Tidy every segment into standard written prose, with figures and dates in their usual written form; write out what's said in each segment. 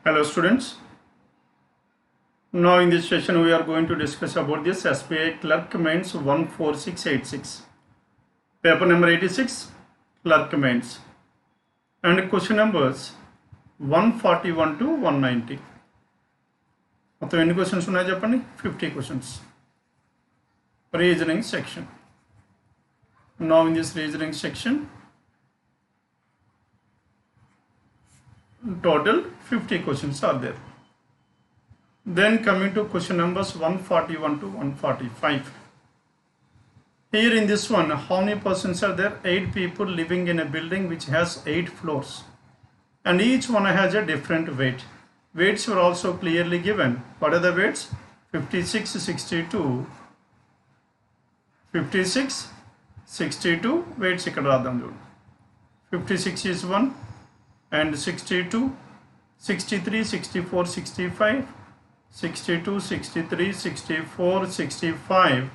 Hello students. Now in this session we are going to discuss about this SBI Clerk Mains 14686. Paper number 86, Clerk Mains. And question numbers 141 to 190. మొత్తం ఎన్ని questions ఉన్నాయి చెప్పండి? 50 questions. Reasoning section. Now in this reasoning section, total 50 questions are there. Then coming to question numbers 141 to 145. Here in this one, how many persons are there? 8 people living in a building which has 8 floors. And each one has a different weight. Weights were also clearly given. What are the weights? 56, 62. 56, 62. Weights ikkada raadam chudu. 56 is 1. And 62, 63, 64, 65, 62, 63, 64, 65,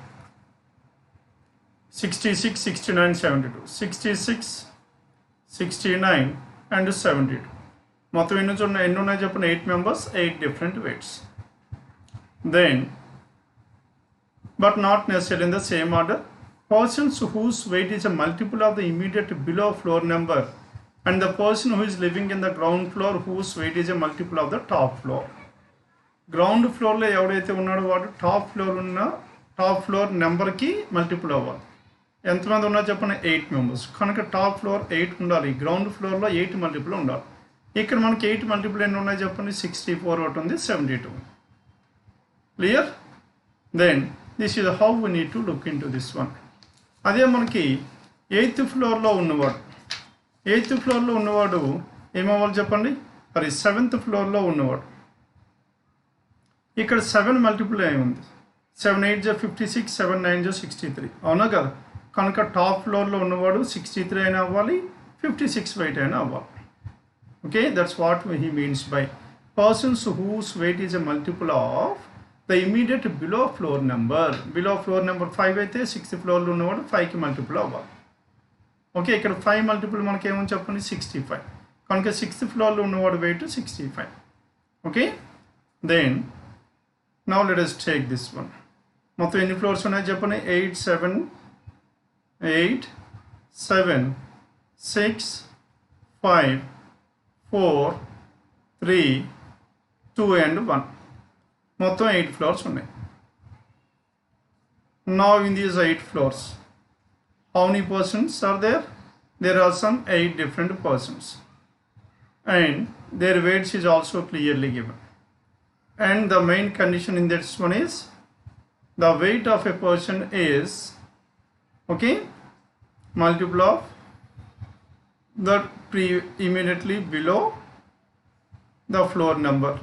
66, 69, 72, 66, 69 and 72. మొత్తం ఎన్ని ఉన్నాయి చెప్పండి? 8 members, 8 different weights. Then, but not necessarily in the same order, persons whose weight is a multiple of the immediate below floor number and the person who is living in the ground floor whose weight is a multiple of the top floor. Ground floor లో ఎవడైతే ఉన్నాడో వాడు top floor నెంబర్కి multiple అవ్వాలి. ఎంతమంది ఉన్నారు చెప్పండి? 8 members. కనుక టాప్ ఫ్లోర్ 8 ఉండాలి, గ్రౌండ్ ఫ్లోర్లో 8 మల్టిపుల్ ఉండాలి. ఇక్కడ మనకి 8 మల్టిపుల్ ఎన్ని ఉన్నాయి చెప్పండి? 64 ఒకటి ఉంది, 72. Clear? Then this is how we need to look into this one. అదే మనకి 8th ఫ్లోర్లో ఉన్నవాడు ఏమవ్వాలి చెప్పండి? మరి 7th ఫ్లోర్లో ఉన్నవాడు. ఇక్కడ 7 మల్టిపుల్ అయి ఉంది. 7 8 జా 56, 7 9 జా 63. అవునా కదా? కనుక టాప్ ఫ్లోర్లో ఉన్నవాడు 63 అయినా అవ్వాలి, 56 వెయిట్ అయినా అవ్వాలి. Okay, that's what he means by persons whose weight is a multiple of the immediate below floor number. Below floor number 5 అయితే 6th ఫ్లోర్లో ఉన్నవాడు 5కి మల్టిపుల్ అవ్వాలి. ఓకే, ఇక్కడ 5 మల్టిపుల్ మనకి ఏమని చెప్పండి? 65. కనుక 6th ఫ్లోర్లో ఉన్నవాడు weight 65. Okay, then now let us take this one. మొత్తం ఎన్ని ఫ్లోర్స్ ఉన్నాయి చెప్పండి? 8 7 6 5 4 3 2 and 1. మొత్తం 8 ఫ్లోర్స్ ఉన్నాయి. Now in these 8 floors, how many persons are there? There are some 8 different persons and their weights is also clearly given. And the main condition in this one is the weight of a person is, okay, multiple of the immediately below the floor number.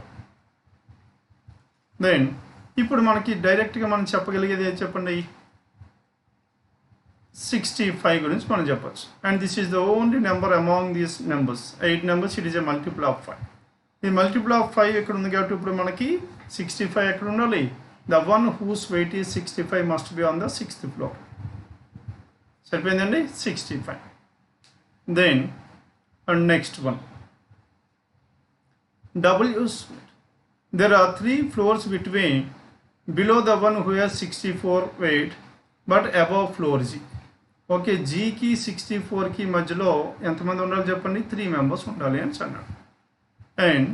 Then ఇప్పుడు మనకి డైరెక్ట్గా మనం చెప్పగలిగేది ఏది చెప్పండి? 65 గురించి మనం చెప్పచ్చు. And this is the only number among these numbers. 8 members, it is a multiple of 5. ఈ మల్టిపుల్ ఆఫ్ 5 ఎక్కడ ఉంది కాబట్టి ఇప్పుడు మనకి 65 ఎక్కడ ఉండాలి? The one whose weight is 65 must be on the 6th floor. సరిపోయిందండి? 65. Then and next one, W's. There are 3 floors between below the one who has 64 weight but above floor G. Okay, జీకి 64కి మధ్యలో ఎంతమంది ఉండాలి చెప్పండి? 3 members ఉండాలి అని అన్నాడు. And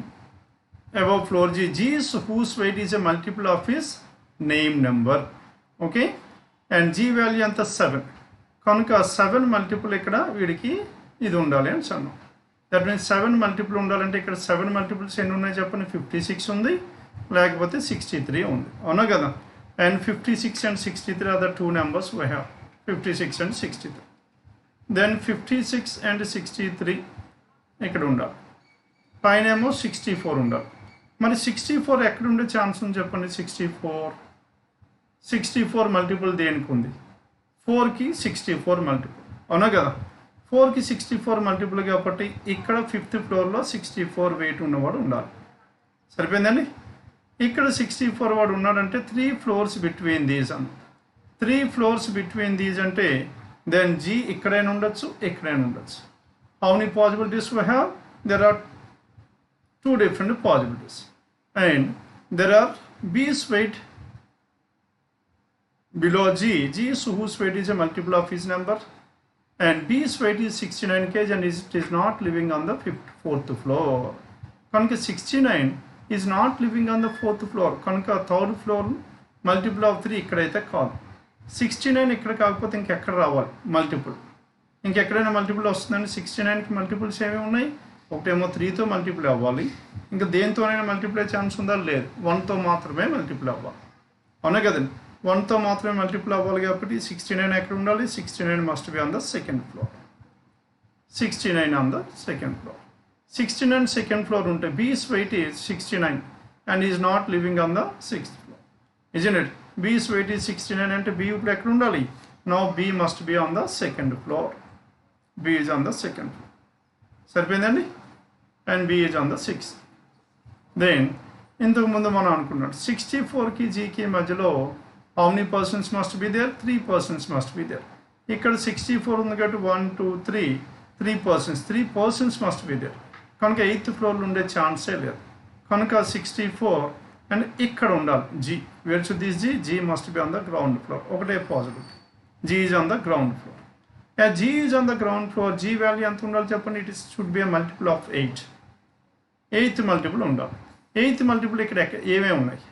above floor G, G's whose weight is a multiple of his name number. Okay, and G value అంత 7. కనుక 7 మల్టిపుల్ ఇక్కడ వీడికి ఇది ఉండాలి అని అన్నాం. దట్ మీన్స్ 7 మల్టిపుల్ ఉండాలంటే ఇక్కడ 7 మల్టిపుల్స్ ఎన్ని ఉన్నాయి చెప్పండి? 56 ఉంది, లేకపోతే 63 ఉంది. అవునా కదా? And 56 and 63 are the 2 numbers we have. 56 and 63. Then 56 and 63 ఇక్కడ ఉండాలి. పైన ఏమో 64 ఉండాలి. మరి 64 ఎక్కడ ఉండే ఛాన్స్ ఉంది చెప్పండి? 64 మల్టిపుల్ దేనికి ఉంది? 4కి 64 మల్టిపుల్. అవునా కదా? 4కి 64 మల్టిపుల్ కాబట్టి ఇక్కడ 5th ఫ్లోర్లో 64 వెయిట్ ఉన్నవాడు ఉండాలి. సరిపోయిందండి? ఇక్కడ 64 వాడు ఉన్నాడంటే 3 floors between these అన్న. 3 floors between these అంటే దెన్ జీ ఇక్కడైనా ఉండొచ్చు, ఎక్కడైనా ఉండొచ్చు. How many possibilities we have? There are two different possibilities. And there are B's weight below G. G is whose weight is a multiple of his number, and B's weight is 69 kg and it is not living on the fourth floor. Kanka 69 is not living on the fourth floor. Kanka third floor multiple of 3 ikkadaithe kaadu. 69 ikkada kaakapothe inkekkada raavali multiple. ఇంకెక్కడైనా multiple వస్తుందండి. 69కి multiples ఏమేమి ఉన్నాయి? ఒకటేమో 3తో multiple అవ్వాలి, ఇంకా దేనితోనైనా multiple అయ్యే chance ఉందా? లేదు, 1తో మాత్రమే మల్టిపుల్ అవ్వాలి. అవునా కదండి, 1తో మాత్రమే మల్టిపుల్ అవ్వాలి కాబట్టి 69 ఎక్కడ ఉండాలి? 69 must be on the second floor. 69 on the second floor. 69 second floor ఉంటే B's weight is 69 and is not living on the sixth floor, isn't it? B's weight is 69 అంటే B ఇప్పుడు ఎక్కడ ఉండాలి? Now B must be on the second floor. B is on the second floor. సరిపోయిందండి. And B is on the sixth. దెన్ ఇంతకు ముందు మనం అనుకున్నాం 64కి Gకి మధ్యలో how many persons must be there? 3 persons must be there. ఇక్కడ 64 ఉంది కాబట్టి 1 2 3 3 persons must be there. కనుక 8th ఫ్లోర్లో ఉండే ఛాన్సే లేదు. కనుక 64 అండ్ ఇక్కడ ఉండాలి G. Wear should this G? G must be on the ground floor. ఒకటే possibility. G is on the ground floor. Yeah, G is on the ground floor. G value ఎంత ఉండాలి చెప్పండి? It should be a multiple of 8. 8th multiple ఉండాలి. 8th multiple ఇక్కడ ఏమేమి ఉన్నాయి?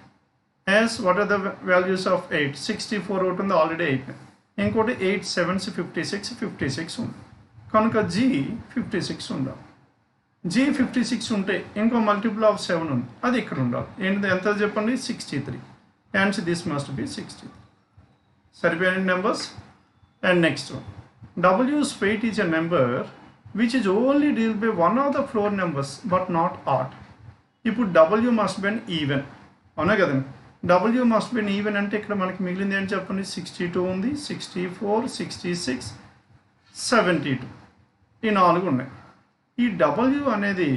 As what are the values of 8? 64 ఒకటి ఉంది, already అయిపోయింది. ఇంకోటి 8 7s 56 ఉంది. కనుక G 56 ఉండాలి. G 56 ఉంటే ఇంకో మల్టిపుల్ ఆఫ్ 7 ఉంది, అది ఇక్కడ ఉండాలి. ఏంటి ఎంత చెప్పండి? 63. Hence this must be 63. సరిపోయిన numbers. And next one, W's weight is a number which is only deal by one of the floor numbers but not odd. ఇప్పుడు W must be an even. అవునా కదండి, W must be an even అంటే ఇక్కడ మనకి మిగిలింది ఏంటి చెప్పండి? 62 ఉంది, 64 66 72 ఈ 4 ఉన్నాయి. ఈ W అనేది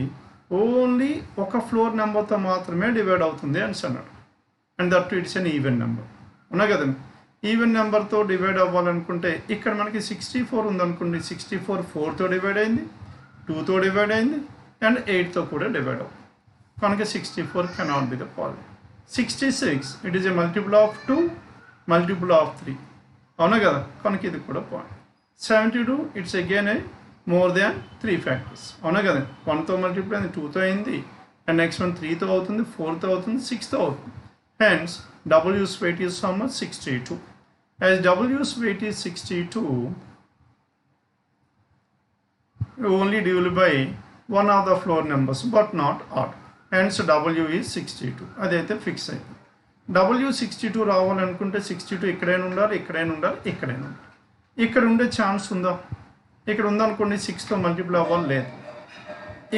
ఓన్లీ ఒక ఫ్లోర్ నెంబర్తో మాత్రమే డివైడ్ అవుతుంది అని అన్నాడు. And that it's an even number. అవునా కదండి, ఈవెన్ నెంబర్తో డివైడ్ అవ్వాలనుకుంటే ఇక్కడ మనకి 64 ఉందనుకోండి, 64 4తో డివైడ్ అయింది, 2తో డివైడ్ అయింది అండ్ 8తో కూడా డివైడ్ అవుతుంది. కనుక 64 cannot be the positive. 66 it is a multiple of 2 multiple of 3. అవునా కదా, కనుక ఇది కూడా point. 72 it's again A more than 3 factors. అవునా కదా, 1తో మల్టిపుల్ అయింది, 2తో అయింది అండ్ నెక్స్ట్ వన్ 3తో అవుతుంది, 4తో అవుతుంది, 6తో అవుతుంది. Hence W's weight is how much? 62. As W's weight is 62, only divided by one of the floor numbers but not odd. Hence W is 62. అదైతే fix అయింది. W 62 రావాలనుకుంటే 62 ఇక్కడైనా ఉండాలి, ఇక్కడైనా ఉండాలి, ఇక్కడైనా ఉండాలి. ఇక్కడ ఉండే ఛాన్స్ ఉందా? ఇక్కడ ఉందనుకోండి 6తో మల్టిపుల్ అవ్వాలి, లేదు.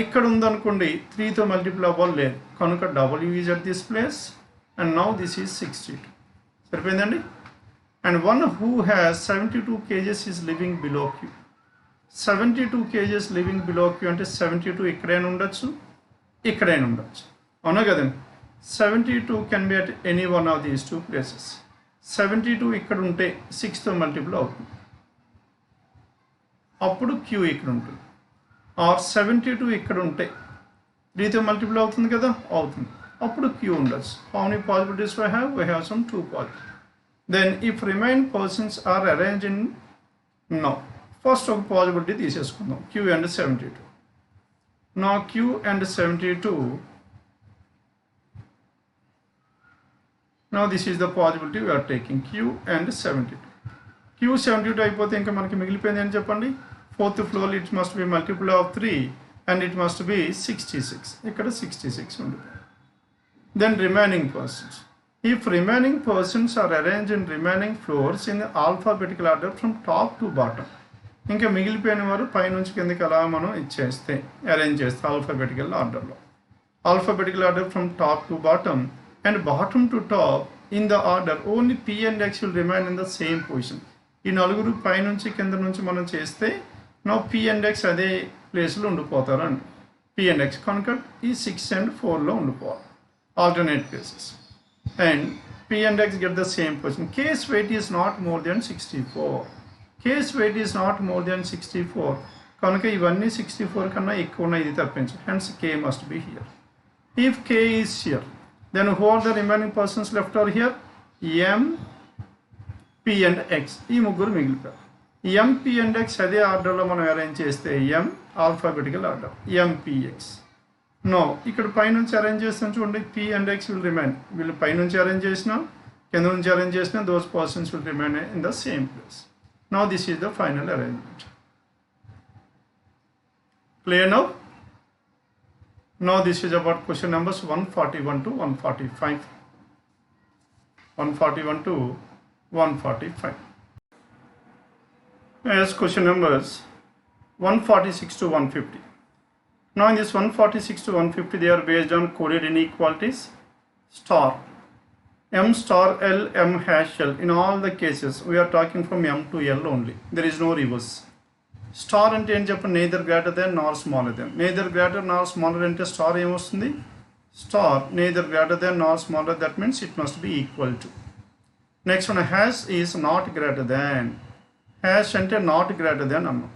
ఇక్కడ ఉందనుకోండి 3తో మల్టిపుల్ అవ్వాలి, లేదు. కనుక W is at this place and now this is 62. సరిపోయిందండి. And one who has 72 kgs is living below Q. 72 kgs living below Q అంటే 72 ఇక్కడైనా ఉండొచ్చు, ఇక్కడైనా ఉండొచ్చు. అవునా కదండి, 72 can be at any one of these 2 places. 72 ఇక్కడ ఉంటే 6తో మల్టిపుల్ అవుతుంది, అప్పుడు Q ఇక్కడ ఉంటుంది. ఆర్ 72 ఇక్కడ ఉంటే 3తో మల్టిపుల్ అవుతుంది కదా, అవుతుంది, అప్పుడు Q ఉండొచ్చు. How many possibilities we have? We have some 2 possibilities. Then if remaining persons are arranged in, no, first ఒక possibility తీసేసుకుందాం, Q and 72. Now Q and 72, now this is the possibility we are taking, Q and 72. Q 72 అయిపోతే ఇంకా మనకి మిగిలిపోయింది అని చెప్పండి? 4th floor it must be multiple of 3 and it must be 66. ఇక్కడ 66 ఉంటుంది. Then remaining persons. If remaining persons are arranged in remaining floors in alphabetical order from top to bottom, ఇంకా మిగిలిపోయిన వారు పైనుంచి కిందకి అలా మనం ఇచ్చేస్తే అరేంజ్ చేస్తే ఆల్ఫాబెటికల్ ఆర్డర్లో, alphabetical order from top to bottom and bottom to top in the order only P and X will remain in the same position. ఈ నలుగురు పైనుంచి కింద నుంచి మనం చేస్తే నా P and X అదే ప్లేస్లో ఉండిపోతారు అండి. P and X కనుక ఈ 6 and 4లో ఉండిపోవాలి, alternate places. And P and X get the same position. Case weight is not more than 64. Case weight is not more than 64. కనుక ఇవన్నీ 64 కన్నా ఎక్కువ ఉన్నాయి, ఇది తప్పించు. Hence K must be here. If K is here, then who are the remaining persons left over here? M, P and X. ఈ ముగ్గురు మిగిలిపోయారు. M, P and X అదే ఆర్డర్లో మనం అరేంజ్ చేస్తే M alphabetical order MPX. No ఇక్కడ పైనుంచి arrange చేస్తాం చూడండి, P and X will remain. వీళ్ళు పైనుంచి అరేంజ్ చేసినా కింద నుంచి అరేంజ్ చేసినా those persons will remain in the same place. Now this is the final arrangement. Clear now? Now this is about question numbers 141 to 145. 141 to 145. Yes, question numbers 146 to 150. Now in this 146 to 150, they are based on coded inequalities. Star, M star L, M hash L. In all the cases, we are talking from M to L only. There is no reverse. Star అంటే ఏం చెప్పండి, neither greater than nor smaller than. Neither greater nor smaller అంటే star ఏమొస్తుంది? Star neither greater than nor smaller, that means it must be equal to. Next one, hash is not greater than. Hash అంటే not greater than అన్నాం.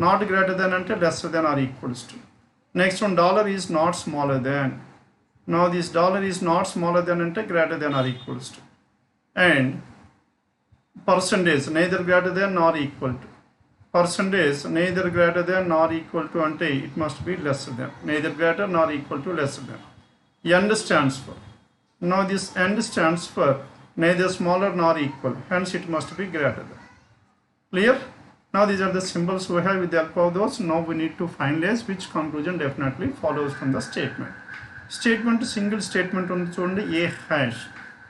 Not greater than అంటే lesser than or equals to. Next one, dollar is not smaller than. Now this dollar is not smaller than అంటే greater than or equals to. And percentage neither greater than nor equal to. Percentage neither greater than nor equal to ante it must be lesser than, neither greater nor equal to lesser than. End stands for, now this end stands for neither smaller nor equal, hence it must be greater than. Clear? Now these are the symbols we have. With the help of those, now we need to finalize which conclusion definitely follows from the statement. Statement single statement on చూడండి, a hash.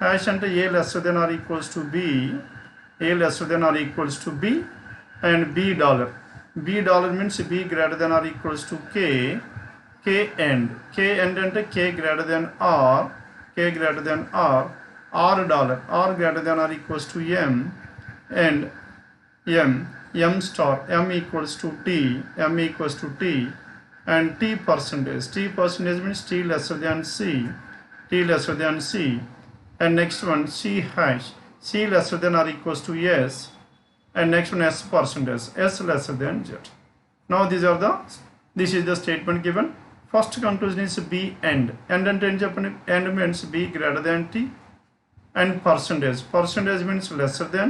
Hash ante a lesser than or equals to b, a lesser than or equals to b, and b dollar. B dollar means b greater than or equals to k. K end. K end ante k greater than r, k greater than r. R dollar. R greater than or equals to m, and m. M star. M equals to t. M equals to t, and t percentage. T percentage means t lesser than c. T lesser than c. And next one, c hash. C lesser than or equals to s. And next one, s percentage, s lesser than z. Now this is the statement given. First conclusion is b end. End and end means b greater than t, and percentage means lesser than,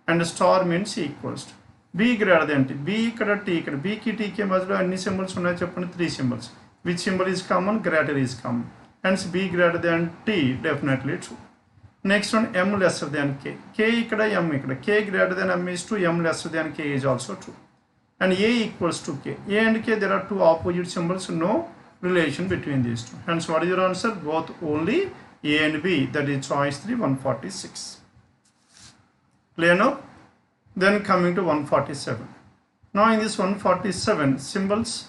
and star means equals to. b greater than t, b ikkada t ikkada, b ki t ki madhyalo anni symbols unnai cheppandi, 3 symbols. Which symbol is common? Greater is common, hence b greater than t definitely true. Next one, m lesser than k. K ikkada, m ikkada. K greater than m is true, m lesser than k is also true. And a equals to k. A and k, there are two opposite symbols, no relation between these two. Hence what is your answer? Both only a and b. That is choice 3, 146. Clear now? Then coming to 147. Now in this 147 symbols,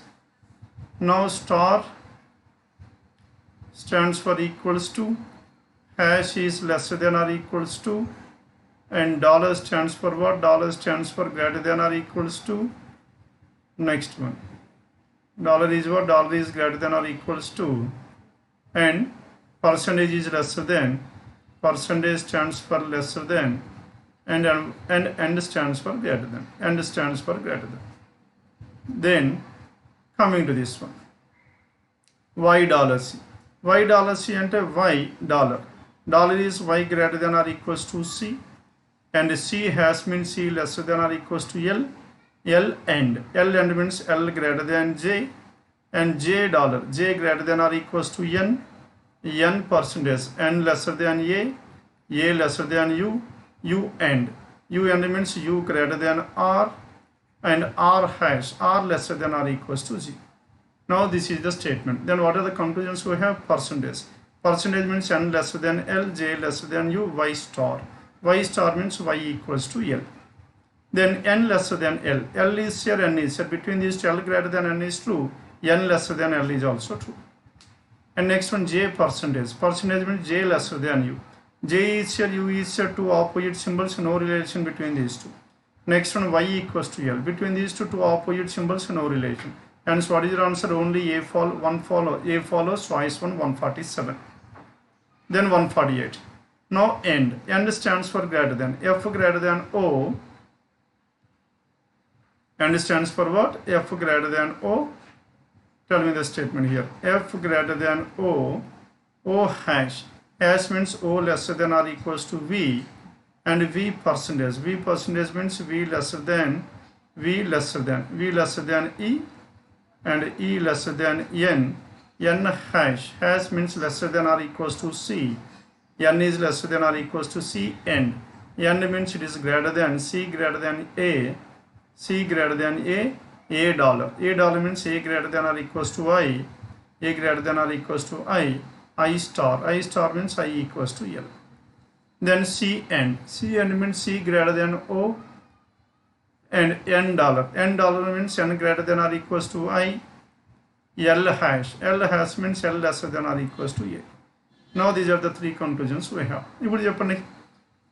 now star stands for equals to, hash is lesser than or equals to, and dollar stands for what? Dollar stands for greater than or equals to. Next one, dollar is what? Dollar is greater than or equals to, and percentage is lesser than. Percentage stands for lesser than, and end stands for greater than. End stands for greater than. Then coming to this one, y dollar c. Y dollar c ante y dollar. Dollar is y greater than or equals to c, and c has means c lesser than or equals to l. L end. L end means l greater than j, and j dollar. J greater than or equals to n. N percentage. N lesser than a lesser than u. U end. U end means u greater than r, and r hash. R lesser than or equals to z. Now this is the statement. Then what are the conclusions we have? Percentage. Percentage means n lesser than l, j lesser than u, y star. Y star means y equals to l. Then n lesser than l. L is here, n is here. Between these two, l greater than n is true. N lesser than l is also true. And next one, j percentage. Percentage means j lesser than u. J is here, u is here. Two opposite symbols, no relation between these two. Next one, y equals to l. Between these two opposite symbols, no relation. Hence what is your answer? Only a follows choice 1, 147. Then 148. Now end. End stands for greater than. F greater than O. End stands for what? F greater than O. tell me the statement here. F greater than O, O hash. Hash means O lesser than or equals to V, and V percentage. V percentage means V lesser than E, and E lesser than N. N hash. Hash means lesser than or equals to C. N is lesser than or equals to C and N means it is greater than C greater than A. C greater than A dollar. A dollar means A greater than or equals to I. A greater than or equals to I star. I star means I equals to L. Then C end. C end means C greater than O, and N dollar. N dollar means N greater than or equals to I. L hash. L hash means L lesser than or equals to A. Now these are the three conclusions we have.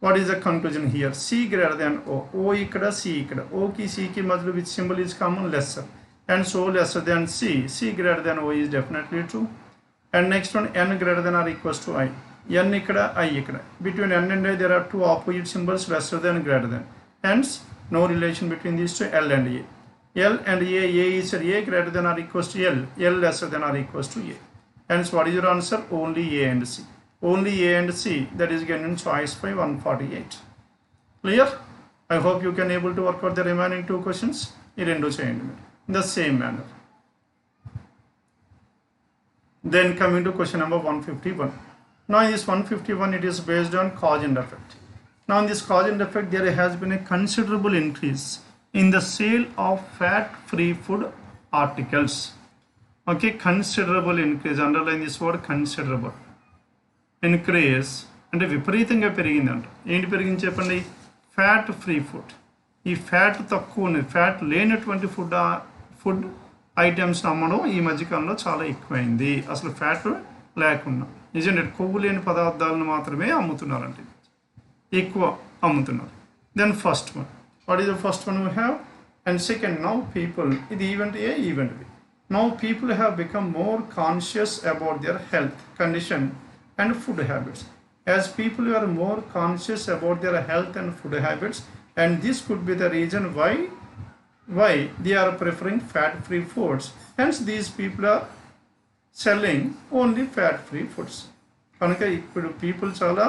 What is the conclusion here? C greater than O. O ikkada, C ikkada. O ki C ki madhya which symbol is common? Lesser. And so lesser than C. C greater than O is definitely true. And next one, N greater than or equals to I. N ikkada, I ikkada. Between N and I there are two opposite symbols, lesser than, greater than. Hence no relation between these two, L and A. L and A is A greater than or equals to L. L lesser than or equals to A. Hence, what is your answer? Only A and C. Only A and C. That is given in choice by 148. Clear? I hope you can able to work out the remaining two questions. In the same manner. Then coming to question number 151. Now in this 151, it is based on cause and effect. Now in this cause and effect, there has been a considerable increase in the sale of fat-free food articles. Okay, considerable increase. Underline this word, considerable. Increase అంటే విపరీతంగా పెరిగిందంట. ఏంటి పెరిగింది చెప్పండి? Fat free food. ఈ fat తక్కువ ఉన్నది, fat లేనటువంటి ఫుడ్ ఐటమ్స్ అమ్మడం ఈ మధ్యకాలంలో చాలా ఎక్కువైంది. అసలు ఫ్యాట్ లేకుండా నిజంగా కొవ్వు లేని పదార్థాలను మాత్రమే అమ్ముతున్నారంటే ఎక్కువ అమ్ముతున్నారు. Then first one, what is the first one we have? And second, now people, ఇది event A, event B. Now people have become more conscious about their health condition and food habits. As people are more conscious about their health and food habits, and this could be the reason why they are preferring fat-free foods. Hence these people are selling only fat-free foods. కనుక ఇప్పుడు people చాలా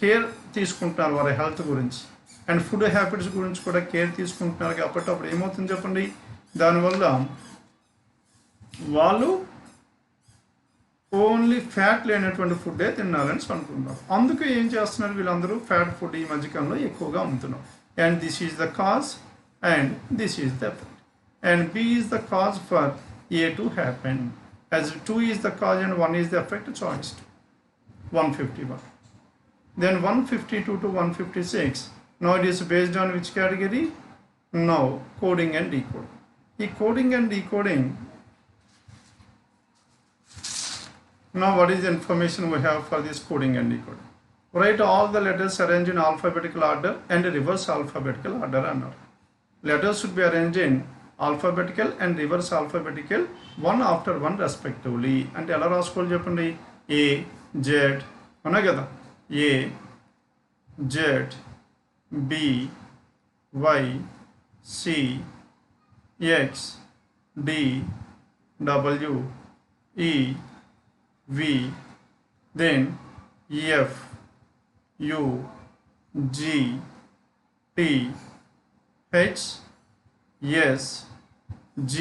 care తీసుకుంటున్నారు వారి health గురించి, and food habits గురించి కూడా care తీసుకుంటున్నారు. కాబట్టి అప్పుడు ఏమవుతుంది చెప్పండి? దానివల్ల వాళ్ళు ఓన్లీ ఫ్యాట్ లేనటువంటి ఫుడ్డే తినాలని అనుకుంటున్నారు. అందుకే ఏం చేస్తున్నారు వీళ్ళందరూ? ఫ్యాట్ ఫుడ్ ఈ మధ్యకాలంలో ఎక్కువగా అమ్ముతున్నారు. And this is the cause and this is the effect. And B is the cause for A to happen. As 2 is the cause and 1 is the effect, choice 151. Then 152 to 156. Now it is based on which category? Now coding and decoding. The coding and decoding. Now what is the information we have for this coding and decoding? Write all the letters arranged in alphabetical order and reverse alphabetical order. Letters should be arranged in alphabetical and reverse alphabetical, one after one respectively. And ela raskoli cheppandi? A, Z, ana kada? A, Z, B, Y, C, X, D, W, E, V, then F, U, G, T, H, S, G,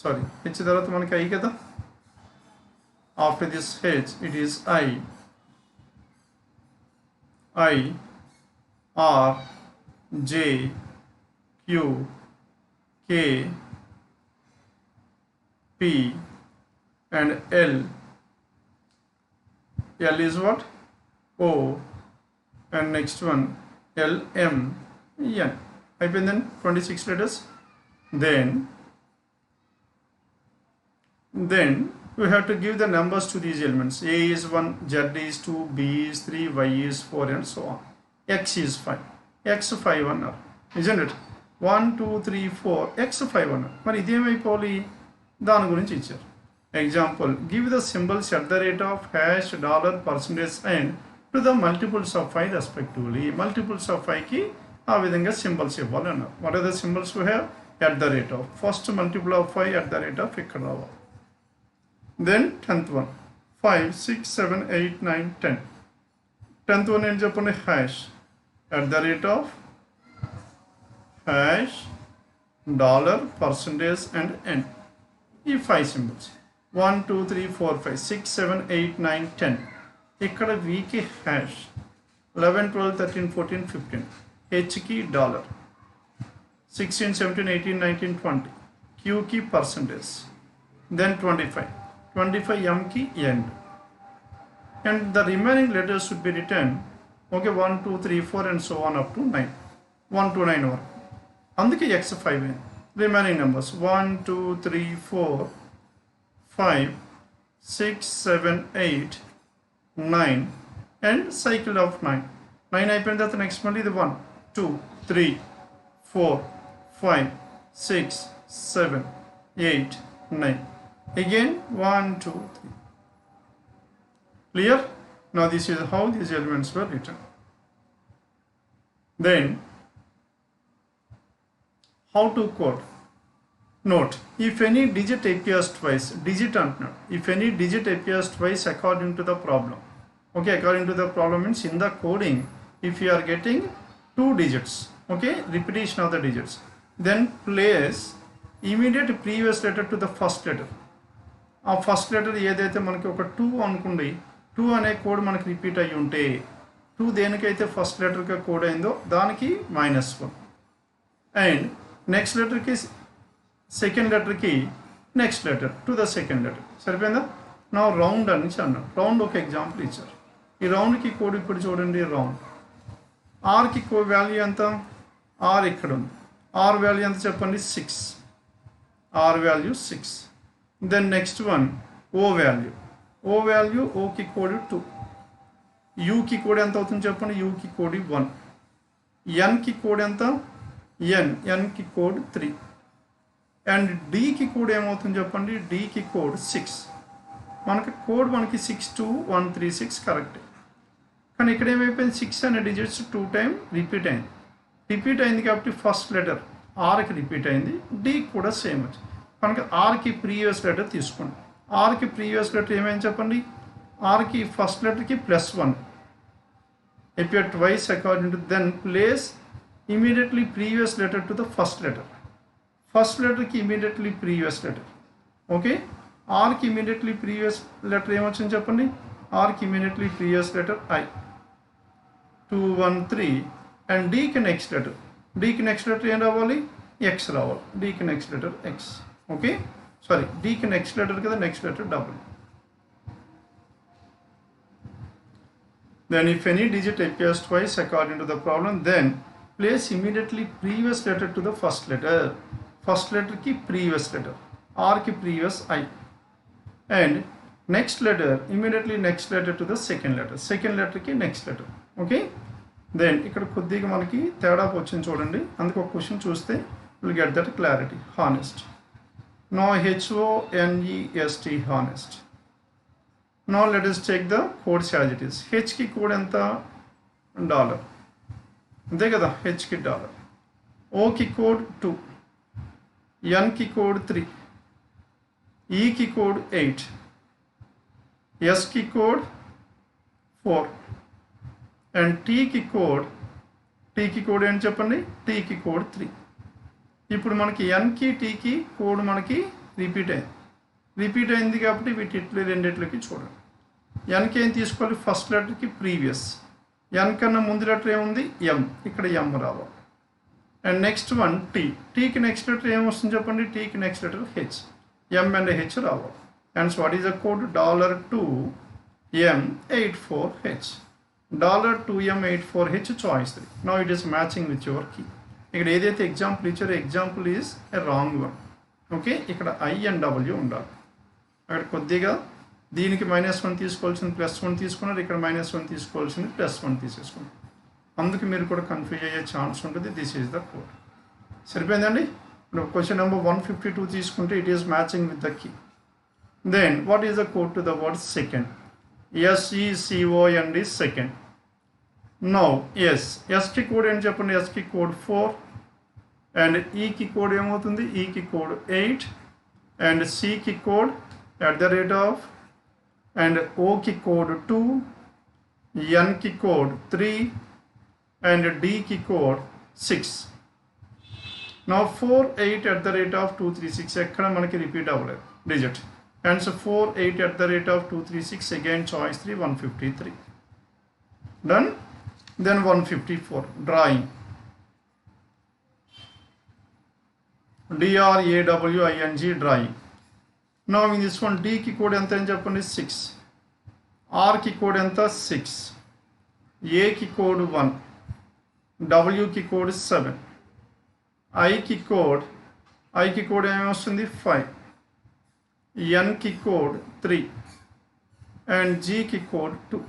sorry, H తర్వాత మనకి I కదా. After this H, it is I, R, J, Q, K, P, and L. L is what? O, and next one L, M, N. Then 26 letters. Then we have to give the numbers to these elements. A is 1, Z is 2, B is 3, Y is 4, and so on. X is 5. X 5 అన్నారు, isn't it? 1, 2, 3, 4, X 5 అన్నారు. మరి ఇదేమైపోవాలి? దాని గురించి ఇచ్చారు. Example, give the symbols at the rate of hash, dollar, percentage, and to the multiples of 5 respectively. Multiples of 5 కి ఆ విధంగా symbols ఇవ్వాలి అన్నారు. What are the symbols we have? at the rate of first multiple of 5 at the rate of ఇక్కడ రావాలి. Then 10th one 5 6 7 8 9 10. 10th one ఏం చెప్పండి hash at the rate of hash dollar percentage and n. ఈ 5 symbols 1 2 3 4 5 6 7 8 9 10. ఇక్కడ v కి hash 11 12 13 14 15. h కి dollar 16 17 18 19 20. q కి percentage. Then 25 m కి end. And the remaining letters should be written okay 1 2 3 4 and so on up to 9 1 to 9 వరకు. అందుకే x5 అయింది. Remaining numbers 1 2 3 4 5 6 7 8 9 and cycle of 9 అయిపోయిన తర్వాత నెక్స్ట్ మళ్ళీ ఇది 1 2 3 4 5 6 7 8 9 again 1 2 3. Clear? Now this is how these elements were written. Then how to code? Note, if any digit appears twice, digit antunnadu, if any digit appears twice according to the problem. Okay, according to the problem means in the coding, if you are getting 2 digits, okay, repetition of the digits, then place immediate previous letter to the first letter. ఆ first letter ఏదైతే మనకి ఒక 2 అనుకోండి, 2 అనే code మనకి repeat అయ్యి ఉంటే 2 దేనికైతే first లెటర్గా code అయిందో దానికి -1 అండ్ నెక్స్ట్ లెటర్కి సెకండ్ లెటర్కి next letter to the second letter. సరిపోయిందా? నా రౌండ్ అని అన్నాను. రౌండ్ ఒక ఎగ్జాంపుల్ ఇచ్చారు. ఈ రౌండ్కి కోడ్ ఇప్పుడు చూడండి. రౌండ్ ఆర్కి వాల్యూ ఎంత? ఆర్ ఇక్కడ ఉంది. ఆర్ వాల్యూ ఎంత చెప్పండి? 6. R value 6. Then next one O value. O value ఓకి కోడ్ 2. యూకి కోడ్ ఎంత అవుతుంది చెప్పండి? యూకి కోడ్ 1. ఎన్కి కోడ్ ఎంత? ఎన్కి కోడ్ 3. అండ్ డీకి కోడ్ ఏమవుతుంది చెప్పండి? డీకి కోడ్ 6. మనకి కోడ్ మనకి 62136 కరెక్ట్. కానీ ఇక్కడ ఏమైపోయింది? 6 అనే డిజిట్స్ 2 టైం రిపీట్ అయింది. రిపీట్ అయింది కాబట్టి ఫస్ట్ లెటర్ ఆర్కి రిపీట్ అయింది, డీకి కూడా సేమ్ వచ్చింది. కనుక ఆర్కి ప్రీవియస్ లెటర్ తీసుకోండి. ఆర్కి ప్రీవియస్ లెటర్ ఏమైంది చెప్పండి? ఆర్కి ఫస్ట్ లెటర్కి +1 appear twice according to, then place immediately previous letter to the first letter. First letter ki immediately previous letter. Okay, R ki immediately previous letter ఏమొచ్చింది చెప్పండి? R ki immediately previous letter I 2 1 3 and D ki next letter. D ki next letter ఏం రావాలి? X రావాలి. D ki next letter X. Okay, sorry, D ki next letter కదా, next letter W. Then if any digit appears twice according to the problem, then place immediately previous letter to the first letter. First letter ki previous letter. R ki previous I. And next letter, immediately next letter to the second letter. Second letter ki next letter. Okay. Then ఇక్కడ కొద్దిగా మనకి తేడా వచ్చింది చూడండి. అందుకు ఒక question చూస్తే we'll get that clarity. Honest. Now HONEST, honest. Now let us check the codes as it is. H ki code enta? $. అంతే కదా, H ki $. O ki code 2. N ki code 3. E ki code 8. S ki code 4. And T ki code ఏంటి చెప్పండి? T ki code 3. ఇప్పుడు మనకి N కి T కి code మనకి repeat అయింది కాబట్టి వీటిట్లో రెండిట్లకి చూడండి. ఎన్కి ఏం తీసుకోవాలి? First లెటర్కి previous. ఎన్ కన్నా ముందు లెటర్ ఏముంది? ఎం. ఇక్కడ ఎం రావాలి. And next one T. టీకి నెక్స్ట్ లెటర్ ఏమొస్తుంది చెప్పండి? టీకి next letter H. M and H రావాలి. And so what is the code? $2M84H. $2M84H choice 3. Now it is matching with your key. ఇక్కడ ఏదైతే ఎగ్జాంపుల్ ఇచ్చారో example is a wrong one. Okay, ఇక్కడ I and W ఉండాలి. అక్కడ కొద్దిగా దీనికి -1 తీసుకోవాల్సింది +1 తీసుకున్నారు, ఇక్కడ -1 తీసుకోవాల్సింది +1 తీసేసుకున్నారు. అందుకు మీరు కూడా కన్ఫ్యూజ్ అయ్యే ఛాన్స్ ఉంటుంది. This is the code. సరిపోయిందండి. ఇప్పుడు క్వశ్చన్ నెంబర్ 152 తీసుకుంటే it is matching with the key. Then what is the code to the word second? SECOND is second. Now S కి కోడ్ ఏంటి చెప్పండి? S కి కోడ్ 4 అండ్ ఈకి code ఏమవుతుంది, ఈకి కోడ్ 8 అండ్ సికి కోడ్ @ అండ్ ఓకి కోడ్ 2, ఎన్కి కోడ్ 3 అండ్ డికి కోడ్ 6. Now 4, 8 @236 ఎక్కడ మనకి రిపీట్ అవ్వలేదు digit. And so 4, 8 @236 again choice 3, 153. Done. Then 154 drawing. DRAWING drawing. Now in this one D ki code enta ani cheppandi 6, R ki code enta 6, A ki code 1, W ki code 7, I ki code em vastundi 5, N ki code 3 and G ki code 2.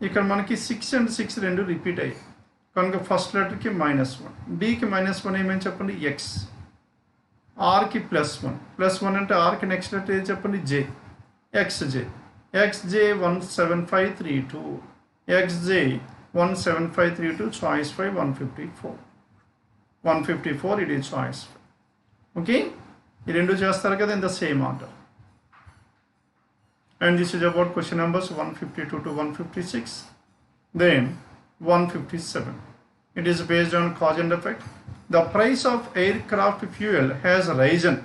ఇక్కడ మనకి 6 and 6 రెండు repeat అయ్యాయి కనుక first లెటర్కి -1, డికి -1 ఏమని చెప్పండి X, ఆర్కి +1 అంటే ఆర్కి next letter ఏది చెప్పండి జే, ఎక్స్జే 17532, ఎక్స్జే 17532 చాయిస్ 5 154 ఇది చాయిస్ 5. ఓకే, ఈ రెండు చేస్తారు కదా in the same order. And this is about question numbers 152 to 156. Then 157. It is based on cause and effect. The price of aircraft fuel has risen.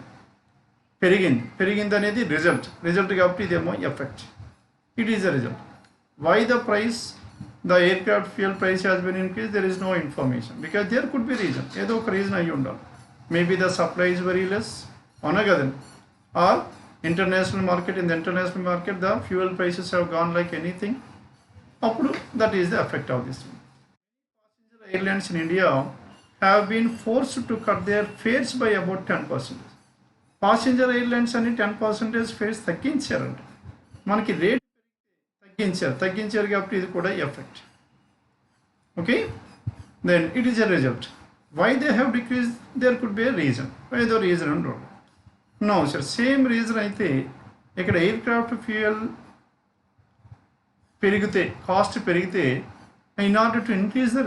పెరిగింది అనేది result కాబట్టి ఇదేమో effect. It is a result. Why the aircraft fuel price has been increased? There is no information because there could be reason. ఏదో ఒక reason అయ్యి ఉండాలి. Maybe the supply is very less. అవునా కదండి. Or in the international market the fuel prices have gone like anything. That is the effect of this. Passenger airlines in India have been forced to cut their fares by about 10%. Passenger airlines అని 10% fares తగ్గించారండి. మనకి rate తగ్గించారు కాబట్టి ఇది కూడా effect. Okay, then it is a result. Why they have decreased? There could be a reason. ఏదో reason ఉండదు. No sir, same reason అయితే ఇక్కడ ఎయిర్క్రాఫ్ట్ ఫ్యూయల్ కాస్ట్ పెరిగితే in order to increase the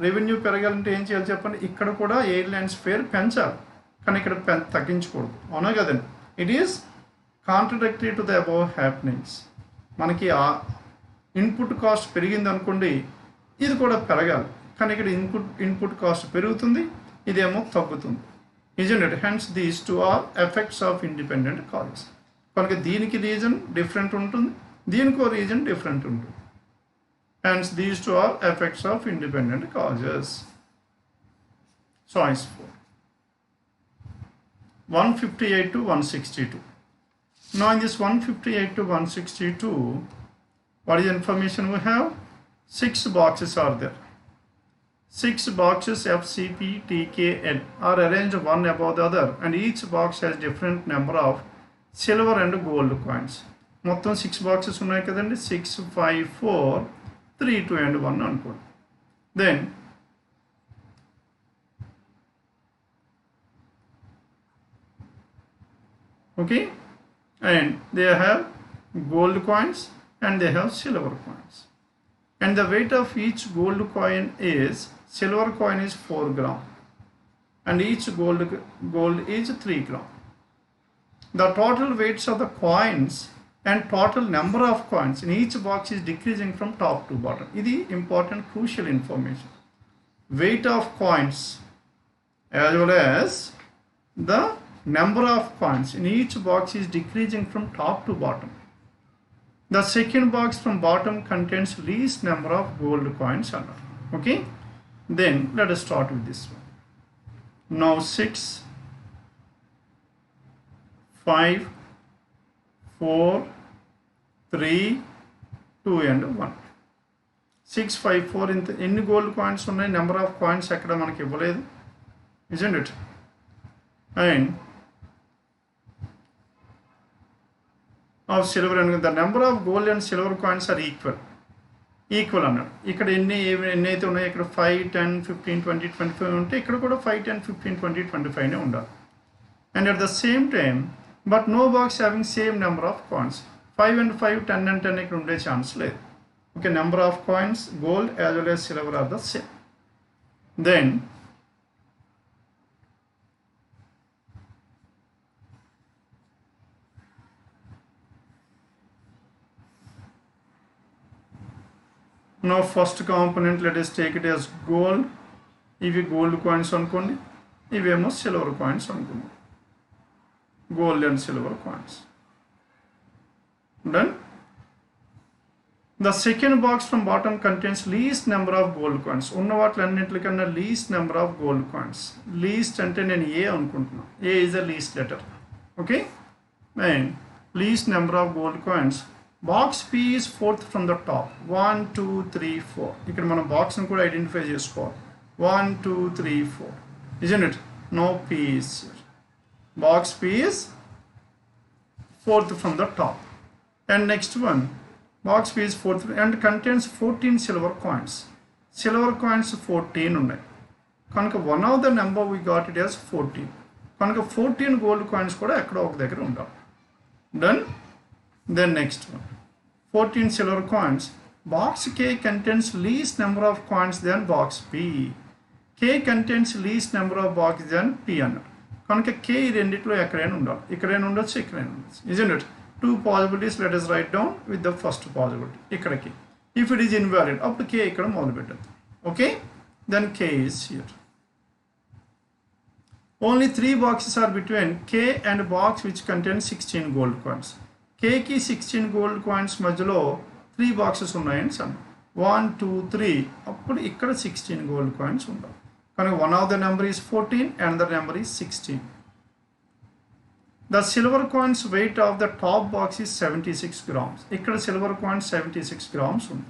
revenue పెరగాలంటే ఏం చేయాలి చెప్పండి, ఇక్కడ కూడా ఎయిర్లైన్స్ ఫేర్ పెంచాలి కానీ ఇక్కడ తగ్గించకూడదు. అవునా కదండి. It is contradictory to the above happenings. మనకి ఆ ఇన్పుట్ కాస్ట్ పెరిగింది అనుకోండి, ఇది కూడా పెరగాలి కానీ ఇక్కడ ఇన్పుట్ కాస్ట్ పెరుగుతుంది, ఇదేమో తగ్గుతుంది. Isn't it? Hence these two are effects of independent causes. కనుక దీనికి రీజన్ డిఫరెంట్ ఉంటుంది, దీనికో రీజన్ డిఫరెంట్ ఉంటుంది. Hence these two are effects of independent causes. Choice 4. 158 to 162. Now in this 158 to 162, what is the information we have? 6 boxes are there. 6 boxes F, C, P, T, K, L are arranged one above the other and each box has different number of silver and gold coins. మొత్తం 6 boxes ఉన్నాయి కదండి, 6, 5, 4, 3, 2 and 1 అనుకోండి. Then okay, and they have gold coins and they have silver coins. And the weight of each gold coin is, silver coin is 4 gram and each gold is 3 gram. The total weights of the coins and total number of coins in each box is decreasing from top to bottom. This is important crucial information. Weight of coins as well as the number of coins in each box is decreasing from top to bottom. The second box from bottom contains least number of gold coins. Okay, then let us start with this one. Now 6, 5, 4, 3, 2 and 1. 6, 5, 4 ఎన్ని gold coins ఉన్నాయి, number of coins ఎక్కడ మనకి ఇవ్వలేదు, isn't it? And of silver and the number of gold and silver coins are equal అన్నాడు. ఇక్కడ ఎన్ని అయితే ఉన్నాయో ఇక్కడ 5, 10, 15, 20, 25 ఉంటే ఇక్కడ కూడా 5, 10, 15, 20, 25 ఉండాలి. And at the same time, but no box having same number of coins. 5 and 5, 10 and 10 ఇక్కడ ఉండే ఛాన్స్ లేదు. Okay, number of coins, gold as well as silver are the same. Then Now first component, let us take it as gold. ఇవి gold coins అనుకోండి, ఇవేమో silver coins అనుకోండి. Gold and silver coins. Done. The second box from bottom contains least number of gold coins. ఉన్న వాటిలన్నింటికన్నా least number of gold coins. Least అంటే నేను A అనుకుంటున్నాను. A is a least letter. Okay. And least number of gold coins. Box P is fourth from the top. 1, 2, 3, 4. ఇక్కడ మనం box ని కూడా identify చేసుకోవాలి. 1, 2, 3, 4. Isn't it? No P is here. Box P is fourth from the top. And next one, box P is fourth and contains 14 silver coins. Silver coins 14 ఉన్నాయి. కనుక one of the number we got it as 14. కనుక 14 gold coins కూడా ఎక్కడో ఒక దగ్గర ఉండాలి. Done. Then next one, 14 silver coins. Box K contains least number of coins than box P. K contains least number of boxes than P అన్నారు. కనుక K ఈ రెండిట్లో ఎక్కడైనా ఉండాలి. ఇక్కడైనా ఉండొచ్చు, ఇక్కడైనా ఉండొచ్చు. Isn't it? Two possibilities, let us write down with the first possibility. ఇక్కడికి. If it is invalid, అప్పుడు K ఇక్కడ మొదలు పెట్టద్దు. Okay? Then K is here. Only 3 boxes are between K and box which contains 16 gold coins. K కి 16 gold coins మధ్యలో 3 boxes ఉన్నాయని అన్నాం. 1, 2, 3. అప్పుడు ఇక్కడ 16 gold coins ఉండాలి. కనుక one of the number is 14 and the number is 16. The silver coins weight of the top box is 76 grams. ఇక్కడ silver coin 76 grams ఉంది.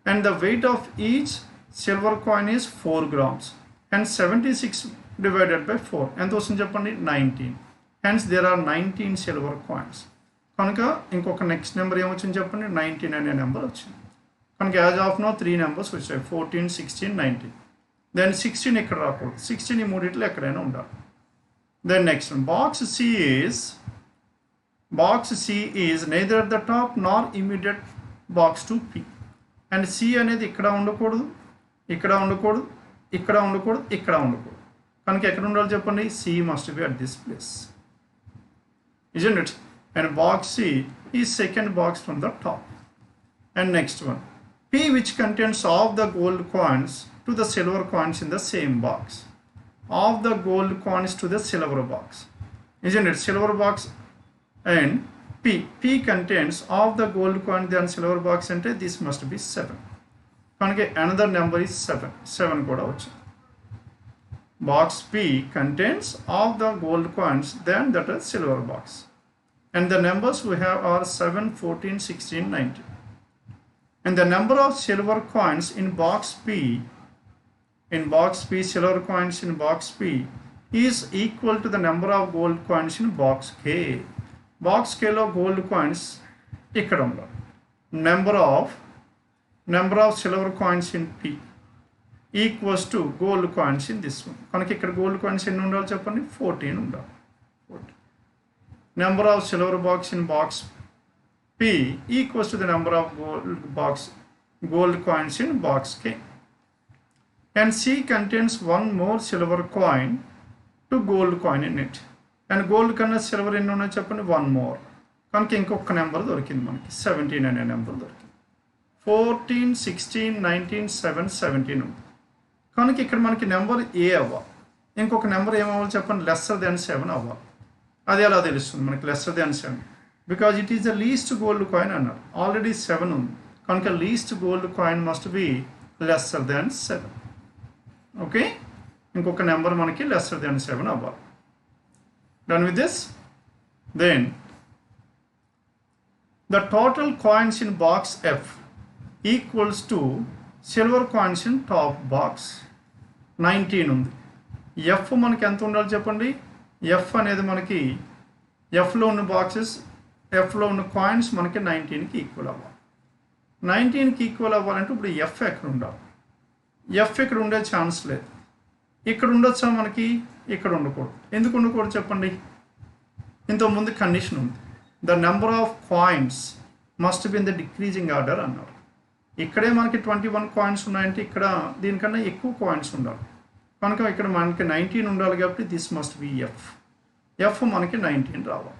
And the weight of each silver coin is 4 grams. And 76 divided by 4. ఎంత వస్తుంది చెప్పండి? 19. Hence there are 19 silver coins. కనుక ఇంకొక next number ఏమొచ్చింది చెప్పండి? 19 అనే నెంబర్ వచ్చింది. కనుక యాజ్ ఆఫ్ నో 3 నెంబర్స్ వచ్చాయి. 14, 16, 19. దెన్ 16 ఇక్కడ రాకూడదు. 16 ఈ మూడిట్లో ఎక్కడైనా ఉండాలి. Then next one, box C is neither at the top nor immediate box to P. And C అనేది ఇక్కడ ఉండకూడదు, ఇక్కడ ఉండకూడదు, ఇక్కడ ఉండకూడదు, ఇక్కడ ఉండకూడదు. కనుక ఎక్కడ ఉండాలి చెప్పండి? C must be at this place. Isn't it? And box C is second box from the top. And next one, P which contains all the gold coins to the silver coins in the same box. Of the gold coins to the silver box. Isn't it? Silver box and P. P contains of the gold coin than silver box and this must be 7. Kanake another number is 7. 7 kuda vachu. Box P contains of the gold coins than that is silver box. And the numbers we have are 7, 14, 16, 19. And the number of silver coins in box P, silver coins in box P is equal to the number of gold coins in box K. Box K lo gold coins ikkada undaలి. Number of silver coins in P equals to gold coins in this one. కనుక ఇక్కడ gold coins ఎన్ని ఉండాలి చెప్పండి? 14 ఉండాలి. 14. Number of silver box in box P equals to the number of gold coins in box K. And C contains one more silver coin to gold coin in it. And gold కన్నా silver ఎన్ని ఉన్నాయి చెప్పండి? 1 more. కనుక ఇంకొక number దొరికింది మనకి. 17 అనే number దొరికింది. 14, 16, 19, 7, 17 ఉంది. కనుక ఇక్కడ మనకి నెంబర్ ఏ అవ్వాలి. ఇంకొక నెంబర్ ఏమవ్వాలి చెప్పండి? లెస్సర్ దాన్ 7 అవ్వాలి. అది ఎలా తెలుస్తుంది మనకి? Lesser than 7 because it is the least gold coin అన్నారు. ఆల్రెడీ 7 ఉంది. కనుక least gold coin must be lesser than 7. Okay, ఇంకొక నెంబర్ మనకి లెస్సర్ దాన్ 7 అవ్వాలి. Done with this. Then the total coins in box F equals to silver coins in top box. 19 ఉంది. F మనకి ఎంత ఉండాలి చెప్పండి? F అనేది మనకి Fలో ఉన్న బాక్సెస్, Fలో ఉన్న కాయిన్స్ మనకి 19కి ఈక్వల్ అవ్వాలి. 19కి ఈక్వల్ అవ్వాలంటే ఇప్పుడు F ఎక్కడ ఉండాలి? F ఇక్కడ ఉండే ఛాన్స్ లేదు. ఇక్కడ ఉండొచ్చా మనకి? ఇక్కడ ఉండకూడదు. ఎందుకు ఉండకూడదు చెప్పండి? ఇంతకుముందు కండిషన్ ఉంది. The number of coins must be in the decreasing order అన్నారు. ఇక్కడే మనకి 21 కాయిన్స్ ఉన్నాయంటే ఇక్కడ దీనికన్నా ఎక్కువ కాయిన్స్ ఉండాలి. కనుక ఇక్కడ మనకి 19 ఉండాలి కాబట్టి దిస్ మస్ట్ బి F మనకి 19 రావాలి.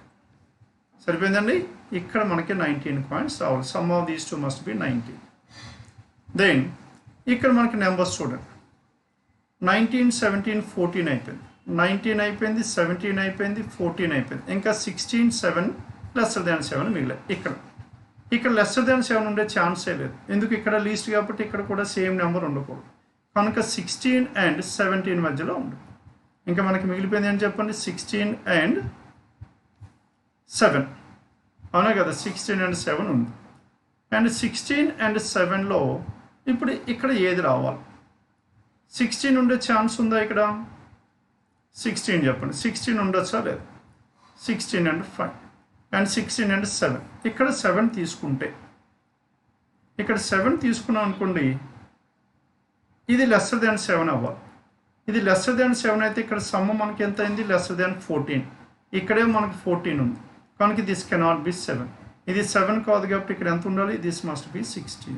సరిపోయిందండి. ఇక్కడ మనకి 19 కాయిన్స్ రావాలి. Sum of these two must be 19. Then ఇక్కడ మనకి నెంబర్స్ చూడండి 19 17 14 అయిపోయింది 19 అయిపోయింది 17 అయిపోయింది 14 అయిపోయింది ఇంకా 16 7 లెస్సర్ దాన్ 7 మిగిలాయి ఇక్కడ లెస్సర్ దాన్ 7 ఉండే ఛాన్సే లేదు ఎందుకు ఇక్కడ లీస్ట్ కాబట్టి ఇక్కడ కూడా సేమ్ నెంబర్ ఉండకూడదు కనుక 16 and 17 మధ్యలో ఉంది ఇంకా మనకి మిగిలిపోయింది అని చెప్పండి 16 and 7 అవునా కదా 16 and 7 ఉంది అండ్ 16 and 7లో ఇప్పుడు ఇక్కడ ఏది రావాలి 16 ఉండే ఛాన్స్ ఉందా ఇక్కడ 16 చెప్పండి 16 ఉండొచ్చా లేదు 16 and 5 అండ్ 16 and 7 ఇక్కడ 7 తీసుకుంటే ఇక్కడ 7 తీసుకున్నాం అనుకోండి ఇది లెస్సర్ దాన్ 7 అవ్వాలి ఇది లెస్సర్ దాన్ 7 అయితే ఇక్కడ సమ్ మనకి ఎంత అయింది లెస్సర్ దాన్ 14 ఇక్కడే మనకి 14 ఉంది కనుక దిస్ కెనాట్ బి 7 ఇది 7 కాదు కాబట్టి ఇక్కడ ఎంత ఉండాలి దిస్ మస్ట్ బి 16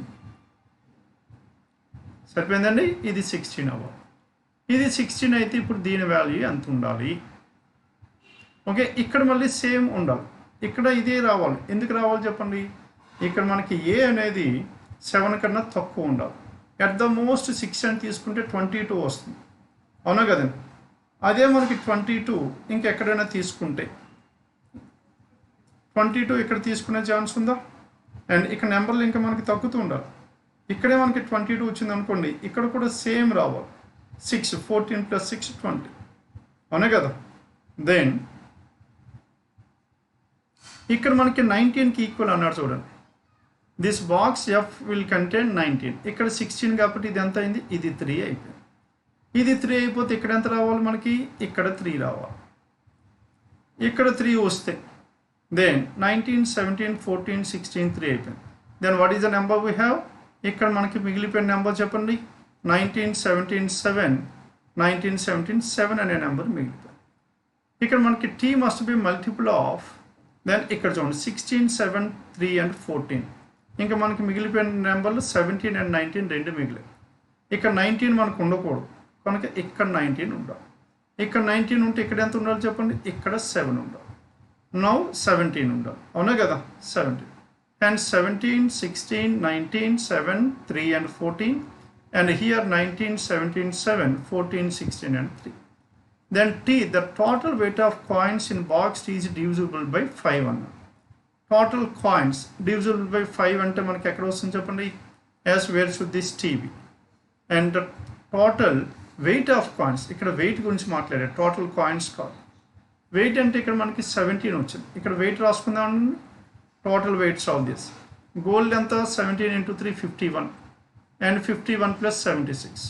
సరిపోయిందండి ఇది 16 అవ్వాలి ఇది 16 అయితే ఇప్పుడు దీని వాల్యూ ఎంత ఉండాలి ఓకే ఇక్కడ మళ్ళీ సేమ్ ఉండాలి ఇక్కడ ఇదే రావాలి ఎందుకు రావాలి చెప్పండి ఇక్కడ మనకి ఏ అనేది 7 కన్నా తక్కువ ఉండాలి ఎట్ ద మోస్ట్ 6 అని తీసుకుంటే 22 వస్తుంది అవునా కదండి అదే మనకి 22 ఇంకెక్కడైనా తీసుకుంటే 22 ఇక్కడ తీసుకునే ఛాన్స్ ఉందా అండ్ ఇక్కడ నెంబర్లు ఇంకా మనకి తగ్గుతూ ఉండాలి ఇక్కడే మనకి 22 వచ్చింది అనుకోండి ఇక్కడ కూడా సేమ్ రావాలి 6 14 + 6 20 అవునా కదా దెన్ ఇక్కడ మనకి 19కి ఈక్వల్ అన్నాడు చూడండి this box F will contain 19 ఇక్కడ 16 కాబట్టి ఇది ఎంత అయింది ఇది 3 అయిపోయింది ఇది 3 అయిపోతే ఇక్కడ ఎంత రావాలి మనకి ఇక్కడ 3 రావాలి ఇక్కడ 3 వస్తే దెన్ 19 17 14 16 3 అయిపోయింది then what is the number we have ఇక్కడ మనకి మిగిలిపోయిన నెంబర్ చెప్పండి 19 17 7 19 17 7 అనే నెంబర్ మిగిలిపోయింది ఇక్కడ మనకి T must be multiple of then ఇక్కడ చూడండి 16 7 3 and 14 ఇంకా మనకి మిగిలిపోయిన నెంబర్లు 17 and 19 రెండు మిగిలాయి ఇక్కడ 19 మనకు ఉండకూడదు కనుక ఇక్కడ 19 ఉండాలి ఇక్కడ 19 ఉంటే ఇక్కడ ఎంత ఉండాలి చెప్పండి ఇక్కడ 7 ఉండాలి నౌ 17 ఉండాలి అవునా కదా 17 and 17 16 19 7 3 and 14 and here 19 17 7 14 16 and 3 then T the total weight of coins in box T is divisible by 5 అన్న total coins divisible by 5 అంటే మనకి ఎక్కడ వస్తుంది చెప్పండి as where should this T be and the total weight of coins ఇక్కడ weight గురించి మాట్లాడే total coins కాదు weight అంటే ఇక్కడ మనకి 17 వచ్చింది ఇక్కడ weight రాసుకుందాం total weights of this gold ఎంత 17 into 3 51 and 51 plus 76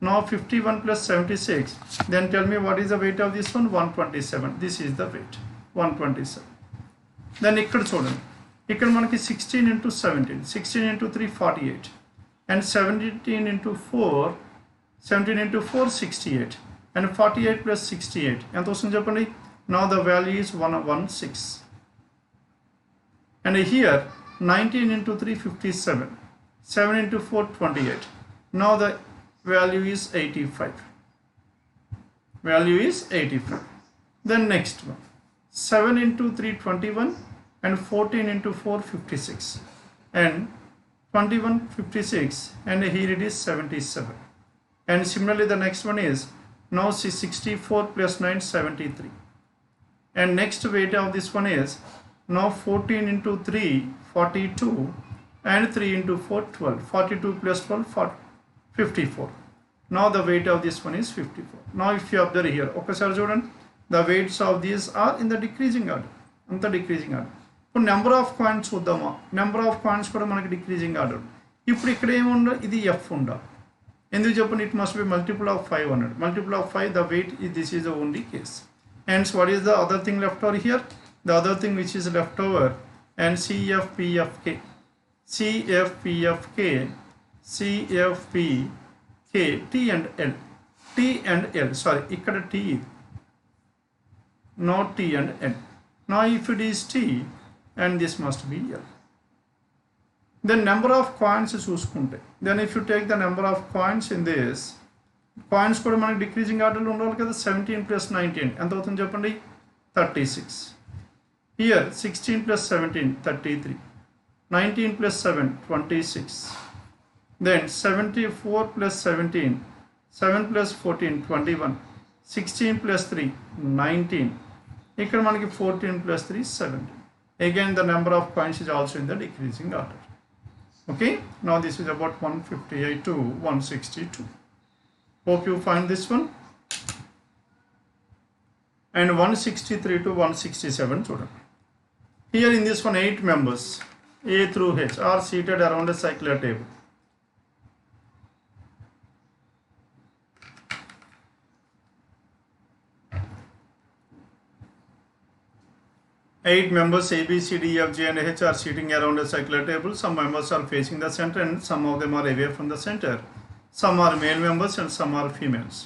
now 51 plus 76 then tell me what is the weight of this one 127 this is the weight 127 then ఇక్కడ చూడండి ఇక్కడ మనకి 16 into 17 16 into 3 48 and 17 into 4 17 into 4 68 and 48 plus 68 ఎంత వస్తుంది చెప్పండి now the value is 116 and here 19 into 3 57 7 into 4 28 now the value is 85 then next one 7 into 3 21 and 14 into 4 56 and 21 56 and here it is 77 and similarly the next one is now 64 plus 9 73 and next weight of this one is now 14 into 3 42 and 3 into 4 12 42 plus 12 54 now the weight of this one is 54 now if you observe here ఒకసారి చూడండి the weights of these are in the decreasing order అంత decreasing order ఇప్పుడు number of coins చూద్దామా number of coins కూడా మనకి decreasing order ఇప్పుడు ఇక్కడ ఏముండాలి ఇది ఎఫ్ ఉండాలి ఎందుకు చెప్పండి it must be multiple of 5 అన్నాడు multiple of 5 the weight is this is the only case hence what is the other thing left over here the other thing which is left over and CFPFK T and L sorry ikkada T not T and L now if it is T and this must be L then number of coins చూసుకుంటే then if you take the number of coins in this coins కూడా మనకి decreasing ఆర్డర్లో ఉండాలి కదా 17 plus 19 ఎంత అవుతుంది చెప్పండి 36 here 16 plus 17 33 19 plus 7 26 Then 74 plus 17, 7 plus 14, 21, 16 plus 3, 19. ఇక్కడ మనకి 14 plus 3, 17. Again, the number of points is also in the decreasing order. Okay, now this is about 158 to 162. Hope you find this one. And 163 to 167 children. Here in this one, 8 members A through H are seated around a circular table. Eight members A, B, C, D, F, G and H are sitting around a circular table. Some members are facing the center and some of them are away from the center. Some are male members and some are females.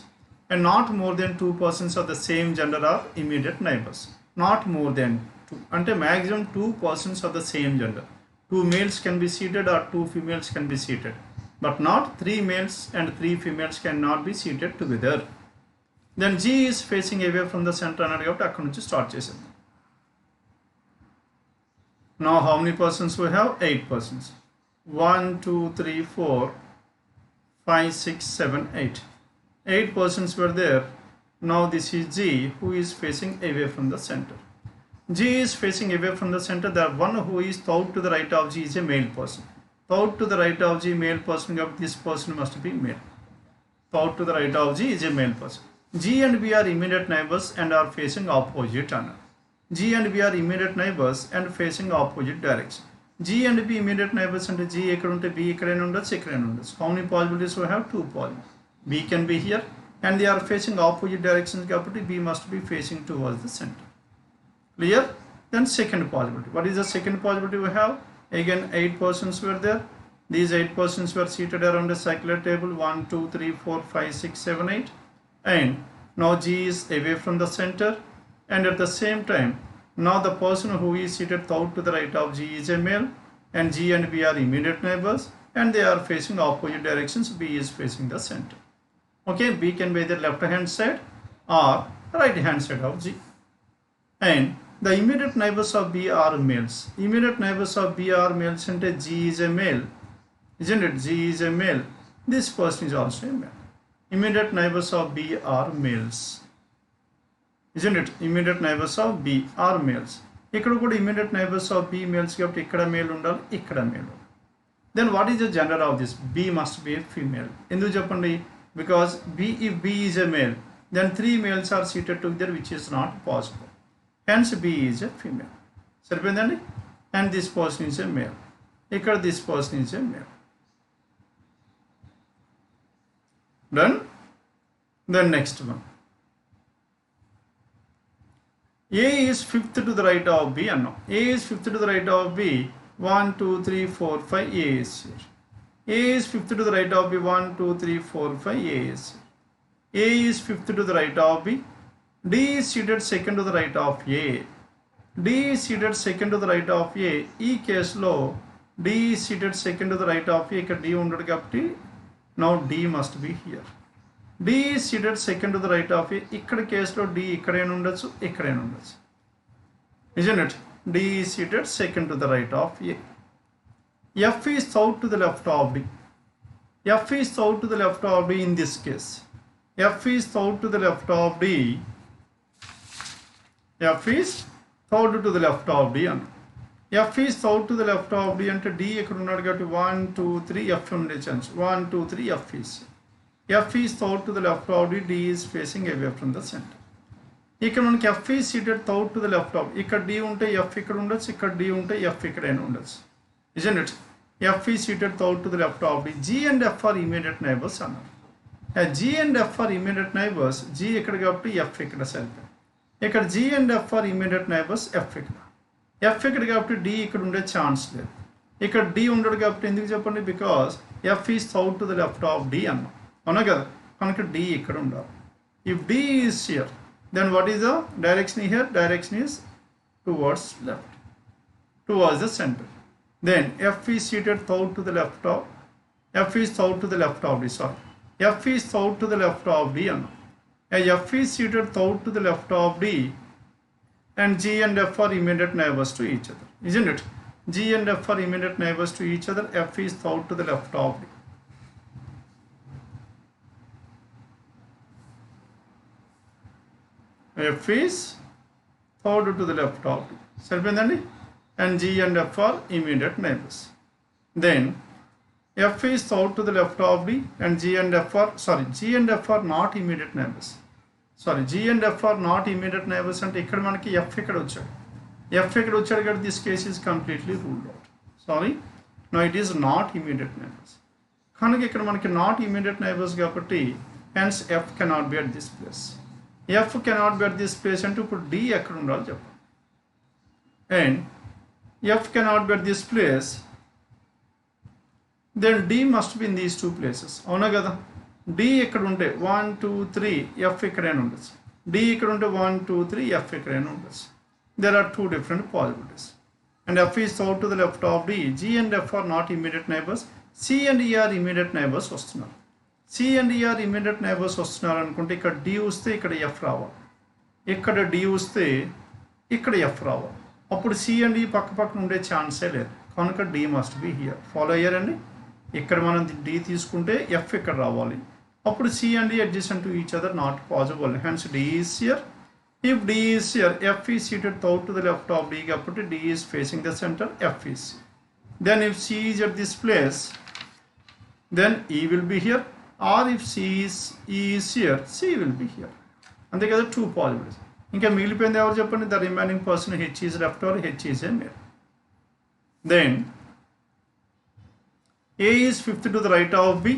And not more than 2 persons of the same gender are immediate neighbors. Not more than 2. Ante maximum 2 persons of the same gender. 2 males can be seated or 2 females can be seated. But not 3 males and 3 females cannot be seated together. Then G is facing away from the center and akkadi nunchi start chesam. Now how many persons we have? 8 persons. 1, 2, 3, 4, 5, 6, 7, 8. 8 persons were there. Now this is G who is facing away from the center. G is facing away from the center. The one who is thought to the right of G is a male person. Thought to the right of G, male person, this person must be male. Thought to the right of G is a male person. G and B are immediate neighbors and are facing opposite another. G and B are immediate neighbors and facing opposite direction. G and B immediate neighbors and G ekkada unte B ekkadena undachchu ekkadena undachchu. How many possibilities we have? 2 possibilities. B can be here and they are facing opposite directions kabatti B must be facing towards the center. Clear? Then second possibility. What is the second possibility we have? Again 8 persons were there. These 8 persons were seated around a circular table. 1, 2, 3, 4, 5, 6, 7, 8. And now G is away from the center. And at the same time, now the person who is seated thought to the right of G is a male and G and B are immediate neighbors and they are facing opposite directions. B is facing the center. Okay, B can be either left hand side or right hand side of G. And the immediate neighbors of B are males. Immediate neighbors of B are males and G is a male. Isn't it? G is a male. This person is also a male. Immediate neighbors of B are males. Isn't it? Immediate neighbors of B are males. Ikkada kuda immediate neighbors of B males kabatti ikkada male undali, ikkada male. Then what is the gender of this? B must be a female. Enduku cheppandi? Because if B is a male, then 3 males are seated together, which is not possible. Hence B is a female. Saripindandi? And this person is a male. Ikkada this person is a male. Done? Then next one. A is fifth to the right of B and A is fifth to the right of B. 1, 2, 3, 4, 5. A is here. A is fifth to the right of B. 1, 2, 3, 4, 5. A is here. A is fifth to the right of B. D is seated second to the right of A. D is seated second to the right of A. E case lo D is seated second to the right of A. Ikkada D undadu kabatti now D must be here. D is seated second to the right of A. Ikkada case lo D ikkadena undachchu, ikkadena undachchu. Isn't it? D is seated second to the right of A. F is thought to the left of D. F is thought to the left of D in this case. F is thought to the left of D. F is thought to the left of D. F is thought to the left of D ante D ekkada unnadu kabatti 1, 2, 3 F unde chance. 1, 2, 3 F is. F is thought to the left of D. D is facing away from the center. ఇక్కడ మనకి F is seated thought to the left of. ఇక్కడ D ఉంటే F ఇక్కడ ఉండొచ్చు, ఇక్కడ D ఉంటే F ఇక్కడైనా ఉండొచ్చు. Isn't it? F is seated thought to the left of D. G and F are immediate neighbors అన్నారు. G and F are immediate neighbors. G ఇక్కడ కాబట్టి F ఇక్కడ సరిపోయింది. ఇక్కడ G and F are immediate neighbors. F ఇక్కడ. F ఇక్కడ కాబట్టి D ఇక్కడ ఉండే ఛాన్స్ లేదు. ఇక్కడ D ఉండడు కాబట్టి ఎందుకు చెప్పండి? Because F is thought to the left of D అన్నాం. అవునా కదా? కనుక D ఇక్కడ ఉండాలి. If D is here, then what is the direction here? Direction is towards left, towards the center. Then F is seated thought to the left of. F is thought to the left of D. Sorry. F is thought to the left of D. F is seated thought to the left of D. And G and F are immediate neighbors to each other. Isn't it? G and F are immediate neighbors to each other. F is thought to the left of D. F is third to the left of D. సరిపోయిందండి. And G and F are immediate neighbors. Then F is third to the left of D and G and F are not immediate neighbors. G and F are not immediate neighbors అంటే ఇక్కడ మనకి F ఇక్కడ వచ్చాడు. F ఇక్కడ వచ్చాడు కాబట్టి this case is completely ruled out. No, it is not immediate neighbors. కనుక ఇక్కడ మనకి not immediate neighbors కాబట్టి hence F cannot be at this place. F cannot be at this place అంటే ఇప్పుడు D ఎక్కడ ఉండాలో చెప్పండి. And F cannot be at this place, then D must be in these two places. అవునా కదా? D ఇక్కడ ఉంటే 1 2 3 F ఇక్కడైనా ఉండొచ్చు. D ఇక్కడ ఉంటే 1 2 3 F ఇక్కడైనా ఉండొచ్చు. There are two different possibilities. And F is third to the left of D. G and F are not immediate neighbors. C and E are immediate neighbors వస్తున్నారు. C and E are immediate neighbors వస్తున్నారు అనుకుంటే ఇక్కడ D వస్తే ఇక్కడ F రావాలి. ఇక్కడ D వస్తే ఇక్కడ F రావాలి. అప్పుడు C and E పక్క పక్కన ఉండే ఛాన్సే లేదు. కనుక D must be here. Follow అయ్యారండి? ఇక్కడ మనం D తీసుకుంటే F ఇక్కడ రావాలి. అప్పుడు C and E adjacent to each other, not possible. Hence D is here. If D is here, F is seated third to the left of D కాబట్టి D is facing the center, F is here. Then if C is at this place, then E will be here. Or if E is here, C will be here. అంతే కదా, two possibilities. ఇంకా మిగిలిపోయింది ఎవరు చెప్పండి? The remaining person H is left or H is a male. Then A is fifth to the right of B.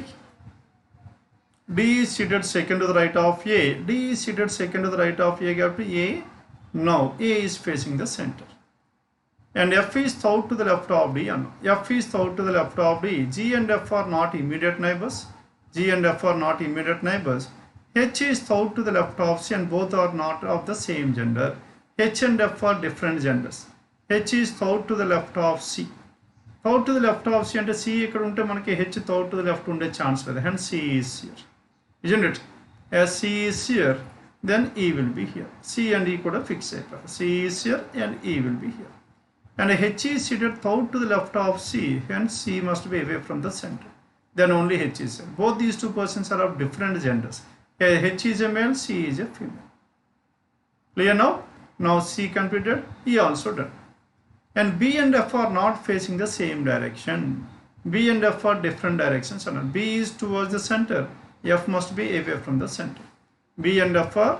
D is seated second to the right of A. D is seated second to the right of A కాబట్టి A. Now A is facing the center. And F is third to the left of D. And F is third to the left of D. G and F are not immediate neighbors. G and F are not immediate neighbors. H is third to the left of C and both are not of the same gender. H and F are different genders. H is third to the left of C. Third to the left of C అంటే C ఇక్కడ ఉంటే మనకి H third to the left ఉండే chance లేదు. Hence C is here. Isn't it? As C is here, then E will be here. C and E కూడా fix అయిపోయారు. C is here and E will be here. And H is seated third to the left of C. Hence C must be away from the center. Then only H is here. Both these two persons are of different genders. H is a male, C is a female. Clear now? Now C completed, E also done. And B and F are not facing the same direction. B and F are different directions. And B is towards the center. F must be away from the center. B and F are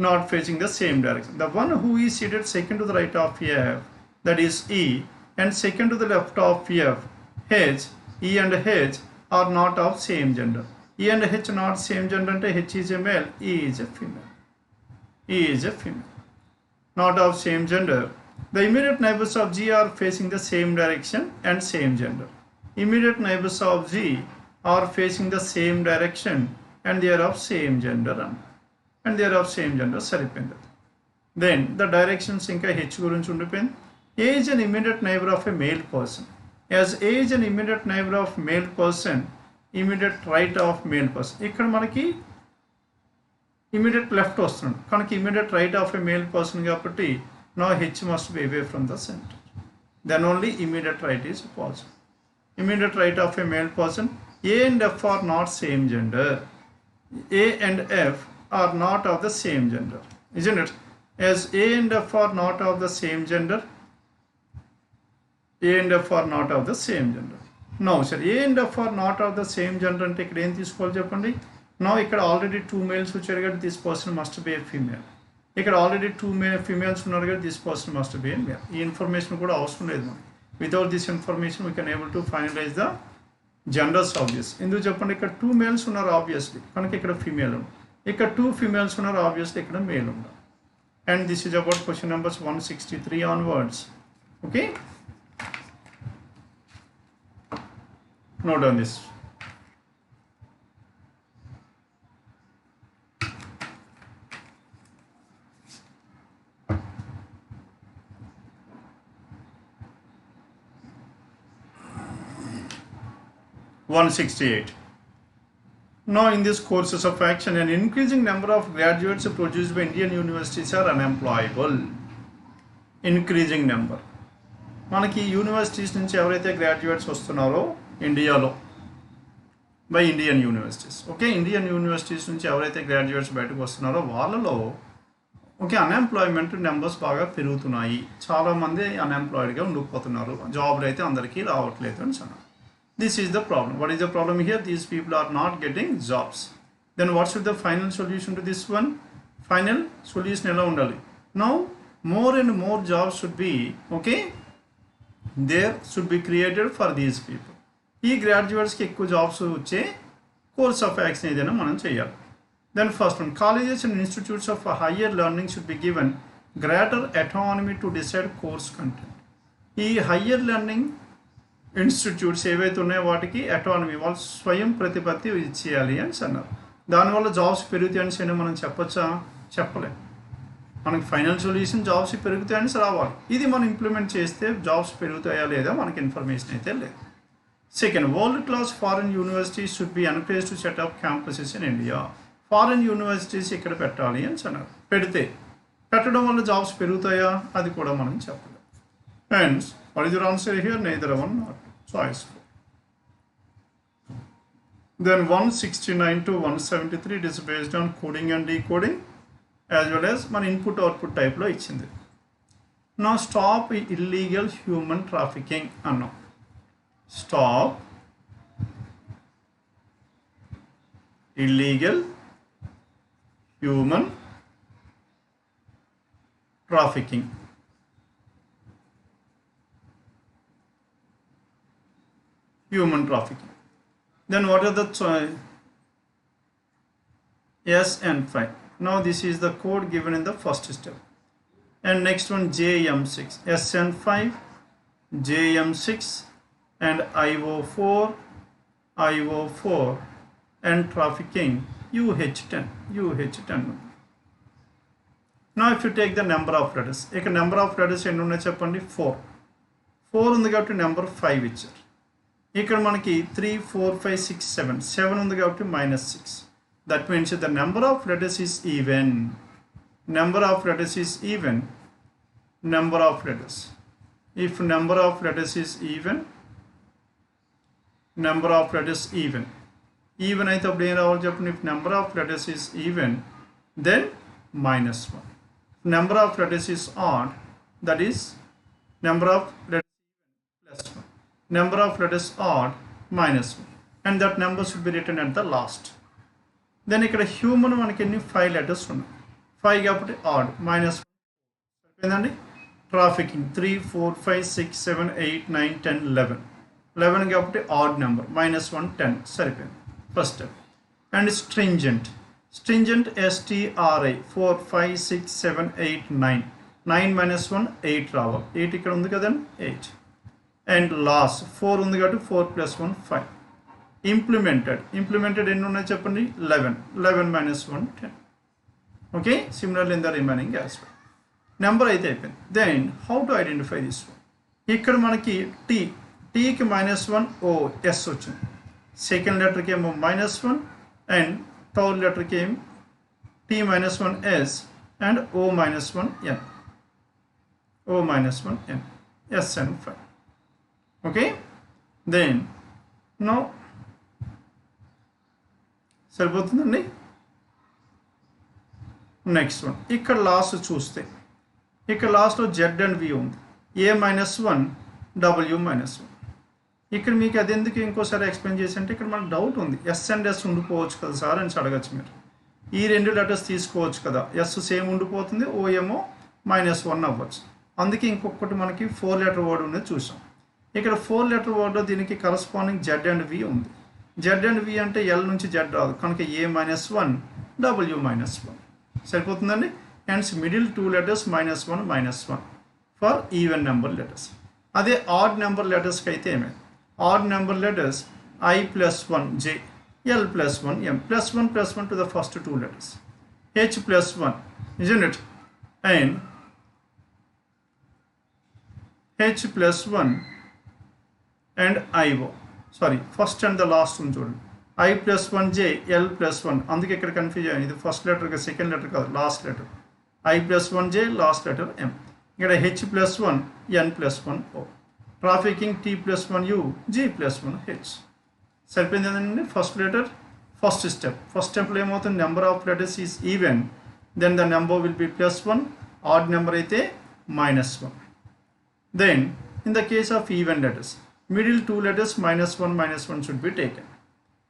not facing the same direction. The one who is seated second to the right of F, that is E, and second to the left of F, H, E and H are not of same gender. E and H not same gender అంటే H is a male, E is a female. E is a female. Not of same gender. The immediate neighbors of G are facing the same direction and same gender. Immediate neighbors of G are facing the same direction and they are of same gender. And they are of same gender. సరిపోయింది. Then the directions ఇంకా H గురించి ఉండిపోయింది. A is an immediate neighbor of a male person. As A is an immediate neighbor of male person, immediate right of male person. ఇక్కడ మనకి immediate left వస్తుంది. కనుక immediate right of a male person కాబట్టి now H must be away from the center. Then only immediate right is possible. Immediate right of a male person. A and F are not same gender. A and F are not of the same gender. Isn't it? As A and F are not of the same gender, A and F are not of the same gender. Now, sir, A and F are not of the same gender అంటే ఇక్కడ ఏం తీసుకోవాలి చెప్పండి? Now ఇక్కడ already 2 males వచ్చారు కాబట్టి this person must be a female. ఇక్కడ already 2 females ఉన్నారు కాబట్టి this person must be a male. ఈ ఇన్ఫర్మేషన్ కూడా అవసరం లేదు మనకి. Without this information we can able to finalize the genders of this. ఎందుకు చెప్పండి? ఇక్కడ 2 males ఉన్నారు obviously. కనుక ఇక్కడ female ఉంది. ఇక్కడ 2 females ఉన్నారు obviously ఇక్కడ male ఉన్నారు. And this is about question numbers 163 onwards. Okay? Note on this. Now in these courses of action, an increasing number of graduates produced by Indian universities are unemployable. Increasing number. మనకి universities నుంచి ఎవరైతే graduates వస్తున్నారో ఇండియాలో by Indian universities, okay, Indian universities నుంచి ఎవరైతే graduates బయటకు వస్తున్నారో వాళ్ళలో ఓకే, అన్ఎంప్లాయ్మెంట్ నెంబర్స్ బాగా పెరుగుతున్నాయి, చాలామంది అన్ఎంప్లాయిడ్గా ఉండిపోతున్నారు, జాబ్లు అయితే అందరికీ రావట్లేదు అని అన్నారు. This is the problem. What is the problem here? These people are not getting jobs. Then what should the final solution to this one? Final solution ఎలా ఉండాలి? Now more and more jobs should be, okay, there should be created for these people. ఈ గ్రాడ్యుయేట్స్కి ఎక్కువ jobs వచ్చే course of action ఏదైనా మనం చేయాలి. Then first one, colleges and institutes of higher learning should be given greater autonomy to decide course content. ఈ higher learning institutes ఏవైతే ఉన్నాయో వాటికి అటానమీ, వాళ్ళు స్వయం ప్రతిపత్తి ఇచ్చేయాలి అని అన్నారు. దానివల్ల జాబ్స్ పెరుగుతాయని మనం చెప్పొచ్చా? చెప్పలేం. మనకి ఫైనల్ సొల్యూషన్ జాబ్స్ పెరుగుతాయని రావాలి. ఇది మనం ఇంప్లిమెంట్ చేస్తే జాబ్స్ పెరుగుతాయా లేదా మనకి ఇన్ఫర్మేషన్ అయితే లేదు. Second, world class foreign universities should be encourage to set up campuses in India. Foreign universities ఇక్కడ పెట్టాలి అని అన్నారు. పెట్టడం వల్ల జాబ్స్ పెరుగుతాయా? అది కూడా మనం చెప్పలేం. And what is your answer here? Neither one not choice. Then 169 to 173 it is based on coding and decoding as well as మన ఇన్పుట్ అవుట్పుట్ టైప్లో ఇచ్చింది. నా స్టాప్ ఇల్లీగల్ హ్యూమన్ ట్రాఫికింగ్ అన్నాం. Stop illegal human trafficking. Human trafficking. Then what are the S and 5? Now this is the code given in the first step. And next one JM6, S and 5, JM6 and IO4 and trafficking UH10. Now if you take the number of letters, ఇక్కడ number of letters ఎన్ని ఉన్నాయి చెప్పండి? 4 ఉంది కాబట్టి number 5 ఇచ్చారు. ఇక్కడ మనకి 3, 4, 5, 6, 7 ఉంది కాబట్టి -6. That means the number of letters is even. Number of letters is even. Number of letters. If number of letters is even, number of letters even. Even అయితే అప్పుడు ఏం రావాలి చెప్పండి? If number of letters is even, then -1. Number of letters is odd, that is number of letters +1. Number of letters odd, -1. And that number should be written at the last. Then ఇక్కడ human మనకి ఎన్ని 5 letters ఉన్నాయి. 5 కాబట్టి odd, -1. సరిపోయిందండి. Trafficking 3, 4, 5, 6, 7, 8, 9, 10, 11. 11 కాబట్టి odd number, -1, 10. సరిపోయింది first step. And stringent STRI 4, 5, 6, 7, 8, 9. 9 -1 8 రావాలి. 8 ఇక్కడ ఉంది కదండి, 8. అండ్ లాస్ 4 ఉంది కాబట్టి 4 + 1 5. ఇంప్లిమెంటెడ్ ఎన్ని ఉన్నాయి చెప్పండి? 11 -1 10. Okay, similarly in the remaining aspect. Number అయితే అయిపోయింది. Then how to identify this one? ఇక్కడ మనకి టీకి -1 S వచ్చింది. సెకండ్ లెటర్కి ఏమో -1 అండ్ థర్డ్ లెటర్కి ఏం T -1 S and O -1 N. S and 5. Okay, then now సరిపోతుందండి. నెక్స్ట్ వన్ ఇక్కడ లాస్ట్ చూస్తే ఇక్కడ లాస్ట్లో Z అండ్ V ఉంది. A -1 W -1. ఇక్కడ మీకు అది ఎందుకు ఇంకోసారి ఎక్స్ప్లెయిన్ చేసి అంటే ఇక్కడ మనకు డౌట్ ఉంది. S అండ్ S ఉండిపోవచ్చు కదా సార్ అని అడగచ్చు మీరు. ఈ 2 లెటర్స్ తీసుకోవచ్చు కదా, S సేమ్ ఉండిపోతుంది, O ఏమో -1 అవ్వచ్చు. అందుకే ఇంకొకటి మనకి 4 letter వర్డ్ ఉన్నది చూసాం. ఇక్కడ 4 letter వర్డ్లో దీనికి కరస్పాండింగ్ Z అండ్ V ఉంది. Z అండ్ V అంటే L నుంచి Z రాదు కనుక A -1 W -1 సరిపోతుందండి. And middle 2 letters -1 for even number letters. అదే ఆడ్ నెంబర్ లెటర్స్కి అయితే ఏమైంది? Odd number letters I +1 J, L +1 M, +1 to the first 2 letters, H +1, isn't it? And H +1 and IO, sorry, first and the last one చూడండి. I +1 J, L +1. అందుకే ఇక్కడ confuse అయ్యింది. ఇది first letter కదా, second letter కాదు, last letter. I +1 J, last letter M. ఇక్కడ H +1 N +1 O. Trafficking T +1 U, G +1 H. సరిపోయింది కదండి. ఫస్ట్ లెటర్ ఫస్ట్ స్టెప్లో ఏమవుతుంది? Number of letters is even then the number will be +1, odd number అయితే -1. Then in the case of even letters, middle two letters -1 should be taken.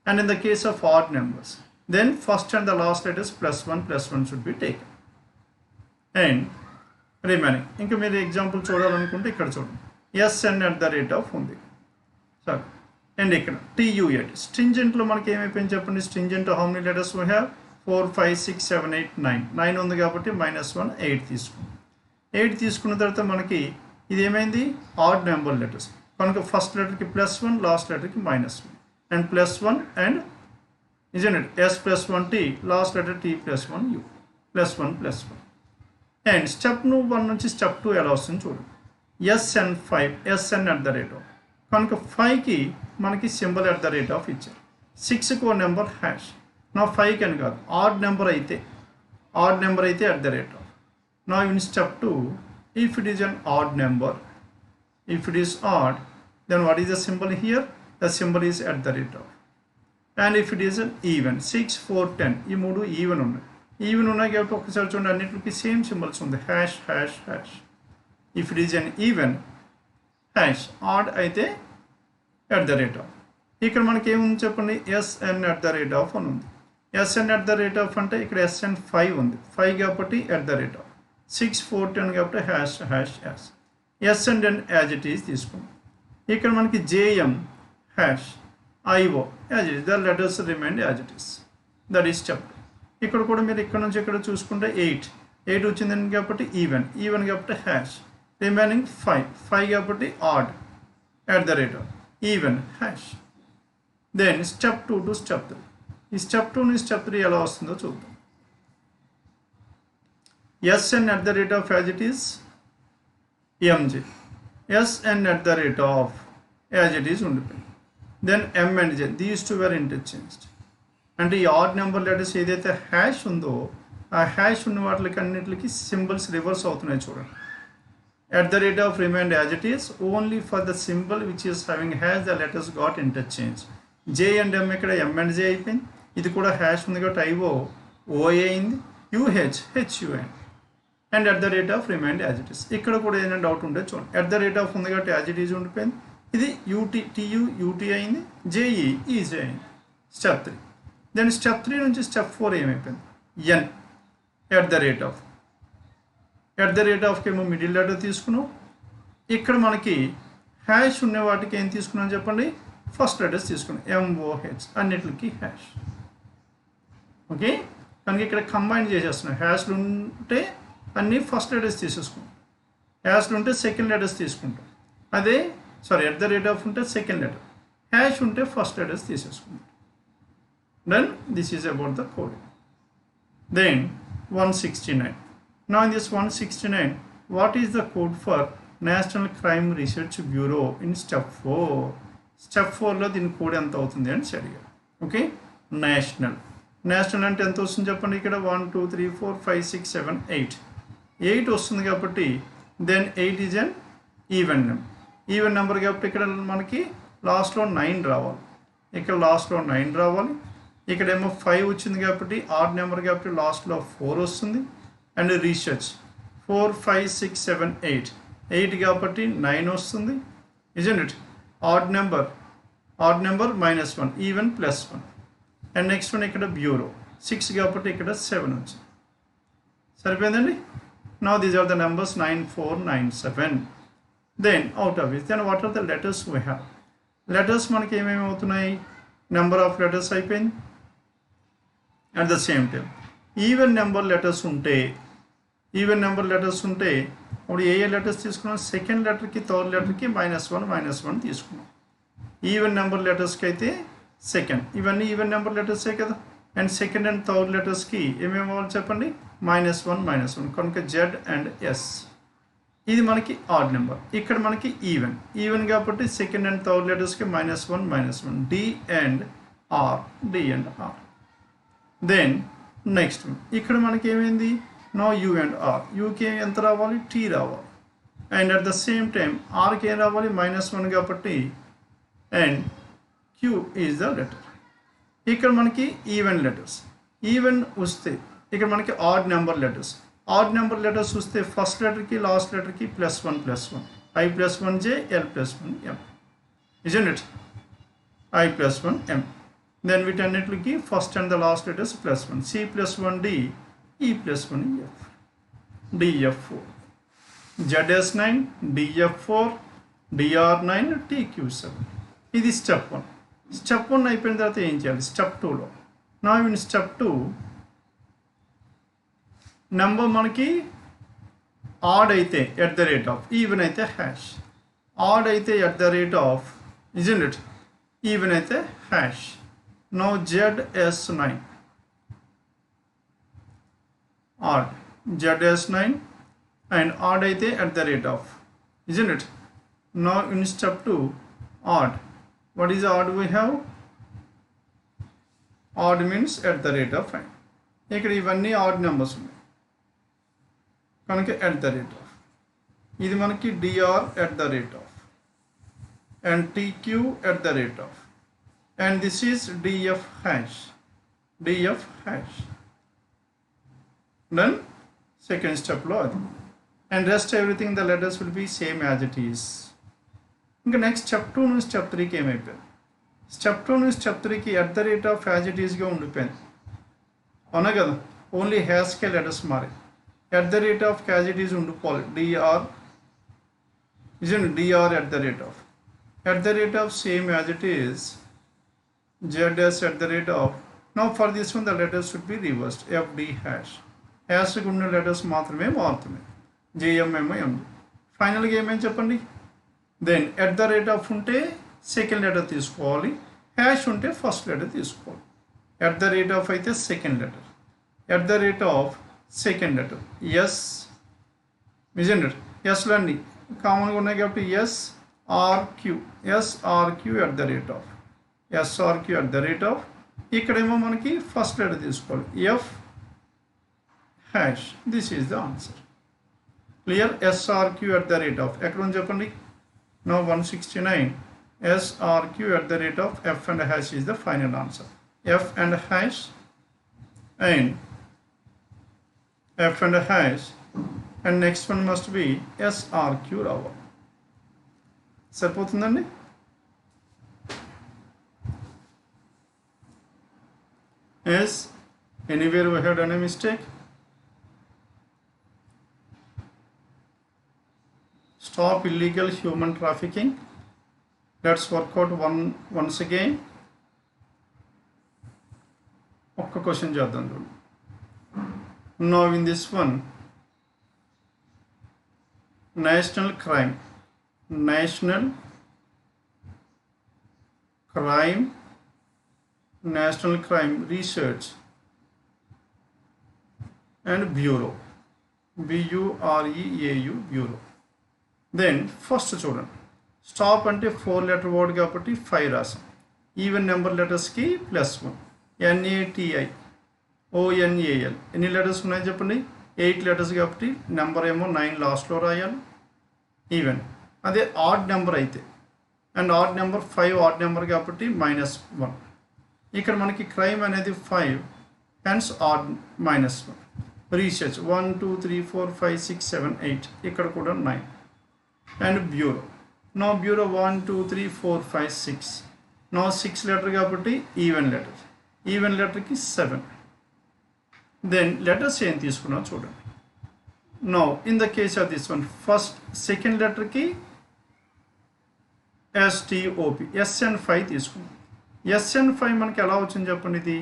And in the case of odd numbers, then first and the last letters +1 should be taken. And remaining, ఇంకా మీరు example చూడాలనుకుంటే ఇక్కడ చూడండి, SN@_ ఉంది సరే. And ఇక్కడ TU8 స్ట్రింజెంట్లో మనకి ఏమైపోయింది చెప్పండి. Stringent how many letters we have 4 5 6 7 8 9 ఉంది కాబట్టి -1 8 తీసుకున్నాం. 8 తీసుకున్న తర్వాత మనకి ఇది ఏమైంది, ఆడ్ నెంబర్ లెటర్స్ కనుక ఫస్ట్ లెటర్కి +1, లాస్ట్ లెటర్కి -1 and +1 and isn't it S+1T, last letter T+1U, +1. And step 1 నుంచి స్టెప్ 2 ఎలా వస్తుంది చూడండి. SN5 SN@ కనుక 5కి మనకి సింబల్ @ ఇచ్చారు. 6కి ఓ నెంబర్ హ్యాష్. నా 5కి అని కాదు, ఆడ్ నెంబర్ అయితే @ నా in step 2, if it is an odd number, if it is odd, then what is the symbol here? The symbol is @ and if it is an even 6 4 10 ఈ మూడు even ఉన్నాయి కాబట్టి ఒకసారి చూడండి అన్నిటికి సేమ్ సింబల్స్ ఉంది, hash. if it is an even hash, odd అయితే @ ఇక్కడ మనకి ఏముంది చెప్పండి, SN@ అని ఉంది. SN@ అంటే ఇక్కడ SN5 ఉంది, 5 కాబట్టి @ 6 4 10 కాబట్టి hash. SN as it is తీసుకుందాం. ఇక్కడ మనకి JM hash, IO as it is, the letters remained as it is. That is step 2. ఇక్కడ కూడా మీరు ఇక్కడ నుంచి ఇక్కడ చూసుకుంటే 8 వచ్చిందని కాబట్టి ఈవెన్ కాబట్టి హ్యాష్. రిమైనింగ్ 5 కాబట్టి odd @ even hash. Then step 2 to step 3. ఈ స్టెప్ 2 నుంచి స్టెప్ 3 ఎలా వస్తుందో చూద్దాం. SN@ as it is MJ, SN@ as it is ఉండిపోయింది. Then M and J, these two were interchanged. అంటే ఈ ఆడ్ నెంబర్ లెటర్స్ ఏదైతే హ్యాష్ ఉందో ఆ హ్యాష్ ఉన్న వాటికి అన్నిటికి సింబల్స్ రివర్స్ అవుతున్నాయి చూడండి. @ remained as it is, only for the symbol which is having hash the letters got interchanged. J and M ఇక్కడ M and J అయిపోయింది. ఇది కూడా హ్యాష్ ఉంది కాబట్టి IO OA అయింది, UH HUN and @ remained as it is. ఇక్కడ కూడా ఏదైనా డౌట్ ఉంటే చూడండి, @ ఉంది కాబట్టి యాజ్ ఇట్ ఈజ్ ఉండిపోయింది. ఇది TU UT అయింది, JE EJ అయింది. స్టెప్ 3. దెన్ స్టెప్ 3 నుంచి స్టెప్ 4 ఏమైపోయింది, N @. ఏమో మిడిల్ లెటర్ తీసుకున్నాం. ఇక్కడ మనకి హ్యాష్ ఉన్న వాటికి ఏం తీసుకున్నాం చెప్పండి, ఫస్ట్ లెటర్స్ తీసుకున్నాం, MOH అన్నిటికి హ్యాష్. ఓకే, కనుక ఇక్కడ కంబైన్ చేసేస్తున్నాం. హ్యాష్లు ఉంటే అన్నీ ఫస్ట్ లెటర్స్ తీసేసుకుంటాం, హ్యాష్లు ఉంటే సెకండ్ లెటర్స్ తీసుకుంటాం. అదే @ ఉంటే సెకండ్ లెటర్, హ్యాష్ ఉంటే ఫస్ట్ లెటర్స్ తీసేసుకుంటాం. Then this is about the coding. Then 169. Now in this 169, what is the code for National Crime Research Bureau in step 4? Step 4లో దీని code ఎంత అవుతుంది అని అడిగారు. ఓకే, నేషనల్ అంటే ఎంత వస్తుంది చెప్పండి. ఇక్కడ 1 2 3 4 5 6 7 8 వస్తుంది కాబట్టి then 8 is an even number కాబట్టి ఇక్కడ మనకి లాస్ట్లో 9 రావాలి, ఇక్కడ లాస్ట్లో 9 రావాలి. ఇక్కడేమో 5 వచ్చింది కాబట్టి ఆడ్ నెంబర్ కాబట్టి లాస్ట్లో 4 వస్తుంది. అండ్ రీసెర్చ్ 4 5 6 7 8 కాబట్టి 9 వస్తుంది. Isn't it, odd number -1, even +1. And next one ఇక్కడ బ్యూరో 6 కాబట్టి ఇక్కడ 7 వచ్చింది. సరిపోయిందండి. Now these are the numbers 9 4 9 7. Then out of it, then what are the letters we have. Letters మనకి ఏమేమి అవుతున్నాయి, నెంబర్ ఆఫ్ లెటర్స్ అయిపోయింది. At the same time even number letters ఉంటే అప్పుడు ఏ లెటర్స్ తీసుకున్నాం, సెకండ్ లెటర్కి థర్డ్ లెటర్కి -1 తీసుకున్నాం. ఈవెన్ నెంబర్ లెటర్స్కి అయితే సెకండ్, ఇవన్నీ ఈవెన్ నెంబర్ లెటర్సే కదా. అండ్ సెకండ్ అండ్ థర్డ్ లెటర్స్కి ఏమేమి అవ్వాలి చెప్పండి, -1 కనుక Z అండ్ S. ఇది మనకి ఆడ్ నెంబర్. ఇక్కడ మనకి ఈవెన్ కాబట్టి సెకండ్ అండ్ థర్డ్ లెటర్స్కి -1 D and R. Then next ఇక్కడ మనకి ఏమైంది, నో U అండ్ R. యూకి ఎంత రావాలి, T రావాలి. And at the same time ఆర్కి ఏం రావాలి, -1 కాబట్టి and Q is the letter. ఇక్కడ మనకి ఈవెన్ లెటర్స్, ఈవెన్ వస్తే ఇక్కడ మనకి odd number letters. Odd number letters చూస్తే ఫస్ట్ లెటర్కి లాస్ట్ లెటర్కి +1 I+1J L+1M, isn't it? I+1M. Then వీటన్నిటికి first and the last letters +1, C+1D E+1F, DF4, ZS9 DF4 DR9 TQ7. ఇది స్టెప్ 1. స్టెప్ 1 అయిపోయిన తర్వాత ఏం చేయాలి స్టెప్ 2లో? నా ఇన్ స్టెప్ 2 నెంబర్ మనకి ఆడ్ అయితే @ ఈవెన్ అయితే హ్యాష్, ఆడ్ అయితే @ isn't it? ఈవెన్ అయితే hash. No ZS9 odd, ZS9 and odd అయితే @ isn't it? Now in step 2 odd, what is odd we have? Odd means @ ఇక్కడ ఇవన్నీ ఆడ్ నెంబర్స్ ఉన్నాయి కనుక @ ఇది మనకి DR @ and TQ @ and this is DF hash. Then second step లో అది, and rest everything the letters will be same as it is. ఇంకా next step 2 నుంచి స్టెప్ 3కి ఏమైపోయింది? స్టెప్ 2 నుంచి స్టెప్ 3కి @ as it is గా ఉండిపోయింది, అవునా కదా? ఓన్లీ హ్యాష్కే లెటర్స్ మారి @ as it is ఉండిపోవాలి. DR isn't DR @ same as it is ZS @ now for this one the letters should be reversed, FD hash. హ్యాష్కి ఉన్న లెటర్స్ మాత్రమే మారుతున్నాయి, JMM. ఫైనల్గా ఏమేమి చెప్పండి? దెన్ @ ఉంటే సెకండ్ లెటర్ తీసుకోవాలి, హ్యాష్ ఉంటే ఫస్ట్ లెటర్ తీసుకోవాలి. @ అయితే second letter, second letter S, isn't it? ఎస్లో అన్ని కామన్గా ఉన్నాయి కాబట్టి SRQ @ ఇక్కడేమో మనకి ఫస్ట్ లెటర్ తీసుకోవాలి, F hash. This is the answer. Clear? SRQ @ ఎక్కడ ఉంది చెప్పండి? Now 169 SRQ @ F and hash is the final answer. F and hash and next one must be SRQ రావాలి. సరిపోతుందండి? Yes, anywhere we have done a mistake? Stop illegal human trafficking. Let's work out once again. ఒక్క question చేద్దాం చూడండి. Now in this one, national crime research and bureau, BUREAU, bureau. Then first చూడండి, stop అంటే 4 letter word కాబట్టి 5 రాసాం. Even number లెటర్స్కి +1, NATI ONAL ఎన్ని letters ఉన్నాయి చెప్పండి? 8 లెటర్స్ కాబట్టి నెంబర్ ఏమో 9 లాస్ట్లో రాయాలి, ఈవెన్. అదే ఆడ్ నెంబర్ అయితే, and odd number 5 odd number కాబట్టి -1. ఇక్కడ మనకి క్రైమ్ అనేది 5, హెన్స్ ఆడ్ -1. రీసెర్చ్ 1 2 3 4 5 6 7 8, ఇక్కడ కూడా 9. And bureau, no bureau 1 2 3 4 5 6, no 6 letter కాబట్టి ఈవెన్ లెటర్కి 7. దెన్ లెటర్స్ ఏం తీసుకున్నాం చూడండి. No in the case of this one, first second లెటర్కి STOP SN5 తీసుకున్నాం. SN5 మనకి ఎలా వచ్చింది చెప్పండి? ఇది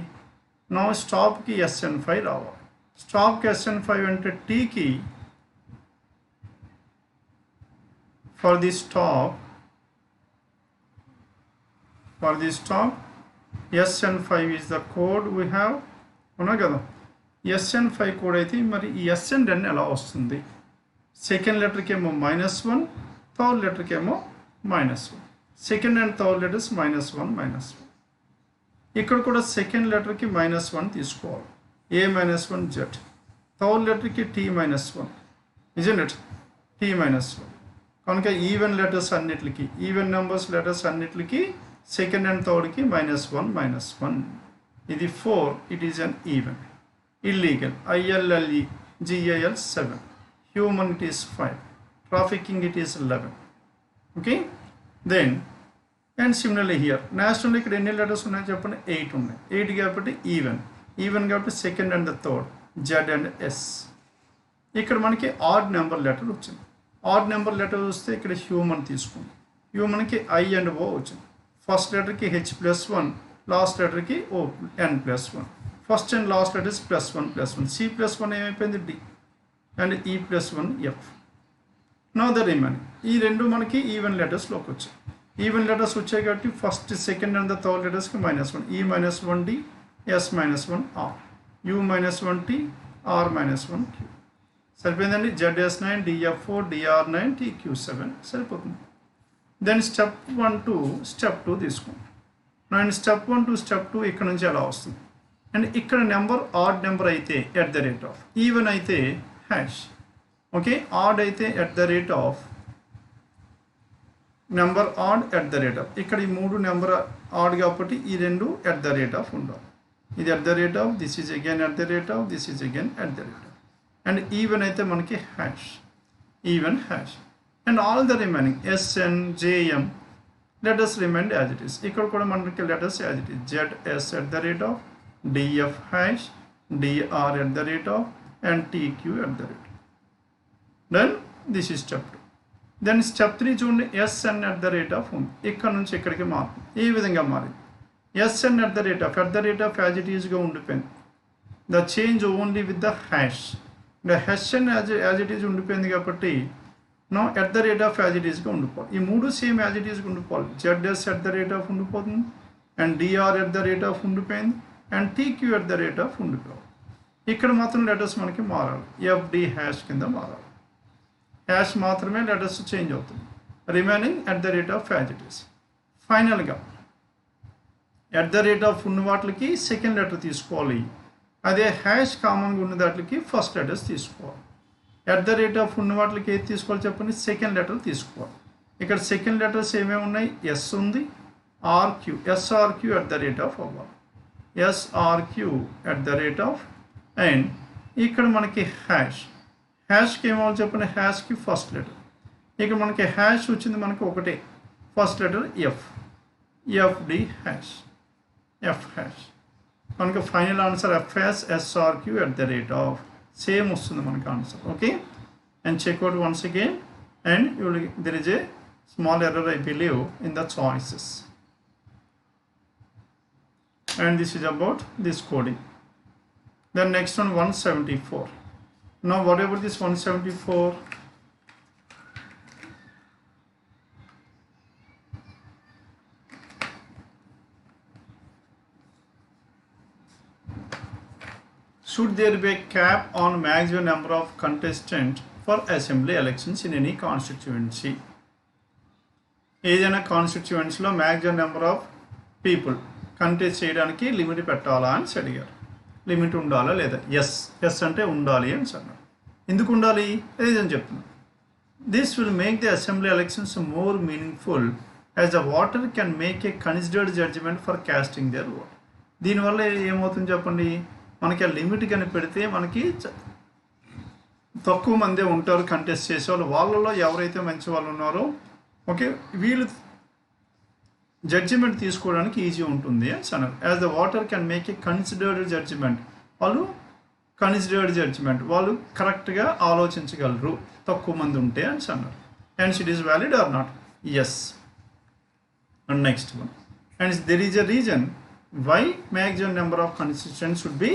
నో స్టాప్కి SN5 రావాలి. స్టాప్కి SN5 అంటే టీకి for the stop SN5 is the code we have, అవునా కదా? SN5 కోడ్ అయితే మరి ఈ SN10 ఎలా వస్తుంది? సెకండ్ లెటర్కి ఏమో -1, థర్డ్ లెటర్కి ఏమో -1. Second and third letters -1. ఇక్కడ కూడా సెకండ్ లెటర్కి -1 తీసుకోవాలి, A-1 Z. Third లెటర్కి T-1, isn't it? T-1. కనుక ఈవెన్ లెటర్స్ అన్నిటికి, ఈవెన్ నెంబర్స్ లెటర్స్ అన్నిటికి సెకండ్ అండ్ థర్డ్కి -1. ఇది 4, it is an even. illegal, ILLE, GAL 7, human it is 5, trafficking it is 11. Okay, then and similarly here national ఇక్కడ ఎన్ని letters ఉన్నాయి చెప్పండి 8 ఉన్నాయి 8 కాబట్టి ఈవెన్ కాబట్టి second and third Z and S. ఇక్కడ మనకి ఆడ్ నెంబర్ లెటర్ వచ్చింది. ఆడ్ నెంబర్ లెటర్ వస్తే ఇక్కడ హ్యూమన్ తీసుకోండి. హ్యూమన్కి I అండ్ O వచ్చింది. ఫస్ట్ లెటర్కి H+1, లాస్ట్ లెటర్కి N+1. First and last letters +1+1. C+1 ఏమైపోయింది D and E+1 F. Now the remaining ఈ రెండు మనకి ఈవెన్ లెటర్స్లోకి వచ్చాయి. ఈవెన్ లెటర్స్ వచ్చాయి కాబట్టి ఫస్ట్ సెకండ్ అండ్ థర్డ్ లెటర్స్కి -1, E-1D, S-1 R, U-1T, R-1 Q. సరిపోయిందండి. ZS9, DF4, DR9, TQ7 సరిపోతుంది. దెన్ స్టెప్ 1 to స్టెప్ 2 తీసుకోండి. నేను స్టెప్ 1 to స్టెప్ 2 ఇక్కడ నుంచి ఎలా వస్తుంది అండ్ ఇక్కడ నెంబర్ ఆడ్ నెంబర్ అయితే @ ఈవెన్ అయితే హ్యాష్. ఓకే, ఆడ్ అయితే @ నెంబర్ ఆడ్ @ ఇక్కడ ఈ మూడు నెంబర్ ఆడ్ కాబట్టి ఈ రెండు @ ఉండాలి. ఇది @ this is again @ this is again @ and even అయితే మనకి hash, even hash. And all the remaining SN, JM letters remained as it is. ఇక్కడ కూడా మనకి letters as it is ZS @ DF hash, DR @ and TQ @ then this is step 2. Then step 3 చూడండి SN @ ఉంది. ఇక్కడ నుంచి ఇక్కడికి మారుతుంది. ఈ విధంగా మారింది. SN @ యాజ్ ఇట్ ఈస్గా ఉండిపోయింది. The change only with the hash. The HN as it is ఉండిపోయింది కాబట్టి నో @ యాజ్ ఇట్ ఈస్గా ఉండిపోవాలి. ఈ మూడు సేమ్ యాజ్ ఇట్ ఈస్గా ఉండిపోవాలి. ZS @ ఉండిపోతుంది అండ్ DR @ ఉండిపోయింది అండ్ TQ @ ఉండిపోవాలి. ఇక్కడ మాత్రం లెటర్స్ మనకి మారాలి. FD హ్యాష్ కింద మారాలి. హ్యాష్ మాత్రమే లెటర్స్ చేంజ్ అవుతుంది. Remaining @ as it is. ఫైనల్గా @ ఉన్న వాటికి సెకండ్ లెటర్ తీసుకోవాలి. అదే హ్యాష్ కామన్గా ఉన్న వాటికి ఫస్ట్ లెటర్స్ తీసుకోవాలి. @ ఉన్న వాటికి ఏది తీసుకోవాలి చెప్పండి, సెకండ్ లెటర్ తీసుకోవాలి. ఇక్కడ సెకండ్ లెటర్స్ ఏమేమి ఉన్నాయి, S ఉంది, RQ, SRQ @ అవ్వాలి. SRQ @ అండ్ ఇక్కడ మనకి హ్యాష్కి ఏమవ్వాలి చెప్పండి, హ్యాష్కి ఫస్ట్ లెటర్. ఇక్కడ మనకి హ్యాష్ వచ్చింది మనకి ఒకటే, first letter F, FD hash, F hash. మనకి final answer FS SRQ @ same వస్తుంది మనకి answer. Okay, and check out once again and there is a small error I believe in the choices. And this is about this coding. Then next one 174. Now what about this 174? Should there be a cap on maximum number of contestants for assembly elections in any constituency? ఏదైనా కాన్స్టిట్యుయెన్సీలో maximum number of people contest చేయడానికి limit పెట్టాలా అని అడిగారు. Limit ఉండాలా లేదా? Yes అంటే ఉండాలి అని అన్నారు. ఎందుకు ఉండాలి రీజన్ చెప్తున్నాను. This will make the assembly elections more meaningful as the voter can make a considered judgement for casting their vote. దీనివల్ల ఏమవుతుంది చెప్పండి, మనకి ఆ లిమిట్ కని పెడితే మనకి తక్కువ మందే ఉంటారు కంటెస్ట్ చేసేవాళ్ళు. వాళ్ళలో ఎవరైతే మంచి వాళ్ళు ఉన్నారో ఓకే వీళ్ళు జడ్జిమెంట్ తీసుకోవడానికి ఈజీ ఉంటుంది అని అన్నారు. As the voter can make a considered judgement, వాళ్ళు కన్సిడర్డ్ జడ్జిమెంట్ వాళ్ళు కరెక్ట్గా ఆలోచించగలరు తక్కువ మంది ఉంటే అని అన్నారు. And it is valid or not? Yes. And next one, and there is a reason why maximum number of constituents should be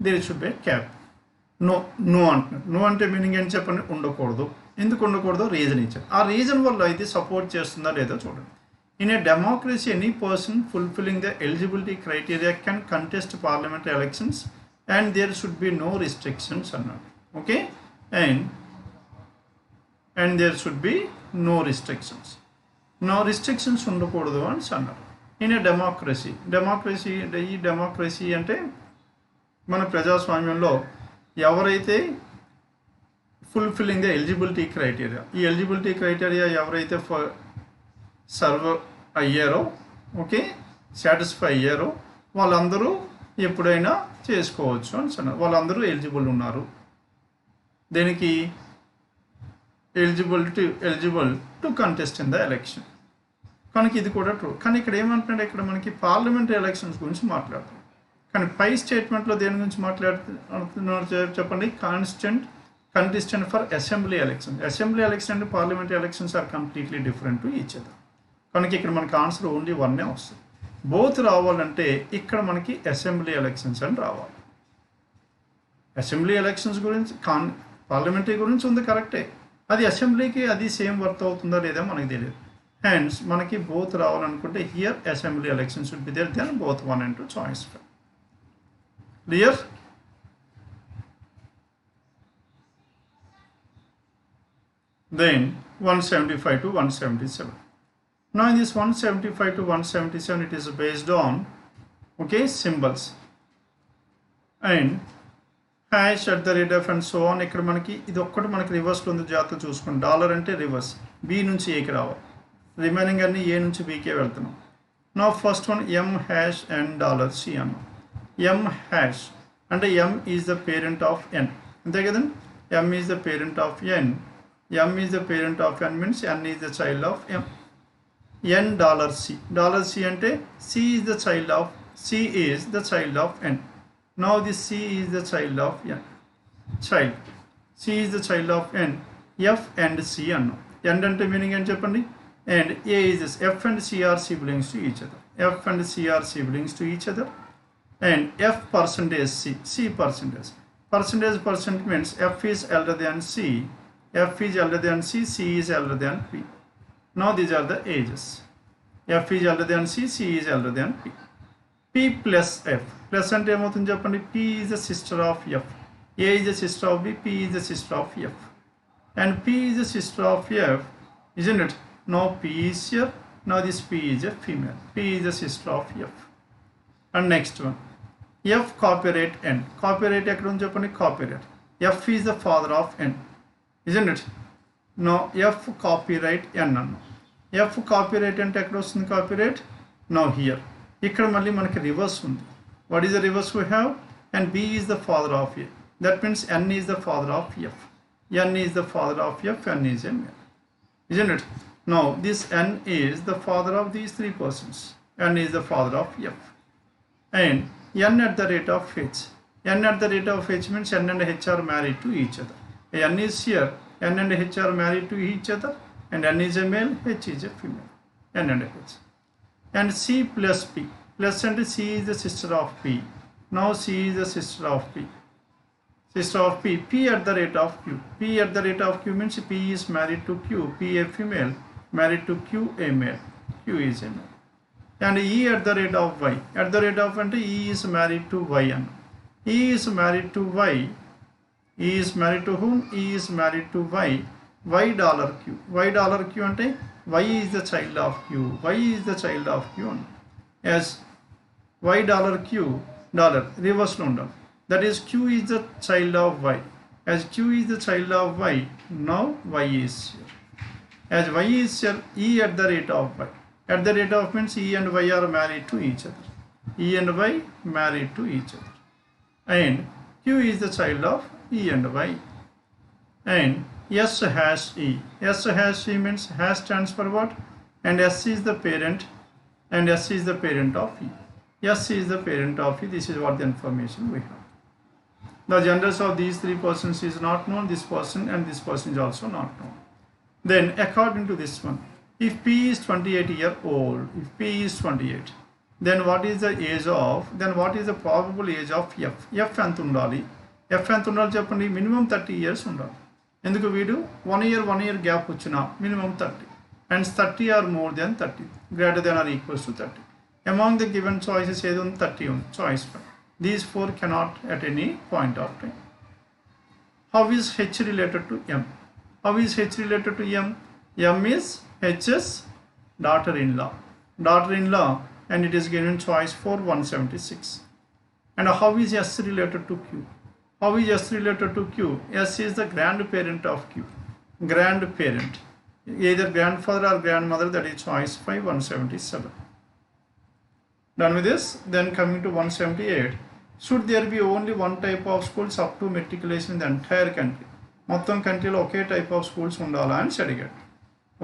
there should be cap. No అంటున్నారు. నో అంటే మీనింగ్ ఏం చెప్పండి, ఉండకూడదు. ఎందుకు ఉండకూడదు రీజన్ ఇచ్చారు. ఆ రీజన్ వల్ల అయితే సపోర్ట్ చేస్తుందా లేదో చూడండి. In a democracy, any person fulfilling the eligibility criteria can contest parliamentary elections and there should be no restrictions అన్నాడు. Okay, and there should be no restrictions. No restrictions ఉండకూడదు అని అన్నారు. In a democracy, ఈ democracy అంటే మన ప్రజాస్వామ్యంలో ఎవరైతే fulfilling the eligibility criteria, ఈ ఎలిజిబిలిటీ క్రైటీరియా ఎవరైతే సర్వ్ అయ్యారో ఓకే సాటిస్ఫై అయ్యారో వాళ్ళందరూ ఎప్పుడైనా చేసుకోవచ్చు అని అన్నారు. వాళ్ళందరూ ఎలిజిబుల్ ఉన్నారు. దేనికి? Eligible to contest in the election. కనుక ఇది కూడా ట్రూ. కానీ ఇక్కడ ఏమంటున్నాడు, ఇక్కడ మనకి పార్లమెంటరీ ఎలక్షన్స్ గురించి మాట్లాడుతున్నాం. కానీ పై స్టేట్మెంట్లో దేని గురించి మాట్లాడుతున్నారు చెప్పండి? Contestant for assembly election. Assembly election and parliamentary elections are completely different to each other. కనుక ఇక్కడ మనకి ఆన్సర్ ఓన్లీ 1 వస్తుంది. బోత్ రావాలంటే ఇక్కడ మనకి అసెంబ్లీ ఎలక్షన్స్ అని రావాలి. అసెంబ్లీ ఎలక్షన్స్ గురించి పార్లమెంటరీ గురించి ఉంది కరెక్టే, అది అసెంబ్లీకి అది సేమ్ వర్త్ అవుతుందా లేదా మనకి తెలియదు. హెన్స్ మనకి బోత్ రావాలనుకుంటే here assembly elections should be there, then both 1 and 2 చాయిస్. Clear? Then 175 to 177. Now in this 175 to 177 it is based on symbols and hash at the rate of and so on. ఇక్కడ మనకి ఇది ఒక్కటి మనకి రివర్స్లో ఉంది, జాగ్రత్త చూసుకోండి. డాలర్ అంటే రివర్స్, బి నుంచి ఏకి రావాలి, రిమైనింగ్ అన్ని ఏ నుంచి బీకే వెళ్తున్నాం. నా first one M hash and $C అన్నాం. ఎం హ్యాష్ అంటే M is the parent of N, అంతే కదండి. M is the parent of N. M is the parent of n means n is the child of M. N $C. $C ante C is the child of n. Now this C is the child of n. C is the child of n. F and C anno. N ante meaning em cheppandi. And A is this. F and C are siblings to each other. F and C are siblings to each other. And F percentage C percentage. Percent means F is elder than C. F is elder than C, C is elder than P. Now these are the ages. F is elder than C, C is elder than P. P plus F. Plus ante emoutundi cheppandi? P is the sister of F. A is the sister of B, P is the sister of F. And P is the sister of F, isn't it? Now P is here. Now this P is a female. P is the sister of F. And next one. F copyright N. Copyright ekkada undi cheppandi? Copyright. F is the father of N. Isn't it? Now F copyright n anno. F copyright ante ekkada vastundi copyright? Now here. Ikkada malli manaki reverse undi. What is the reverse we have? And B is the father of A. That means N is the father of F. N is the father of F. N is a male. Isn't it? Now this N is the father of these 3 persons. N is the father of F. And N at the rate of H. N at the rate of H means N and H are married to each other. N is here, N and H are married to each other, and N is a male, H is a female. N and H. And C plus P. Plus and C is the sister of P. Now C is the sister of P. Sister of P. P at the rate of Q. P at the rate of Q means P is married to Q. P a female, married to Q a male. Q is a male. And E at the rate of Y. At the rate of and E is married to Y. E is married to Y. E is married to whom? E is married to Y. $Q. $Q ante Y is the child of Q. Y is the child of Q. As $Q reverse lo undali. That is Q is the child of Y. As Q is the child of Y, now Y is here. As Y is here, E at the rate of Y. At the rate of means E and Y are married to each other. E and Y married to each other. And Q is the child of E and Y. And S hash E. S hash E means hash stands for what? And S is the parent, and S is the parent of E. S is the parent of E. This is what the information we have. The genders of these 3 persons is not known. This person and this person is also not known. Then according to this one, if P is 28 years old, if P is 28, then what is the age of? Then what is the probable age of F? F ఎంత ఉండాలి? F ఎంత ఉండాలి చెప్పండి? Minimum 30 years ఉండాలి. ఎందుకు వీడు 1 year gap వచ్చినా minimum 30 and 30 or more than 30, greater than or equals to 30. Among the given choices ఏది ఉంది? 30 ఉంది. Choice 5. These 4 cannot at any point of time. How is H related to M? How is H related to M? M is H's daughter-in-law. Daughter-in-law, and it is given choice for 176. And how is S related to Q? How is S related to Q? S is the grandparent of Q. Grandparent. Either grandfather or grandmother, that is choice 5, 177. Done with this? Then coming to 178. Should there be only one type of schools up to matriculation in the entire country? మొత్తం కంట్రీలో ఒకే type of schools ఉండాలా అని అడిగాడు.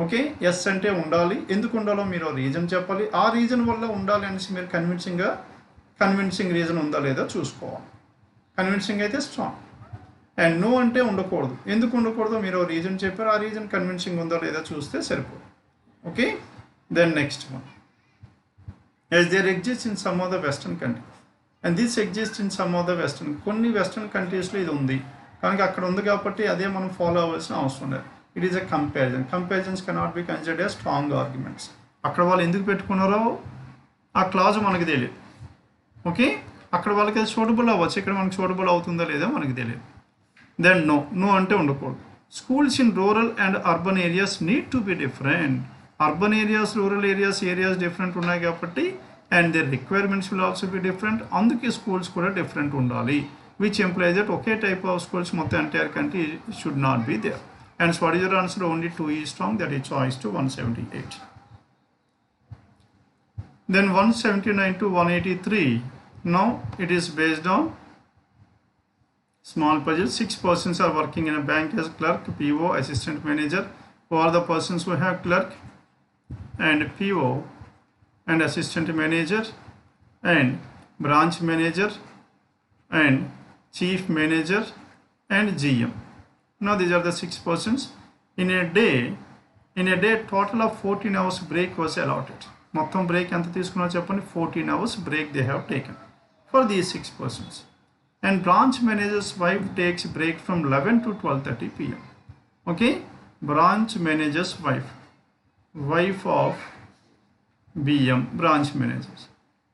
Okay, yes అంటే ఉండాలి. ఎందుకు ఉండాలో మీరు రీజన్ చెప్పాలి. ఆ రీజన్ వల్ల ఉండాలి అనేసి మీరు కన్విన్సింగ్ రీజన్ ఉందా లేదా చూసుకోవాలి. కన్విన్సింగ్ అయితే స్ట్రాంగ్. అండ్ నో అంటే ఉండకూడదు. ఎందుకు ఉండకూడదో మీరు రీజన్ చెప్పారు, ఆ రీజన్ కన్విన్సింగ్ ఉందా లేదా చూస్తే సరిపోదు. Okay, then next one. As there exists in some of the western countries, and this exists in some of the western, కొన్ని వెస్టర్న్ కంట్రీస్లో ఇది ఉంది కనుక అక్కడ ఉంది కాబట్టి అదే మనం ఫాలో అవ్వాల్సిన అవసరం లేదు. It is a comparison. Comparisons cannot be considered as strong arguments. అక్కడ వాళ్ళు ఎందుకు పెట్టుకున్నారో ఆ క్లాజ్ మనకు తెలియదు. ఓకే, అక్కడ వాళ్ళకి అది సూటబుల్ అవ్వచ్చు, ఇక్కడ మనకు సూటబుల్ అవుతుందో లేదో మనకు తెలియదు. దెన్ నో అంటే ఉండకూడదు. Schools in rural and urban areas need to be different. Urban areas, rural areas different ఉన్నాయి కాబట్టి and their requirements will also be different. అందుకే స్కూల్స్ కూడా డిఫరెంట్ ఉండాలి. విచ్ ఎంప్లాయిస్ దట్ ఒకే టైప్ ఆఫ్ స్కూల్స్ మొత్తం entire country should not be there. And what is your answer? Only 2 is strong, that is choice to 178. Then 179 to 183. Now it is based on small puzzle. 6 persons are working in a bank as clerk, PO, assistant manager. Who are the persons who have clerk and PO and assistant manager and branch manager and chief manager and GM? Now these are the 6 persons. In a day total of 14 hours break was allotted. మొత్తం break ఎంత తీసుకున్నారో చెప్పండి. 14 hours break they have taken for these 6 persons. And branch manager's wife takes break from 11 to 12:30 p.m. Okay, branch manager's wife of BM, branch managers.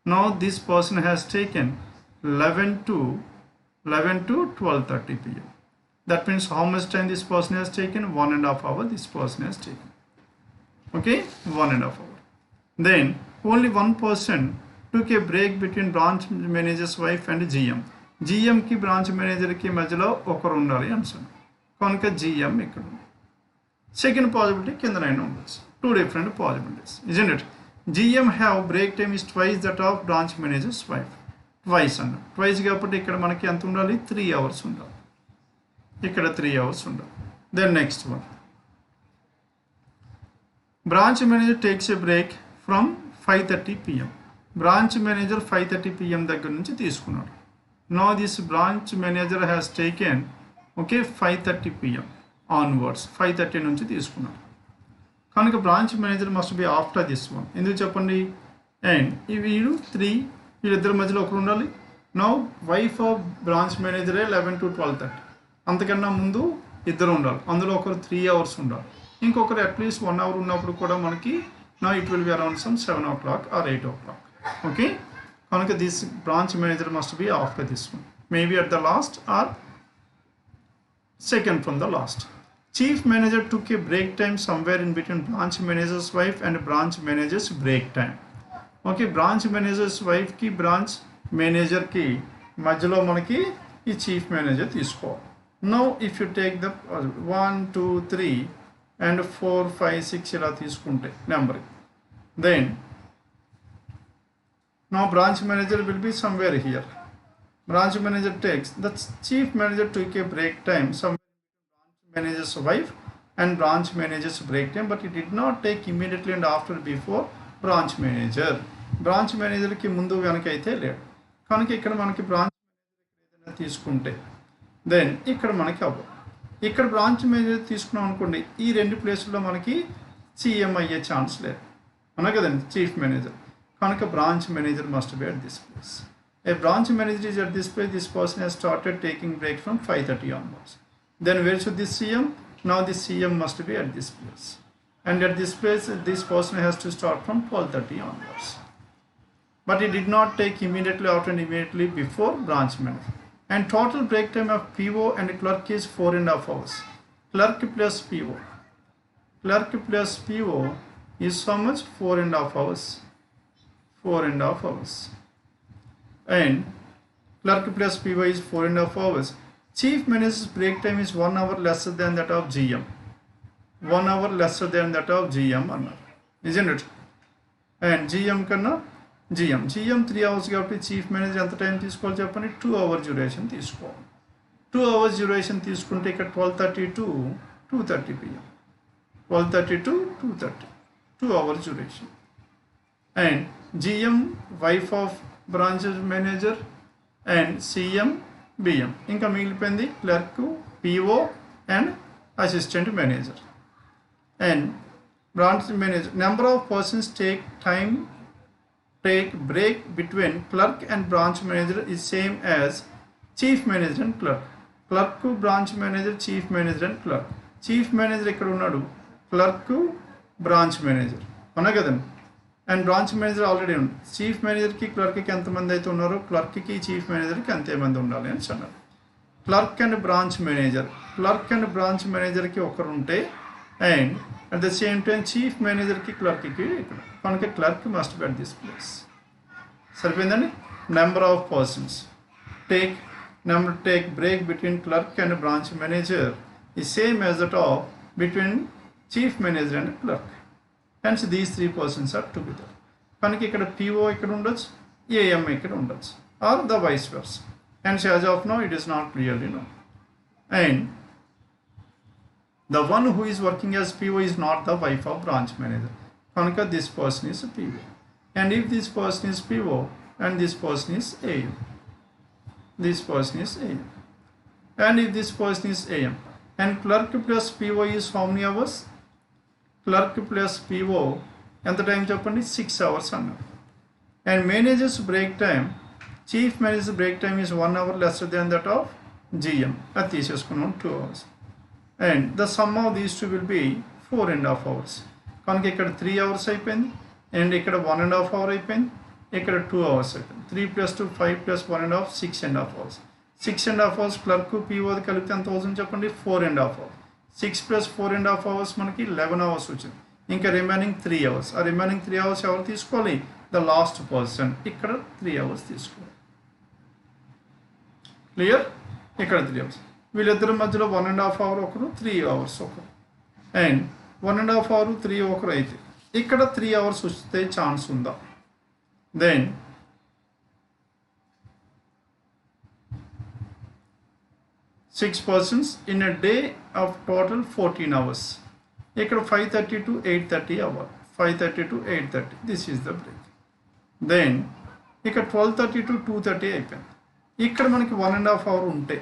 Now this person has taken 11 to 12:30 p.m. That means how much time this person has taken? 1.5 hours this person has taken. Okay, 1.5 hours. Then only one person took a break between branch manager's wife and GM. GM की branch manager की మధ్యలో ఒకరు ఉండాలి అంటున్నాను కనుక GM ఇక్కడ ఉంది. Second possibility కింద 9 ఉండొచ్చు. 2 different possibilities, isn't it? GM have break time is twice that of branch manager's wife. Twice అన్న twice కాబట్టి ఇక్కడ మనకి ఎంత ఉండాలి? 3 hours ఉండాలి. ఇక్కడ 3 hours ఉండాలి. Then next one. Branch manager takes a break from 5:30 p.m. Branch manager 5:30 p.m. దగ్గర నుంచి తీసుకున్నాడు. Now this branch manager has taken 5:30 p.m. onwards. 5:30 నుంచి తీసుకున్నాడు కనుక branch manager must be after this one. ఎందుకు చెప్పండి? అండ్ వీళ్ళిద్దరి మధ్యలో ఒకరు ఉండాలి. నౌ వైఫ్ ఆఫ్ బ్రాంచ్ మేనేజరే 11 to 12:30. అంతకన్నా ముందు ఇద్దరు ఉండాలి. అందులో ఒకరు 3 hours ఉండాలి. ఇంకొకరు అట్లీస్ట్ 1 hour ఉన్నప్పుడు కూడా మనకి నా it will be around some 7 o'clock or 8 o'clock. Okay, కనుక this branch manager must be after this one. Maybe at the last or second from the last. Chief manager took a break time somewhere in between branch manager's wife and branch manager's break time. Okay, branch manager's wife ki branch manager ki మధ్యలో మనకి ఈ chief manager తీసుకోవాలి. Now if you take the 1 2 3 and 4 5 6 ఇలా తీసుకుంటే number, then now branch manager will be somewhere here. Branch manager takes, the chief manager took a break time somewhere between branch manager's wife and branch manager's break time, but he did not take immediately and after before branch manager. Branch manager కి ముందు వెనక అయితే లేడు కనుక ఇక్కడ మనకి branch manager ఏదైనా తీసుకుంటే దెన్ ఇక్కడ మనకి అవ్వదు. ఇక్కడ బ్రాంచ్ మేనేజర్ తీసుకున్నాం అనుకోండి, ఈ 2 ప్లేసుల్లో మనకి సీఎం అయ్యే ఛాన్స్ లేదు అన్నా కదండి చీఫ్ మేనేజర్. కనుక branch manager must be at this place. A branch manager is at this place. This person has started taking break from 5:30 onwards. Then where should this CM? Now this CM must be at this place. And at this place, this person has to start from 12:30 onwards. But he did not take immediately after and immediately before branch manager. And total break time of PO and clerk is 4.5 hours. Clerk plus PO. Clerk plus PO is how much? 4.5 hours. 4.5 hours. And clerk plus PO is 4.5 hours. Chief manager's break time is 1 hour lesser than that of GM. 1 hour lesser than that of GM అన్నారు, isn't it? And GM కన్నా GM 3 hours కాబట్టి chief manager ఎంత time తీసుకోవాలి చెప్పండి, 2 hours duration తీసుకోవాలి. 2 hours duration తీసుకుంటే ఇక్కడ 12:30 to 2:30 PM, 12:30 to 2:30, 2 hours duration. And GM wife of branch manager and CM BM, ఇంకా మిగిలిపోయింది clerk, PO and assistant manager. And branch manager number of persons take break between clerk and branch manager is same as chief manager and clerk. Clerk, branch manager, chief manager and clerk. Chief manager ఇక్కడ ఉన్నాడు, clerk, branch manager అవునా కదండి. And branch manager already ఉంది. Chief మేనేజర్కి క్లర్క్కి ఎంతమంది అయితే ఉన్నారో క్లర్క్కి chief మేనేజర్కి అంతేమంది ఉండాలి అని అన్నారు. క్లర్క్ అండ్ బ్రాంచ్ మేనేజర్కి ఒకరు ఉంటే and at the same time chief మేనేజర్కి క్లర్క్కి ఇక్కడ కనుక clerk must be at this place. సరిపోయిందండి. Number of persons take break between clerk and branch manager ఈ same as that of between chief manager and clerk. Hence these 3 persons are together. కనుక ఇక్కడ PO ఇక్కడ ఉండొచ్చు, AM ఇక్కడ ఉండొచ్చు, or the vice versa. Hence as of no it is not clearly no. And the one who is working as PO is not the wife of branch manager. Kanaka this person is PO. And if this person is PO and this person is AM, this person is AM. And if this person is AM, and clerk plus PO is how many hours? Clerk plus PO and the time చెప్పండి 6 hours అన్నారు. And manager's break time, chief manager's break time is 1 hour lesser than that of GM. అది తీసేసుకున్నాం 2 hours. And the sum of these two will be 4.5 hours. కనుక ఇక్కడ 3 hours అయిపోయింది and ఇక్కడ 1.5 hour అయిపోయింది, ఇక్కడ 2 hours అయిపోయింది. 3 + 2 5 + 1.5 6.5 hours. 6.5 hours క్లర్క్ పిఓది కలిపితే ఎంత అవుతుంది చెప్పండి, 4.5 hours. 6 + 4.5 hours మనకి 11 hours వచ్చింది. ఇంకా రిమైనింగ్ 3 hours. ఆ రిమైనింగ్ 3 hours ఎవరు తీసుకోవాలి, ద లాస్ట్ పర్సన్. ఇక్కడ 3 hours తీసుకోవాలి. క్లియర్. ఇక్కడ 3 hours. వీళ్ళిద్దరి మధ్యలో 1.5 hour ఒకరు, 3 hours ఒకరు. అండ్ 1.5 hour 3 ఒకరు అయితే ఇక్కడ 3 hours వస్తే ఛాన్స్ ఉందా? Then 6 persons in a day of total 14 hours. ఇక్కడ 5:30 to 8:30 hour, 5:30 to 8:30 this is the break. Then ఇక్కడ 12:30 to 2:30 అయిపోయింది. ఇక్కడ మనకి 1.5 hour ఉంటే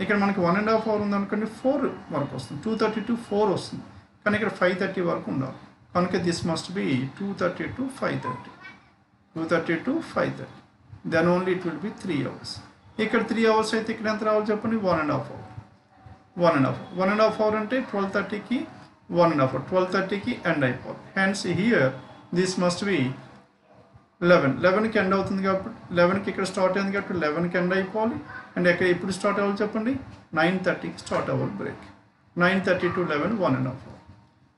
ఇక్కడ మనకి 1.5 hour ఉందనుకోండి 4 వరకు వస్తుంది, 2:30 to 4 వస్తుంది. కానీ ఇక్కడ 5:30 వరకు ఉండాలి. కనుక this must be 2:30 to 5:30, 2:30 to 5:30. Then only it will be 3 hours. ఇక్కడ 3 hours అయితే ఇక్కడ ఎంత రావాలి చెప్పండి, 1.5 hour. 1.5 hour అంటే 12:30కి 1.5 hour, 12:30కి ఎండ్ అయిపోవాలి. Hence here this must be 11కి ఎండ్ అవుతుంది కాబట్టి 11కి ఇక్కడ స్టార్ట్ అయింది కాబట్టి 11కి ఎండ్ అయిపోవాలి. అండ్ ఇక్కడ ఎప్పుడు స్టార్ట్ అవ్వాలి చెప్పండి, 9:30కి స్టార్ట్ అవ్వాలి బ్రేక్. 9:30 to 11 1.5 hour.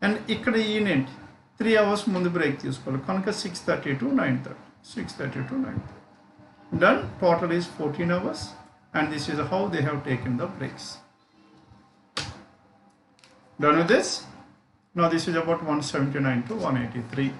అండ్ ఇక్కడ ఈయనేంటి 3 hours ముందు బ్రేక్ తీసుకోవాలి. కనుక 6:30 to 9:30, 6:30 to 9:30. Done. Total is 14 hours and this is how they have taken the breaks. Done with this? Now this is about 179 to 183.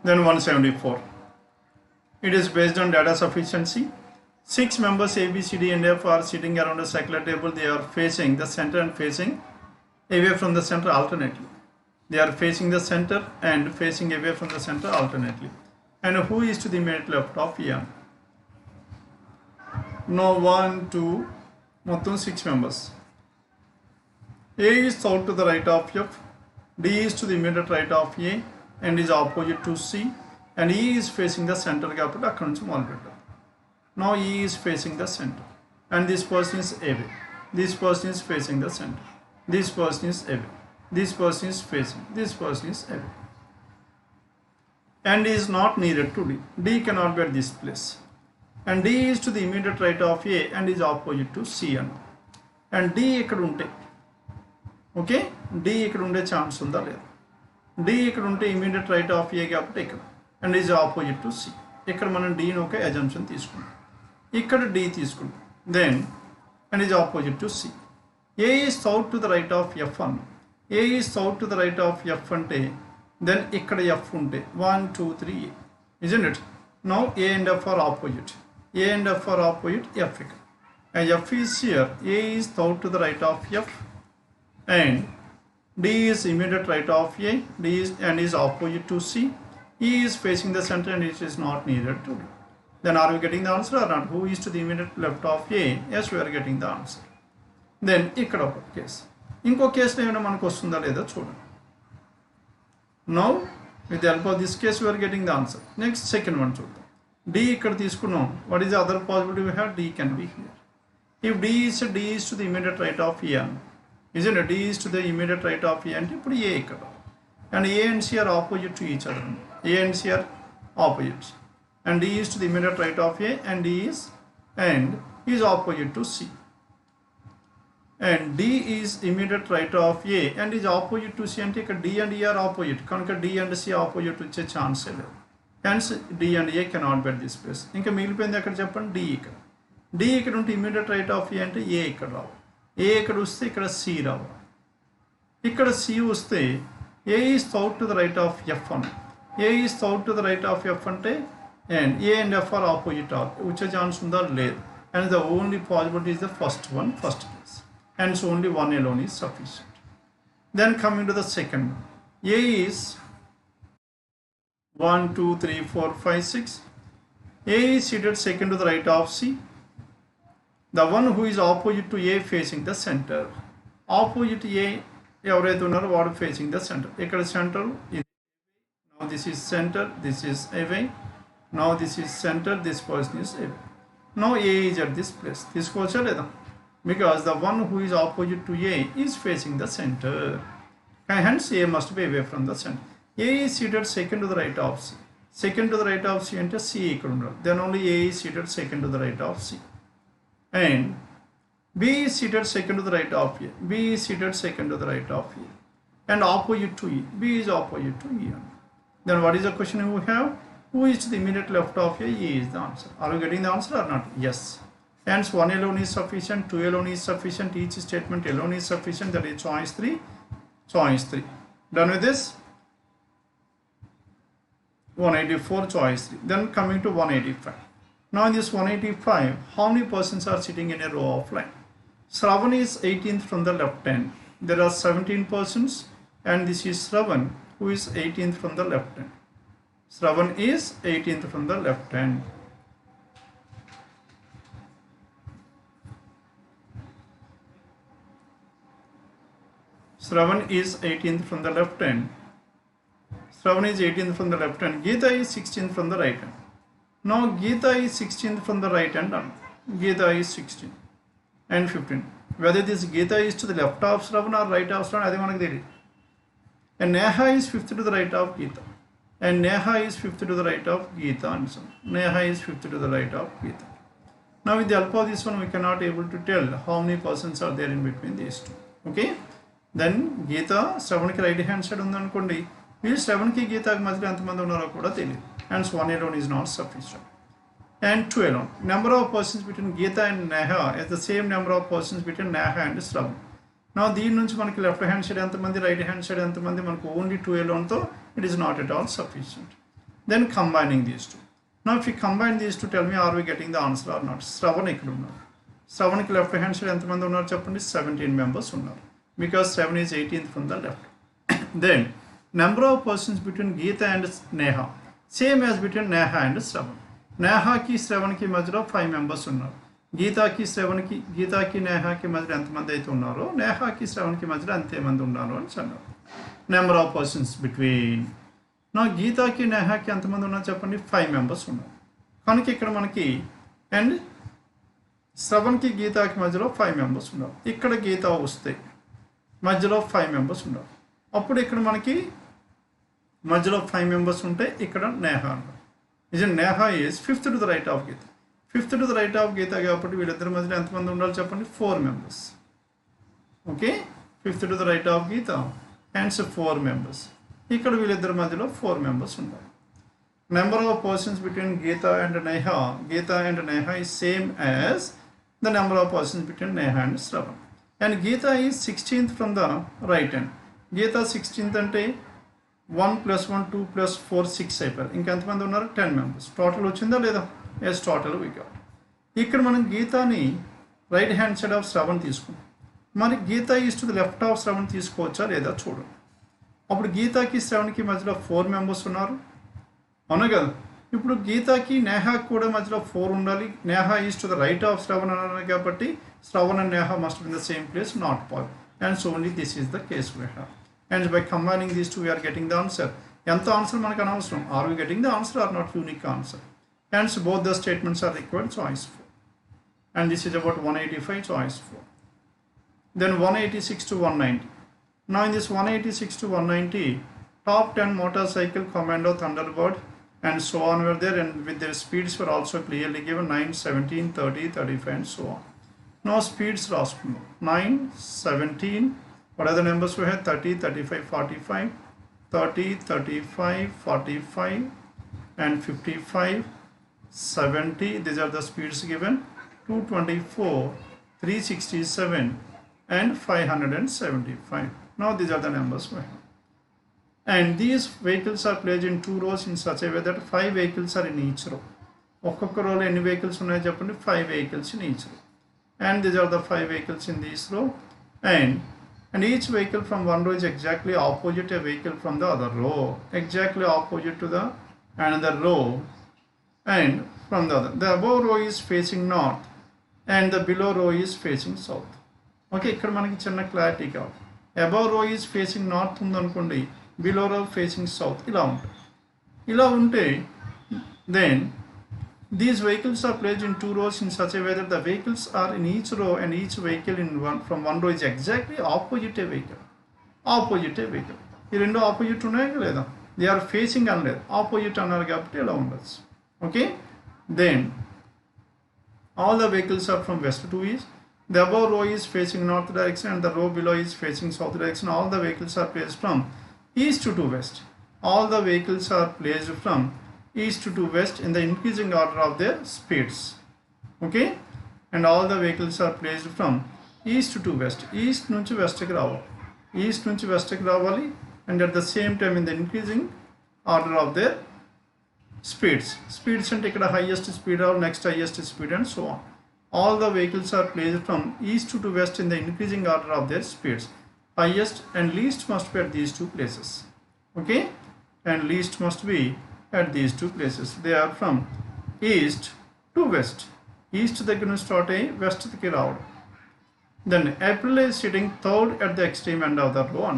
Then 174. It is based on data sufficiency. 6 members A, B, C, D and F are sitting around a circular table. They are facing the center and facing away from the center alternately. They are facing the center and facing away from the center alternately. And who is to the immediate left of M? No, 1, 2, మొత్తం 6 members. A is south to the right of F, D is to the immediate right of A and is opposite to C, and E is facing the center కాబట్టి అక్కడ నుంచి మొదలు పెట్టారు. Now E is facing the center and this person is away. This person is facing the center. This person is away. This person is facing. This person is away. And is not needed to D. D cannot be at this place. And D is to the immediate right of A and is opposite to C and D ఇక్కడ ఉంటే okay, D ఇక్కడ ఉండే chance ఉందా లేదా? D ఇక్కడ ఉంటే immediate right of ఏ కాబట్టి ఇక్కడ, and is opposite to C. ఇక్కడ మనం D ని ఒక assumption తీసుకుంటాం, ఇక్కడ D తీసుకుంటాం, then and is opposite to C. A is south to the right of F1. A is south to the right of F అంటే then ఇక్కడ F ఉంటే 1 2 3 A, isn't it? Now A and F are opposite. A and F are opposite F ఇక్కడ. And F is here. A is south to the right of F and D is immediate right of A. D is and is opposite to C. E is facing the center and it is not needed to do. Then are we getting the answer or not? Who is to the immediate left of A? Yes, we are getting the answer. Then ఇక్కడ ఒక case, ఇంకో కేసులో ఏమైనా మనకు వస్తుందా లేదా చూడండి. Now with the help of this case we are getting the answer. Next second one చూద్దాం. D ఇక్కడ తీసుకున్నాం. What is the other possibility we have? D can be here. If D is to the immediate right of A, isn't it? D is to the immediate right of A అంటే ఇప్పుడు A ఇక్కడ, and A and C are opposite to each other. A and C are opposites, and D is to the immediate right of A and D is opposite to C, and D is immediate right of A and is opposite to C అంటే ఇక్కడ D and E are opposite, కనుక D and C opposite వచ్చే chance లేదు, hence D and A cannot be at this place. ఇంకా మిగిలిపోయింది ఎక్కడ చెప్పండి? D ఇక్కడ. D ఇక్కడ ఉంటే immediate right of A అంటే A ఇక్కడ రావాలి, A ఇక్కడ వస్తే ఇక్కడ C రావాలి, ఇక్కడ C వస్తే A is south to the right of F1. A is south to the right of F అంటే and A and F are opposite వచ్చే ఛాన్స్ ఉందా? లేదు, and the only possibility is the first case, and so only one alone is sufficient. Then coming to the second one, A is 1 2 3 4 5 6. A is seated second to the right of C. The one who is opposite to A facing the center. Opposite A ఎవరైతే ఉన్నారో వాడు facing the center. ఇక్కడ center is, now this is center, this is away. Now this is center, this person is away. Now A is at this place. తీసుకోవచ్చా లేదా? Because the one who is opposite to A is facing the center, and hence A must be away from the center. A is seated second to the right of C. Second to the right of C అంటే C ఇక్కడ ఉండాలి. Then only A is seated second to the right of C. And B is seated second to the right of A. B is seated second to the right of A. And opposite to E. B is opposite to E. Then what is the question we have? Who is to the immediate left of A? E is the answer. Are you getting the answer or not? Yes. Hence 1 alone is sufficient, 2 alone is sufficient, each statement alone is sufficient. That is choice 3. Choice 3. Done with this? 184 choice 3. Then coming to 185. Now in this 185, how many persons are sitting in a row of line? Shravan is 18th from the left hand. There are 17 persons, and this is Shravan who is 18th from the left hand. Shravan is 18th from the left hand. Shravan is 18th from the left hand. Shravan is 18th from the left hand. Geeta is 16th from the right hand. Now Geeta is 16th from the right hand. Geeta is 16 and 15. Whether this Geeta is to the left of Shravan or right of Shravan, అది మనకు తెలియదు. And Neha is 5th to the right of Geeta. And Neha is 5th to the right of Geeta. And so Neha is 5th to the right of Geeta. Now with the help of this one, we cannot able to tell how many persons are there in between these two. Okay. Then Geeta Shravanకి right hand side ఉందనుకోండి, వీళ్ళు Shravanకి గీతాకి మధ్యలో ఎంతమంది ఉన్నారో కూడా తెలియదు. Hence 1 alone is not sufficient. And 2 alone. Number of persons between Geeta and Neha is the same number of persons between Neha and Shravan. Now దీని నుంచి మనకి లెఫ్ట్ హ్యాండ్ సైడ్ ఎంతమంది, రైట్ హ్యాండ్ సైడ్ ఎంతమంది, మనకు only 2 alone తో it is not at all sufficient. Then combining these two. Now if you combine these two, tell me, are we getting the answer or not? Shravan ఇక్కడ ఉన్నారు. Shravanకి left hand side ఎంతమంది ఉన్నారు చెప్పండి? 17 members ఉన్నారు. Because 7 is 18th from the left. Then number of persons between Geeta and Neha, same as between Neha and Shravan. Nehaకి Shravanకి మధ్యలో 5 members ఉన్నారు. గీతాకి నేహాకి మధ్యలో ఎంతమంది అయితే ఉన్నారో, నేహాకి శ్రవణ్కి మధ్యలో అంతేమంది ఉన్నారు అని అన్నారు. Number of persons between. నా గీతాకి నేహాకి ఎంతమంది ఉన్నారు చెప్పండి? 5 members ఉన్నారు. కనుక ఇక్కడ మనకి అండ్ శ్రవణ్కి గీతాకి మధ్యలో 5 members ఉన్నారు. ఇక్కడ గీత వస్తే మధ్యలో 5 members ఉన్నారు. అప్పుడు ఇక్కడ మనకి మధ్యలో 5 members ఉంటే ఇక్కడ నేహా ఉన్నారు. నిజం Neha is 5th to the right of Geetha. 5th to the right of Geetha కాబట్టి వీళ్ళిద్దరి మధ్యలో ఎంతమంది ఉండాలి చెప్పండి? 4 members. Okay, 5th to the right of Geetha and 4 members. ఇక్కడ వీళ్ళిద్దరి మధ్యలో 4 members ఉండాలి. number of persons between Geeta and Neha is same as the number of persons between Neha and Shravan. And Geeta is 16th from the right hand. Geeta 16th ante 1 plus 1, 2 plus 4, 6 అయిపోయారు. ఇంకెంతమంది ఉన్నారు? 10 members. Total వచ్చిందా లేదా? Yes, total we got. ఇక్కడ మనం గీతాని right hand side of Shravan తీసుకుంటాం. మరి Geetha is to the left of Shravan తీసుకోవచ్చా లేదా చూడండి. అప్పుడు గీతాకి శ్రవణ్కి మధ్యలో 4 members ఉన్నారు, అవునా కదా? ఇప్పుడు గీతాకి నేహాకి కూడా మధ్యలో 4 ఉండాలి. Neha is to the right of Shravan అన్నారు కాబట్టి Shravan and Neha must be in the same place, not point. And so only this is the case we have. And by combining these two we are getting the answer. ఎంత answer మనకు అనవసరం. Are we getting the answer or not? Unique answer. Hence both the statements are required, choice 4. And this is about 185, choice 4. Then 186 to 190. Now in this 186 to 190, top 10 motorcycle Commando Thunderbird and so on were there, and with their speeds were also clearly given 9, 17, 30, 35 and so on. Now speeds రాసుకుందాం. 9, 17, what are the numbers we have? 30, 35, 45, 30, 35, 45 and 55, 70. These are the speeds given. 224, 367 and 575. Now these are the numbers we have. And these vehicles are placed in 2 rows in such a way that 5 vehicles are in each row. ఒక్కొక్క రోలో ఎన్ని vehicles ఉన్నాయో చెప్పండి? 5 vehicles in each row. And these are the 5 vehicles in this row. And each vehicle from one row is exactly opposite a vehicle from the other row, exactly opposite to the another row and from the other. The above row is facing north and the below row is facing south. Okay, ఇక్కడ మనకి చిన్న clarity కావాలి. above row is facing north ఉందనుకోండి, below row facing south, ఇలా ఉంటుంది. ఇలా ఉంటే then these vehicles are placed in 2 rows in such a way that the vehicles are in each row and each vehicle from one row is exactly opposite a vehicle. Opposite a vehicle. ఈ రెండు opposite ఉన్నాయా లేదా? They are facing అనలేదు, opposite అన్నారు కాబట్టి ఇలా ఉండొచ్చు. Okay, then all the vehicles are from west to east. The above row is facing north direction and the row below is facing south direction. All the vehicles are placed from east to west. All the vehicles are placed from east to west in the increasing order of their speeds. Okay, and all the vehicles are placed from east to west. East nunchi west ki ravali, east nunchi west ki ravali, and at the same time in the increasing order of their speeds. Speeds ante ikkada highest speed or next highest speed and so on. All the vehicles are placed from east to west in the increasing order of their speeds. Highest and least must be at these 2 places. Okay, and least must be at these 2 places. They are from east to west. East దగ్గర నుంచి start అయ్యి వెస్ట్కి రావడం. Then April is sitting third at the extreme end of the row.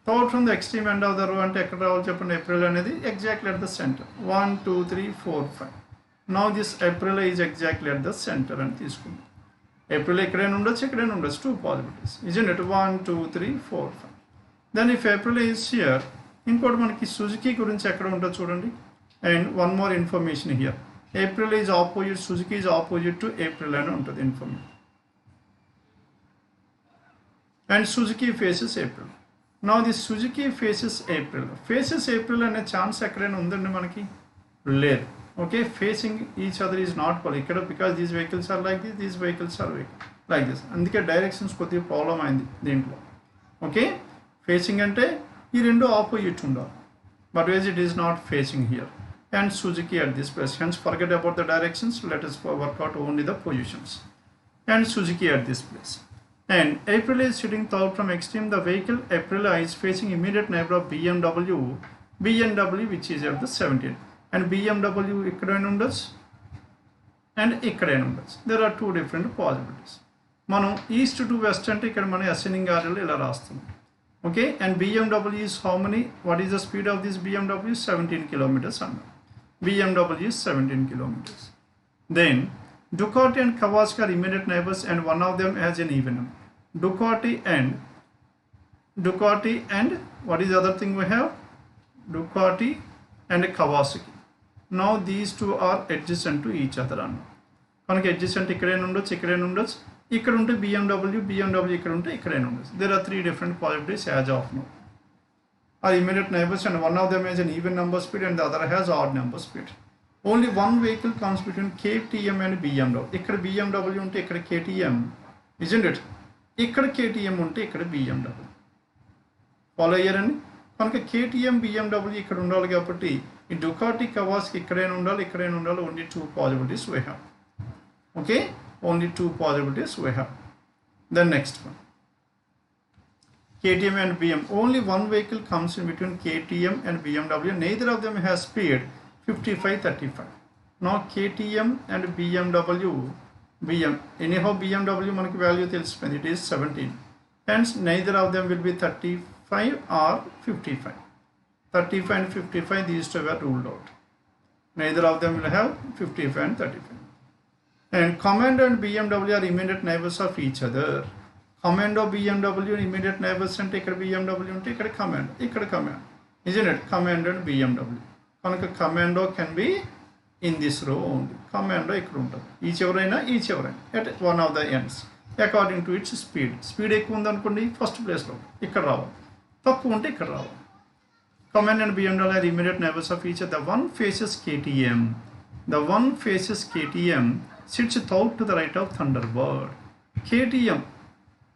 Third from the extreme end of the row అంటే ఎక్కడ రావాలి చెప్పండి? April అనేది exactly at the center. 1, 2, 3, 4, 5. Now this April is exactly at the center అని తీసుకుందాం. April ఎక్కడైనా ఉండొచ్చు, ఎక్కడైనా ఉండొచ్చు. 2 possibilities. Isn't it? 1, 2, 3, 4, 5. Then if April is here, ఇంకోటి మనకి సుజుకి గురించి ఎక్కడ ఉంటుందో చూడండి. And one more information here. April is opposite, Suzuki is opposite to April అని ఉంటుంది ఇన్ఫర్మేషన్. And Suzuki faces April. Now this Suzuki faces April. Faces April అనే ఛాన్స్ ఎక్కడైనా ఉందండి మనకి? లేదు. Okay, facing each other is not పాల్ ఇక్కడ, because these vehicles are like this, these vehicles are like this. అందుకే డైరెక్షన్స్ కొద్దిగా ప్రాబ్లం అయింది దీంట్లో. ఓకే, ఫేసింగ్ అంటే ఈ రెండు ఆపోజిట్ ఉండాలి, but veg it is not facing here. And Suzuki at this place. Hence forget about the directions, let us work out only the positions. And Suzuki at this place. And April is sitting third from extreme. The vehicle Aprilia is facing immediate neighbor of BMW which is at the 17. And BMW ikkadaina undachchu and ikkadaina undachchu. There are 2 different possibilities. మనం east to west అంటే ఇక్కడ మనం ascending ఆర్డర్లో ఇలా రాస్తున్నాం. Okay, and BMW is how many? What is the speed of this BMW? 17 kilometers under. BMW is 17 kilometers. Then Ducati and Kawasaki are immediate neighbors and one of them has an even number. Ducati and what is the other thing we have? Ducati and Kawasaki. Now these 2 are adjacent to each other. మనకి adjacent ఇక్కడైనా ఉండొచ్చు, ఇక్కడైనా ఉండొచ్చు, ఇక్కడ ఉంటే BMW ఇక్కడ ఉంటే ఇక్కడైనా ఉండొచ్చు. There are 3 different possibilities as of now. are immediate neighbors and one of them has an even number speed and the other has odd number speed. Only one vehicle comes between KTM and BMW. ఇక్కడ BMW ఉంటే ఇక్కడ KTM, isn't it? ఇక్కడ KTM ఉంటే ఇక్కడ BMW. Follow అయ్యారని? కనుక KTM BMW ఇక్కడ ఉండాలి కాబట్టి ఈ Ducati Kawasaki ఇక్కడైనా ఉండాలి, ఇక్కడైనా ఉండాలి. Only two possibilities we have. Okay? Only two possibilities we have. Then next one. KTM and BM. Only one vehicle comes in between KTM and BMW. Neither of them has speed 55-35. Now KTM and BMW, anyhow BMW మనకి value తెలిసిపోయింది, it is 17. Hence neither of them will be 35 or 55. 35 and 55, these two were ruled out. Neither of them will have 55 and 35. And Commando and BMW are immediate neighbors of each other. Commando BMW immediate neighbors అంటే ఇక్కడ BMW ఉంటే ఇక్కడ Commando, ఇక్కడ Commando, isn't it? Commando and BMW. కనుక Commando can be in this row only. Commando ఇక్కడ ఉంటుంది, ఈ చివరైనా at one of the ends according to its speed. Speed ఎక్కువ ఉందనుకోండి ఫస్ట్ ప్లేస్లో ఇక్కడ రావాలి, తక్కువ ఉంటే ఇక్కడ రావాలి. Commando and BMW are immediate neighbors of each other. The one faces KTM. The one faces KTM sits thought to the right of Thunderbird.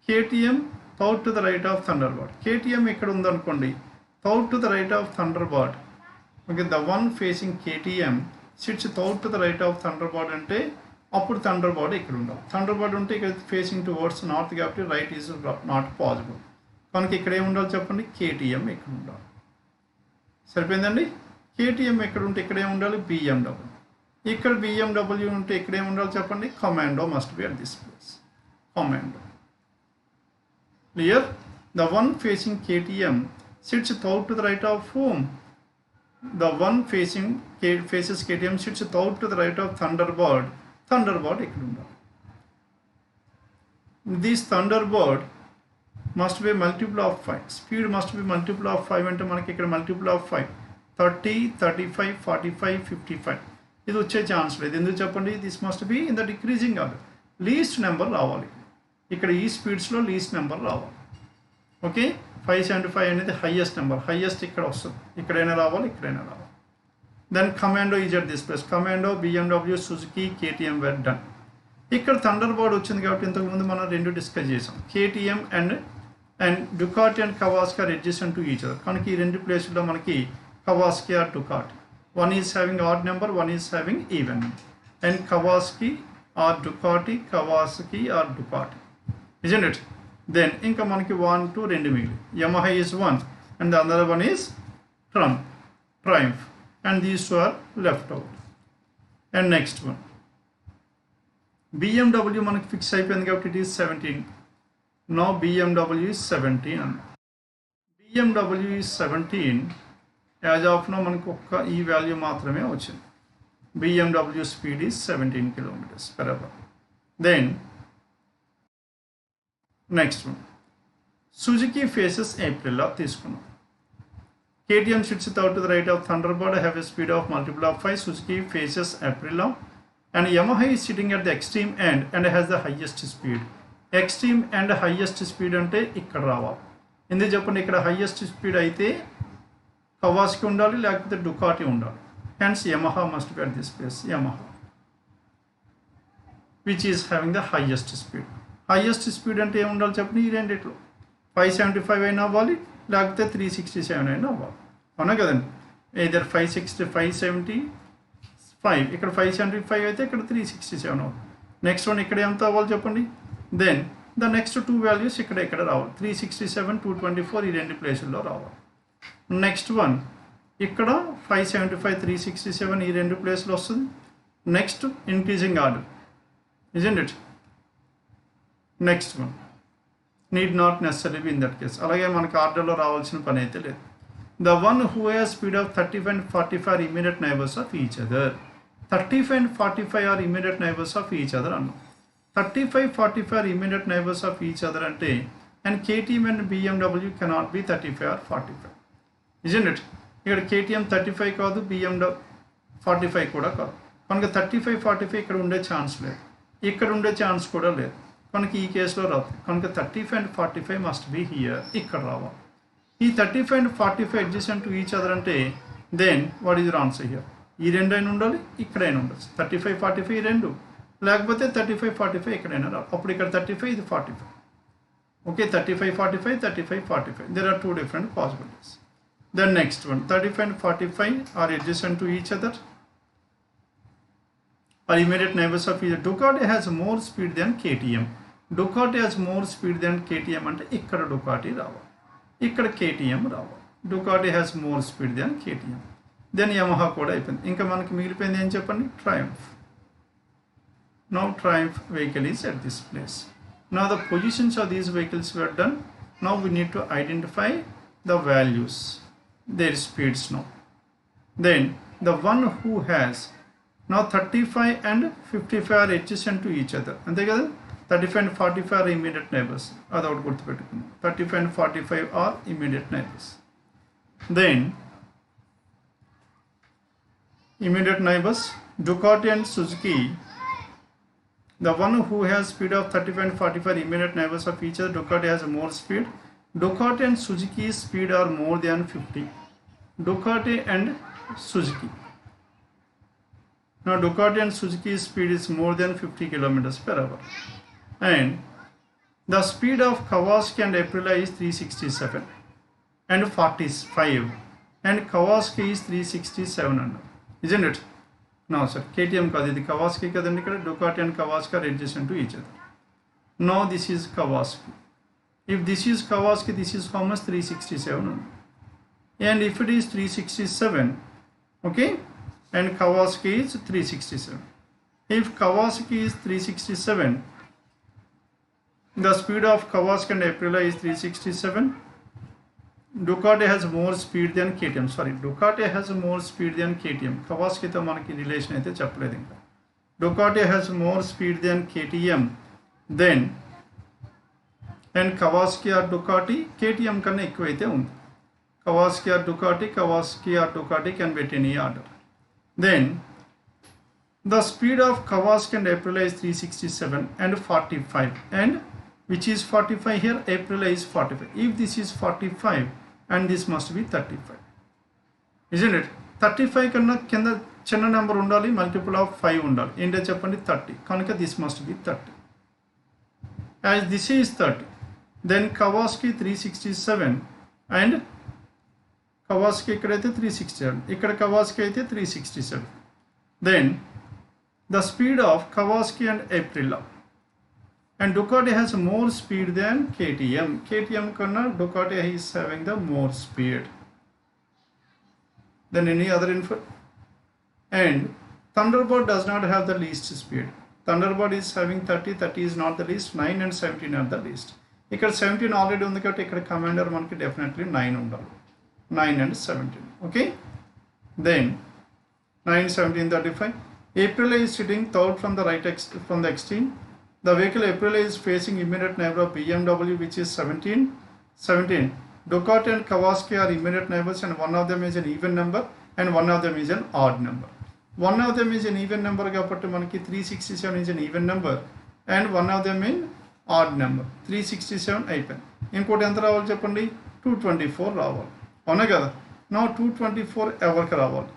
KTM thought to the right of Thunderbird. KTM ఇక్కడ ఉందనుకోండి, thought to the right of Thunderbird. Okay, the one facing KTM sits thought to the right of Thunderbird అంటే అప్పుడు Thunderbird ఇక్కడ ఉండాలి. Thunderbird ఉంటే ఇక్కడ facing towards north కాబట్టి right is not possible. కనుక ఇక్కడ ఏమి ఉండాలి చెప్పండి, KTM ఇక్కడ ఉండాలి. సరిపోయిందండి. KTM ఎక్కడ ఉంటే ఇక్కడ ఏమి ఉండాలి, BMW. ఇక్కడ BMW ఉంటే ఇక్కడ ఏమి ఉండాలి చెప్పండి, Commando must be at this place. Commando. Clear? The one facing KTM sits thought to the right of whom? The one faces KTM sits thought to the right of Thunderbird. Thunderbird ఇక్కడ ఉండాలి. This Thunderbird must be multiple of 5. Speed must be multiple of 5 అంటే మనకి ఇక్కడ multiple of 5. 30, 35, 45, 55. ఇది వచ్చే chance లేదు. ఎందుకు చెప్పండి, this must be in the decreasing order. Least number రావాలి. ఇక్కడ ఈ స్పీడ్స్లో లీస్ట్ నెంబర్ రావాలి. ఓకే, 575 అనేది హైయెస్ట్ నెంబర్, హైయెస్ట్ ఇక్కడ వస్తుంది, ఇక్కడైనా రావాలి, ఇక్కడైనా రావాలి. Then Commando is at this place. Commando, BMW, Suzuki, KTM were done. ఇక్కడ Thunderbird వచ్చింది కాబట్టి ఇంతకుముందు మనం రెండు డిస్కస్ చేసాం. KTM and Ducati and Kawasaki are adjacent to each other. కనుక ఈ రెండు ప్లేసుల్లో మనకి Kawasaki or Ducati. One is having odd number, one is having even. And Kawasaki or Ducati, Kawasaki or Ducati, isn't it? Then ఇంకా మనకి 1, 2 రెండు మిగిలి. Yamaha is 1 and the other one is Triumph. And these two are left out. And next one. BMW మనకి fix అయిపోయింది కాబట్టి it is 17. Now BMW is 17 అన్న. BMW is 17. As of now మనకు ఒక్క ఈ వాల్యూ మాత్రమే వచ్చింది. BMW speed is 17 km/h. Then next one, Suzuki faces Aprilia తీసుకున్నాం. KTM sits out to the right of Thunderbird, have a speed of multiple of 5. Suzuki faces Aprilia and Yamaha is sitting at the extreme end and has the highest speed. Extreme and highest speed అంటే ఇక్కడ రావాలి. ఎందుకు చెప్పండి, ఇక్కడ highest speed అయితే Kawasaki ఉండాలి, లేకపోతే Ducati ఉండాలి. Hence Yamaha must be at this place. Yamaha, which is having the highest speed. Highest speed అంటే ఏమి ఉండాలి చెప్పండి, ఈ రెండిట్లో 575 అయినా అవ్వాలి, లేకపోతే 367 అయినా అవ్వాలి. అవునా కదండి. either 560, 575, ఇక్కడ 575 అయితే ఇక్కడ 367 అవ్వాలి. నెక్స్ట్ వన్ ఇక్కడ ఎంత అవ్వాలి చెప్పండి. Then the next two values ఇక్కడ రావాలి. 367, 224 ఈ రెండు ప్లేసుల్లో రావాలి. నెక్స్ట్ వన్ ఇక్కడ 575, 367 ఈ రెండు ప్లేస్లో వస్తుంది. Next increasing order, isn't it? Next one need not necessary be in that case. అలాగే మనకు ఆర్డర్లో రావాల్సిన పని అయితే లేదు. The one who has speed of 35 and 45 are immediate neighbors of each other. 35 and 45 are immediate neighbors of each other అన్నాం. 35, 45 are immediate neighbors of each other అంటే and KTM and BMW cannot be 35 or 45, isn't it? ఇక్కడ KTM 35 కాదు, BMW 45 కూడా కాదు. కనుక 35, 45 ఇక్కడ ఉండే chance లేదు, ఇక్కడ ఉండే ఛాన్స్ కూడా లేదు. కనుక ఈ కేసులో రాదు. కనుక 35 and 45 మస్ట్ బి హియర్, ఇక్కడ రావాలి. ఈ 35 and 45 adjacent to each other అంటే then what is your answer here? ఈ రెండు అయినా ఉండాలి, ఇక్కడైనా ఉండొచ్చు. 35 45 రెండు, లేకపోతే 35 45 ఎక్కడైనా రావాలి. అప్పుడు ఇక్కడ 35, ఇది 45. Okay, 35 45 35 45. There are two different possibilities. Then next one, 35 and 45 are adjacent to each other, are immediate neighbors of each other. Ducati has more speed than KTM. Ducati has more speed than KTM అంటే ఇక్కడ Ducati రావాలి, ఇక్కడ KTM రావాలి. Ducati has more speed than KTM. Then Yamaha కూడా అయిపోయింది. ఇంకా మనకి మిగిలిపోయింది ఏం చెప్పండి? Triumph. Now Triumph vehicle is at this place. Now the positions of these vehicles were done. Now we need to identify the values, their speeds now. Then the one who has now 35 and 55 are adjacent to each other. అంతే కదా, 35 and 45 are immediate neighbors. అది ఒకటి గుర్తుపెట్టుకుందాం. 35 and 45 are immediate neighbors. Then immediate neighbors, Ducati and Suzuki. The one who has speed of 35 and 45 immediate neighbors of each other. Ducati has more speed. Ducati and Suzuki's speed are more than 50. Ducati and Suzuki. Now Ducati and Suzuki's speed is more than 50 kilometers per hour. And the speed of Kawasaki and Aprilia is 367 and 45. And Kawasaki is 367, isn't it? No sir, KTM కాదు, ఇది Kawasaki కదండి. ఇక్కడ Ducati and Kawasaki are adjacent to each other. Now this is Kawasaki. If this is Kawasaki, this is how much? 367. And if it is 367, okay, and Kawasaki is 367. If Kawasaki is 367, the speed of Kawasaki and Aprilia is 367. Ducati has more speed than KTM. Sorry, Ducati has more speed than KTM. Kawasaki తో మనకి relation అయితే చెప్పలేదు ఇంకా. Ducati has more speed than KTM. Then and Kawasaki or Ducati KTM కన్నా ఎక్కువైతే ఉంది. Kawasaki or Ducati, Kawasaki or Ducati can be at any order. Then the speed of Kawasaki and Aprilia is 367 and 45, and which is 45 here, Aprilia is 45. If this is 45 and this must be 35, isn't it? 35 కన్నా కింద చిన్న number ఉండాలి, multiple of 5 ఉండాలి. ఏంటో చెప్పండి? 30. కనుక this must be 30. As this is 30, then Kawasaki 367 and Kawasaki ఇక్కడైతే 367, ఇక్కడ Kawasaki అయితే 367. Then the speed of Kawasaki and Aprilia, and Ducati has more speed than KTM. KTM konna Ducati is having the more speed than any other info. And Thunderbird does not have the least speed. Thunderbird is having 30. 30 is not the least. 9 and 17 are the least. ఇక్కడ 17 already ఉంది కాబట్టి ఇక్కడ commander మనకి definitely 9 ఉండాలి. 9 and 17. Okay. Then 9 17 35. Aprilia is sitting third from the right from the extreme. The vehicle Aprilia is facing immediate neighbor of BMW, which is 17. Ducati and Kawasaki are immediate neighbors, and one of them is an even number and one of them is an odd number. One of them is an even number కాబట్టి మనకి 367 is an even number and one of them is odd number. 367 అయిపోయింది. ఇంకోటి ఎంత రావాలి చెప్పండి? 224 రావాలి, అవునా కదా? నా 224 ఎవరికి రావాలి?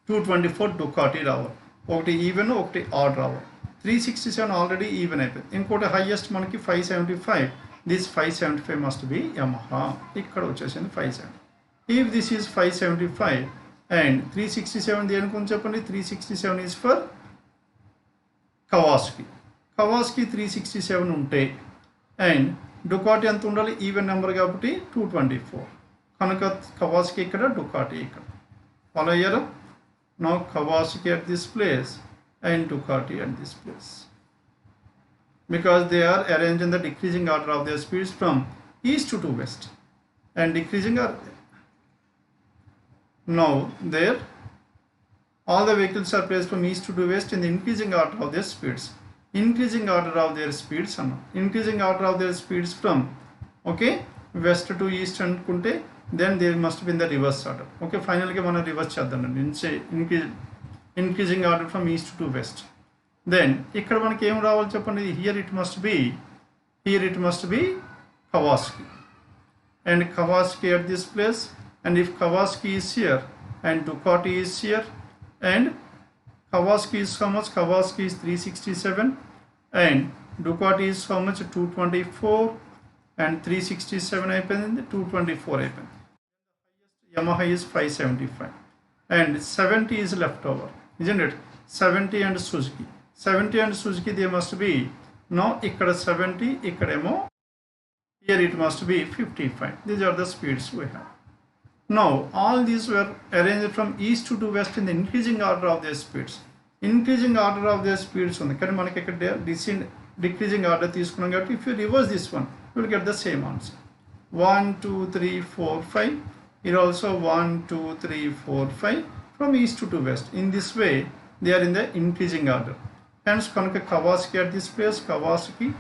224 Ducati రావాలి. ఒకటి ఈవెన్ ఒకటి ఆడ్ రావాలి. 367 ఆల్రెడీ ఈవెన్ అయిపోయింది. ఇంకోటి హైయెస్ట్ మనకి 575. This 575 must be Yamaha. ఇక్కడ వచ్చేసింది 570. ఇఫ్ దిస్ ఈజ్ 575 అండ్ 367 దేనికి ఉంది చెప్పండి? 367 ఈజ్ ఫర్ Kawasaki. 367 ఉంటే అండ్ Ducati ఎంత ఉండాలి? ఈవెన్ నెంబర్ కాబట్టి 224. కనుక Kawasaki ఇక్కడ, Ducati ఇక్కడ. ఫాలో అయ్యారా? Now Kawasaki at this place and Ducati at this place, because they are arranged in the decreasing order of their speeds from east to west, and decreasing are now there. All the vehicles are placed from east to west in the increasing order of their speeds. Increasing order of their speeds and increasing order of their speeds from okay west to east అనుకుంటే then there must be in the reverse order. Okay, finally గా మనం reverse చేద్దామండి. increasing order from east to west. Then ఇక్కడ మనకి ఏం రావాలి చెప్పండి? here it must be Kawasaki. and Kawasaki at this place, and if Kawasaki is here and Ducati is here, and Kawasaki is how much? Kawasaki is 367 and Ducati is how much? 224 and 367 and 224. Yamaha is 575 and 70 is left over, isn't it? 70 and Suzuki. 70 and Suzuki, they must be, now ikkada 70, ikkademo, here it must be 55. These are the speeds we have. Now, all these were arranged from east to west in the increasing order of their speeds. Increasing order of their speeds on the decreasing order. If you reverse this one, you will get the same answer. 1, 2, 3, 4, 5. Here also 1, 2, 3, 4, 5 from east to west. In this way, they are in the increasing order. Hence, Kawasaki at this place, Kawasaki,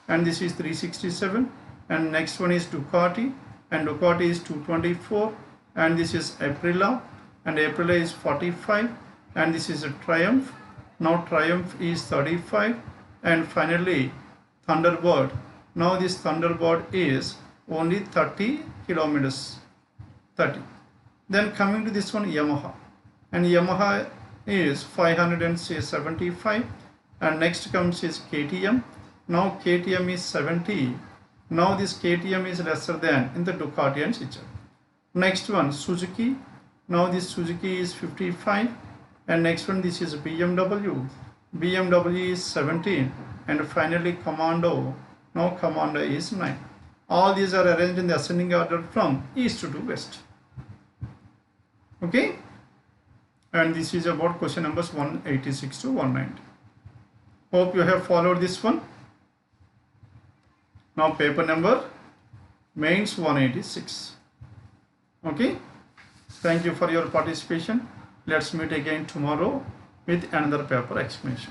and this is 367, and next one is Ducati, and Ducati is 224, and this is Aprilia, and Aprilia is 45, and this is a Triumph. Now Triumph is 35, and finally Thunderbird. Now this Thunderbird is only 30 kilometers. 30. Then coming to this one, Yamaha, and Yamaha is 575, and next comes is KTM. Now KTM is 70. Now this KTM is lesser than in the Ducati and Chicha. Next one, Suzuki. Now this Suzuki is 55, and next one, this is BMW. BMW is 17, and finally Commando. Now Commando is 9. All these are arranged in the ascending order from east to west. Okay, and this is about question numbers 186 to 190. Hope you have followed this one. Now paper number mains 186. Okay, thank you for your participation. Let's meet again tomorrow with another paper explanation.